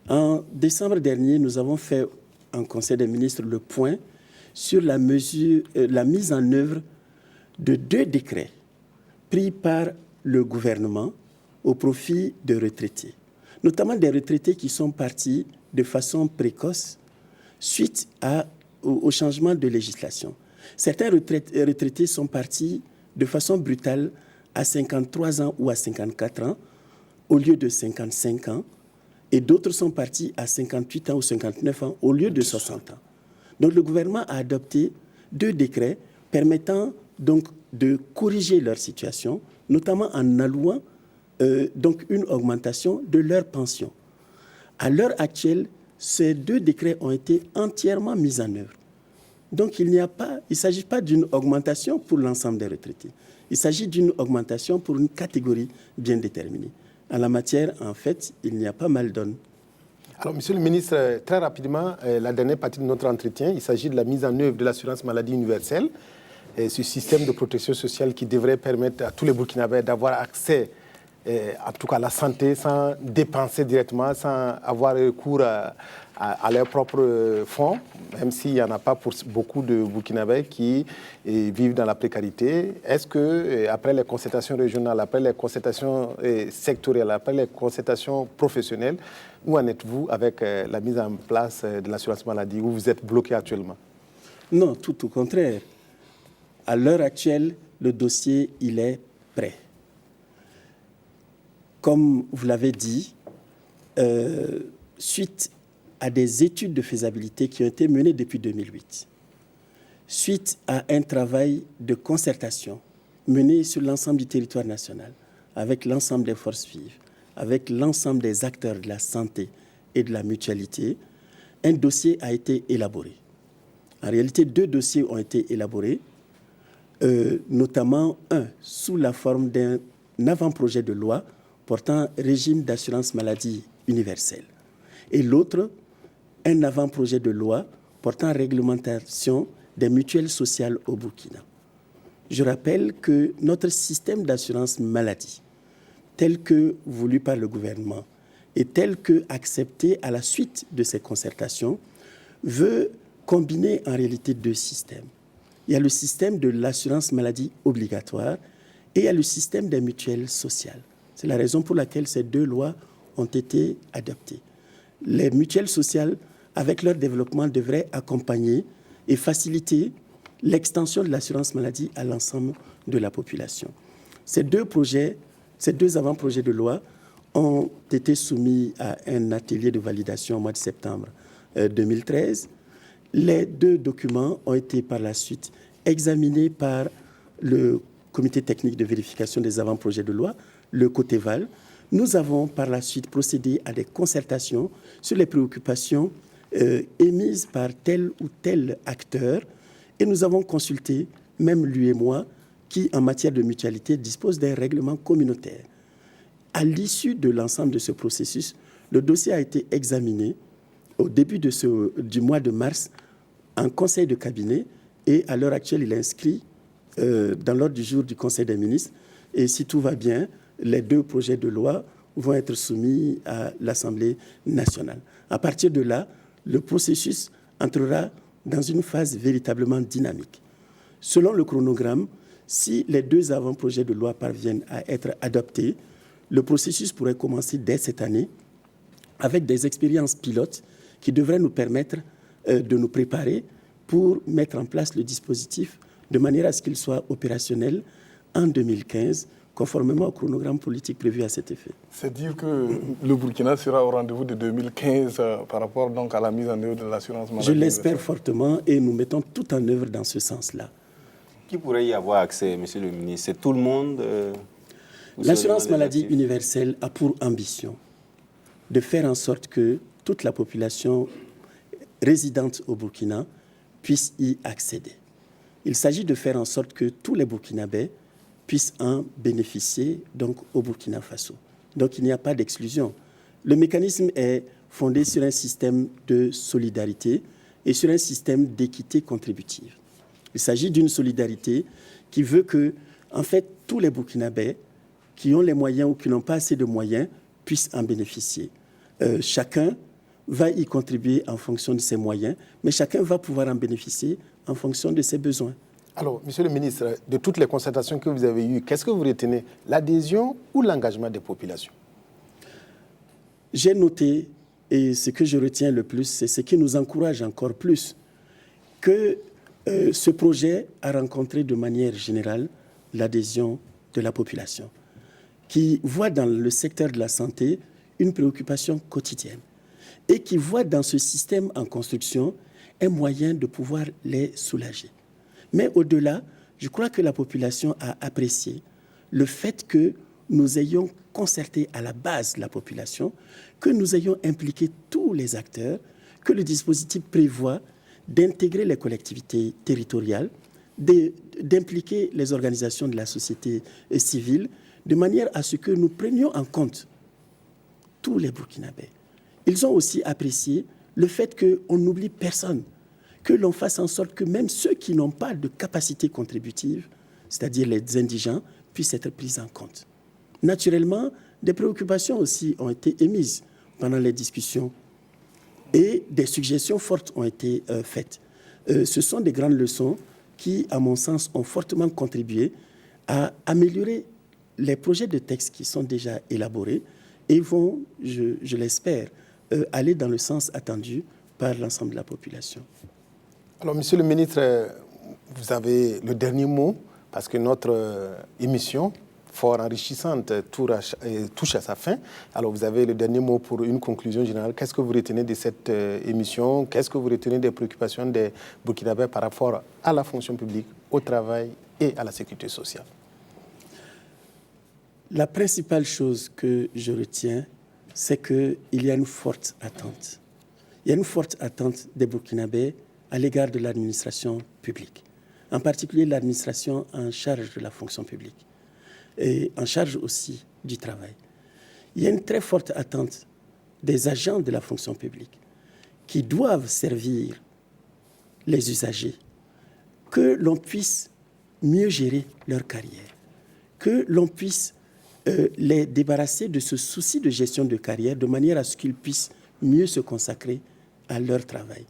En décembre dernier, nous avons fait en Conseil des ministres le point sur la mise en œuvre de 2 décrets pris par le gouvernement au profit de retraités, notamment des retraités qui sont partis de façon précoce suite au changement de législation. Certains retraités sont partis de façon brutale à 53 ans ou à 54 ans au lieu de 55 ans et d'autres sont partis à 58 ans ou 59 ans au lieu de 60 ans. Donc le gouvernement a adopté 2 décrets permettant donc de corriger leur situation, notamment en allouant donc une augmentation de leur pension. À l'heure actuelle, ces 2 décrets ont été entièrement mis en œuvre. Donc il ne s'agit pas d'une augmentation pour l'ensemble des retraités. Il s'agit d'une augmentation pour une catégorie bien déterminée. En la matière, en fait, il n'y a pas mal d'hommes. Alors, Monsieur le ministre, très rapidement, la dernière partie de notre entretien, il s'agit de la mise en œuvre de l'assurance maladie universelle, ce système de protection sociale qui devrait permettre à tous les Burkinabés d'avoir accès en tout cas à la santé sans dépenser directement, sans avoir recours à leurs propres fonds, même s'il n'y en a pas pour beaucoup de Burkinabés qui vivent dans la précarité. Est-ce que après les concertations régionales, après les concertations sectorielles, après les concertations professionnelles, où en êtes-vous avec la mise en place de l'assurance maladie, où vous êtes bloqué actuellement? Non, tout au contraire. À l'heure actuelle, le dossier, il est prêt. Comme vous l'avez dit, suite à des études de faisabilité qui ont été menées depuis 2008, suite à un travail de concertation mené sur l'ensemble du territoire national, avec l'ensemble des forces vives, avec l'ensemble des acteurs de la santé et de la mutualité, un dossier a été élaboré. En réalité, 2 dossiers ont été élaborés, notamment un sous la forme d'un avant-projet de loi portant régime d'assurance maladie universelle et l'autre, un avant-projet de loi portant réglementation des mutuelles sociales au Burkina. Je rappelle que notre système d'assurance maladie, tel que voulu par le gouvernement et tel que accepté à la suite de ces concertations, veut combiner en réalité deux systèmes. Il y a le système de l'assurance maladie obligatoire et il y a le système des mutuelles sociales. C'est la raison pour laquelle ces deux lois ont été adoptées. Les mutuelles sociales, avec leur développement, devraient accompagner et faciliter l'extension de l'assurance maladie à l'ensemble de la population. Ces deux avant-projets de loi ont été soumis à un atelier de validation au mois de septembre 2013. Les deux documents ont été par la suite examinés par le comité technique de vérification des avant-projets de loi, le COTEVAL. Nous avons par la suite procédé à des concertations sur les préoccupations émises par tel ou tel acteur et nous avons consulté, même lui et moi, qui en matière de mutualité dispose d'un règlement communautaire. À l'issue de l'ensemble de ce processus, le dossier a été examiné au début du mois de mars en conseil de cabinet et à l'heure actuelle, il est inscrit dans l'ordre du jour du Conseil des ministres. Et si tout va bien, les deux projets de loi vont être soumis à l'Assemblée nationale. À partir de là, le processus entrera dans une phase véritablement dynamique. Selon le chronogramme, si les deux avant-projets de loi parviennent à être adoptés, le processus pourrait commencer dès cette année avec des expériences pilotes qui devraient nous permettre de nous préparer pour mettre en place le dispositif de manière à ce qu'il soit opérationnel en 2015, conformément au chronogramme politique prévu à cet effet. C'est dire que le Burkina sera au rendez-vous de 2015 par rapport donc à la mise en œuvre de l'assurance maladie. Je l'espère fortement et nous mettons tout en œuvre dans ce sens-là. Qui pourrait y avoir accès, Monsieur le ministre? C'est tout le monde L'assurance maladie universelle a pour ambition de faire en sorte que toute la population résidente au Burkina puisse y accéder. Il s'agit de faire en sorte que tous les Burkinabés puissent en bénéficier donc, au Burkina Faso. Donc il n'y a pas d'exclusion. Le mécanisme est fondé sur un système de solidarité et sur un système d'équité contributive. Il s'agit d'une solidarité qui veut que, en fait, tous les Burkinabés qui ont les moyens ou qui n'ont pas assez de moyens puissent en bénéficier. Chacun va y contribuer en fonction de ses moyens, mais chacun va pouvoir en bénéficier en fonction de ses besoins. Alors, Monsieur le ministre, de toutes les concertations que vous avez eues, qu'est-ce que vous retenez? L'adhésion ou l'engagement des populations? J'ai noté, et ce que je retiens le plus, c'est ce qui nous encourage encore plus, que ce projet a rencontré de manière générale l'adhésion de la population, qui voit dans le secteur de la santé une préoccupation quotidienne et qui voit dans ce système en construction un moyen de pouvoir les soulager. Mais au-delà, je crois que la population a apprécié le fait que nous ayons concerté à la base la population, que nous ayons impliqué tous les acteurs, que le dispositif prévoit d'intégrer les collectivités territoriales, d'impliquer les organisations de la société civile, de manière à ce que nous prenions en compte tous les Burkinabés. Ils ont aussi apprécié le fait qu'on n'oublie personne, que l'on fasse en sorte que même ceux qui n'ont pas de capacité contributive, c'est-à-dire les indigents, puissent être pris en compte. Naturellement, des préoccupations aussi ont été émises pendant les discussions et des suggestions fortes ont été faites. Ce sont des grandes leçons qui, à mon sens, ont fortement contribué à améliorer les projets de texte qui sont déjà élaborés et vont, je l'espère, aller dans le sens attendu par l'ensemble de la population. Alors, Monsieur le ministre, vous avez le dernier mot, parce que notre émission, fort enrichissante, touche à sa fin. Alors, vous avez le dernier mot pour une conclusion générale. Qu'est-ce que vous retenez de cette émission? Qu'est-ce que vous retenez des préoccupations des Burkinabés par rapport à la fonction publique, au travail et à la sécurité sociale? La principale chose que je retiens, c'est qu'il y a une forte attente. Il y a une forte attente des Burkinabés à l'égard de l'administration publique, en particulier l'administration en charge de la fonction publique et en charge aussi du travail. Il y a une très forte attente des agents de la fonction publique qui doivent servir les usagers, que l'on puisse mieux gérer leur carrière, que l'on puisse les débarrasser de ce souci de gestion de carrière de manière à ce qu'ils puissent mieux se consacrer à leur travail.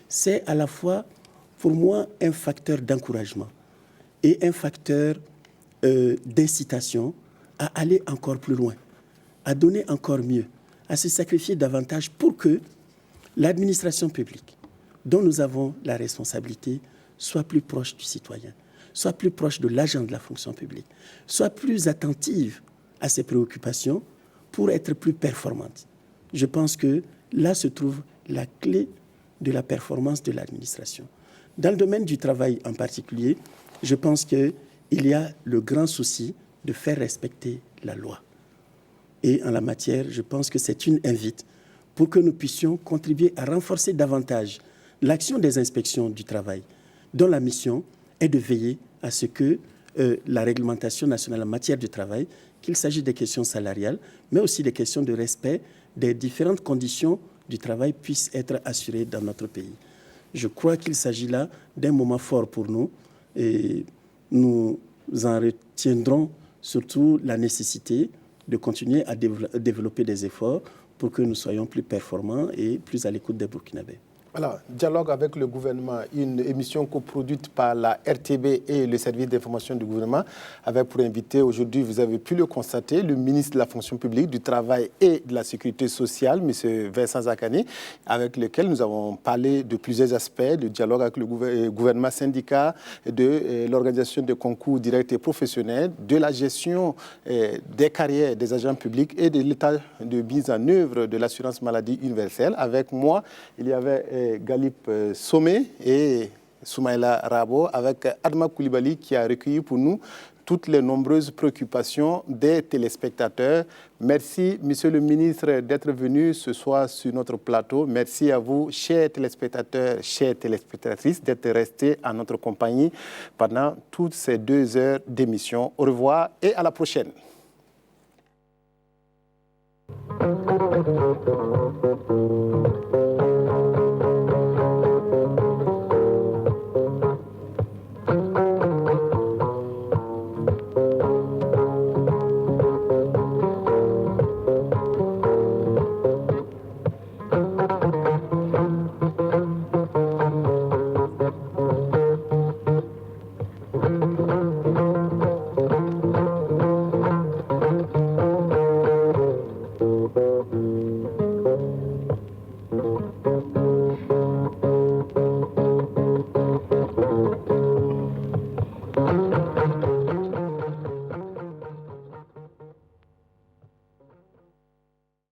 C'est à la fois, pour moi, un facteur d'encouragement et un facteur d'incitation à aller encore plus loin, à donner encore mieux, à se sacrifier davantage pour que l'administration publique, dont nous avons la responsabilité, soit plus proche du citoyen, soit plus proche de l'agent de la fonction publique, soit plus attentive à ses préoccupations pour être plus performante. Je pense que là se trouve la clé de la performance de l'administration. Dans le domaine du travail en particulier, je pense qu'il y a le grand souci de faire respecter la loi. Et en la matière, je pense que c'est une invite pour que nous puissions contribuer à renforcer davantage l'action des inspections du travail, dont la mission est de veiller à ce que la réglementation nationale en matière de travail, qu'il s'agisse des questions salariales, mais aussi des questions de respect des différentes conditions du travail, puissent être assurées dans notre pays. Je crois qu'il s'agit là d'un moment fort pour nous et nous en retiendrons surtout la nécessité de continuer à développer des efforts pour que nous soyons plus performants et plus à l'écoute des Burkinabés. Voilà, dialogue avec le gouvernement, une émission coproduite par la RTB et le service d'information du gouvernement, avec pour invité aujourd'hui, vous avez pu le constater, le ministre de la fonction publique, du travail et de la sécurité sociale, M. Vincent Zakani, avec lequel nous avons parlé de plusieurs aspects, du dialogue avec le gouvernement syndicat, de l'organisation de concours directs et professionnels, de la gestion des carrières des agents publics et de l'état de mise en œuvre de l'assurance maladie universelle. Avec moi, il y avait Galip Somé et Soumaïla Rabo, avec Adma Koulibaly qui a recueilli pour nous toutes les nombreuses préoccupations des téléspectateurs. Merci, Monsieur le ministre, d'être venu ce soir sur notre plateau. Merci à vous, chers téléspectateurs, chères téléspectatrices, d'être restés à notre compagnie pendant toutes ces 2 heures d'émission. Au revoir et à la prochaine.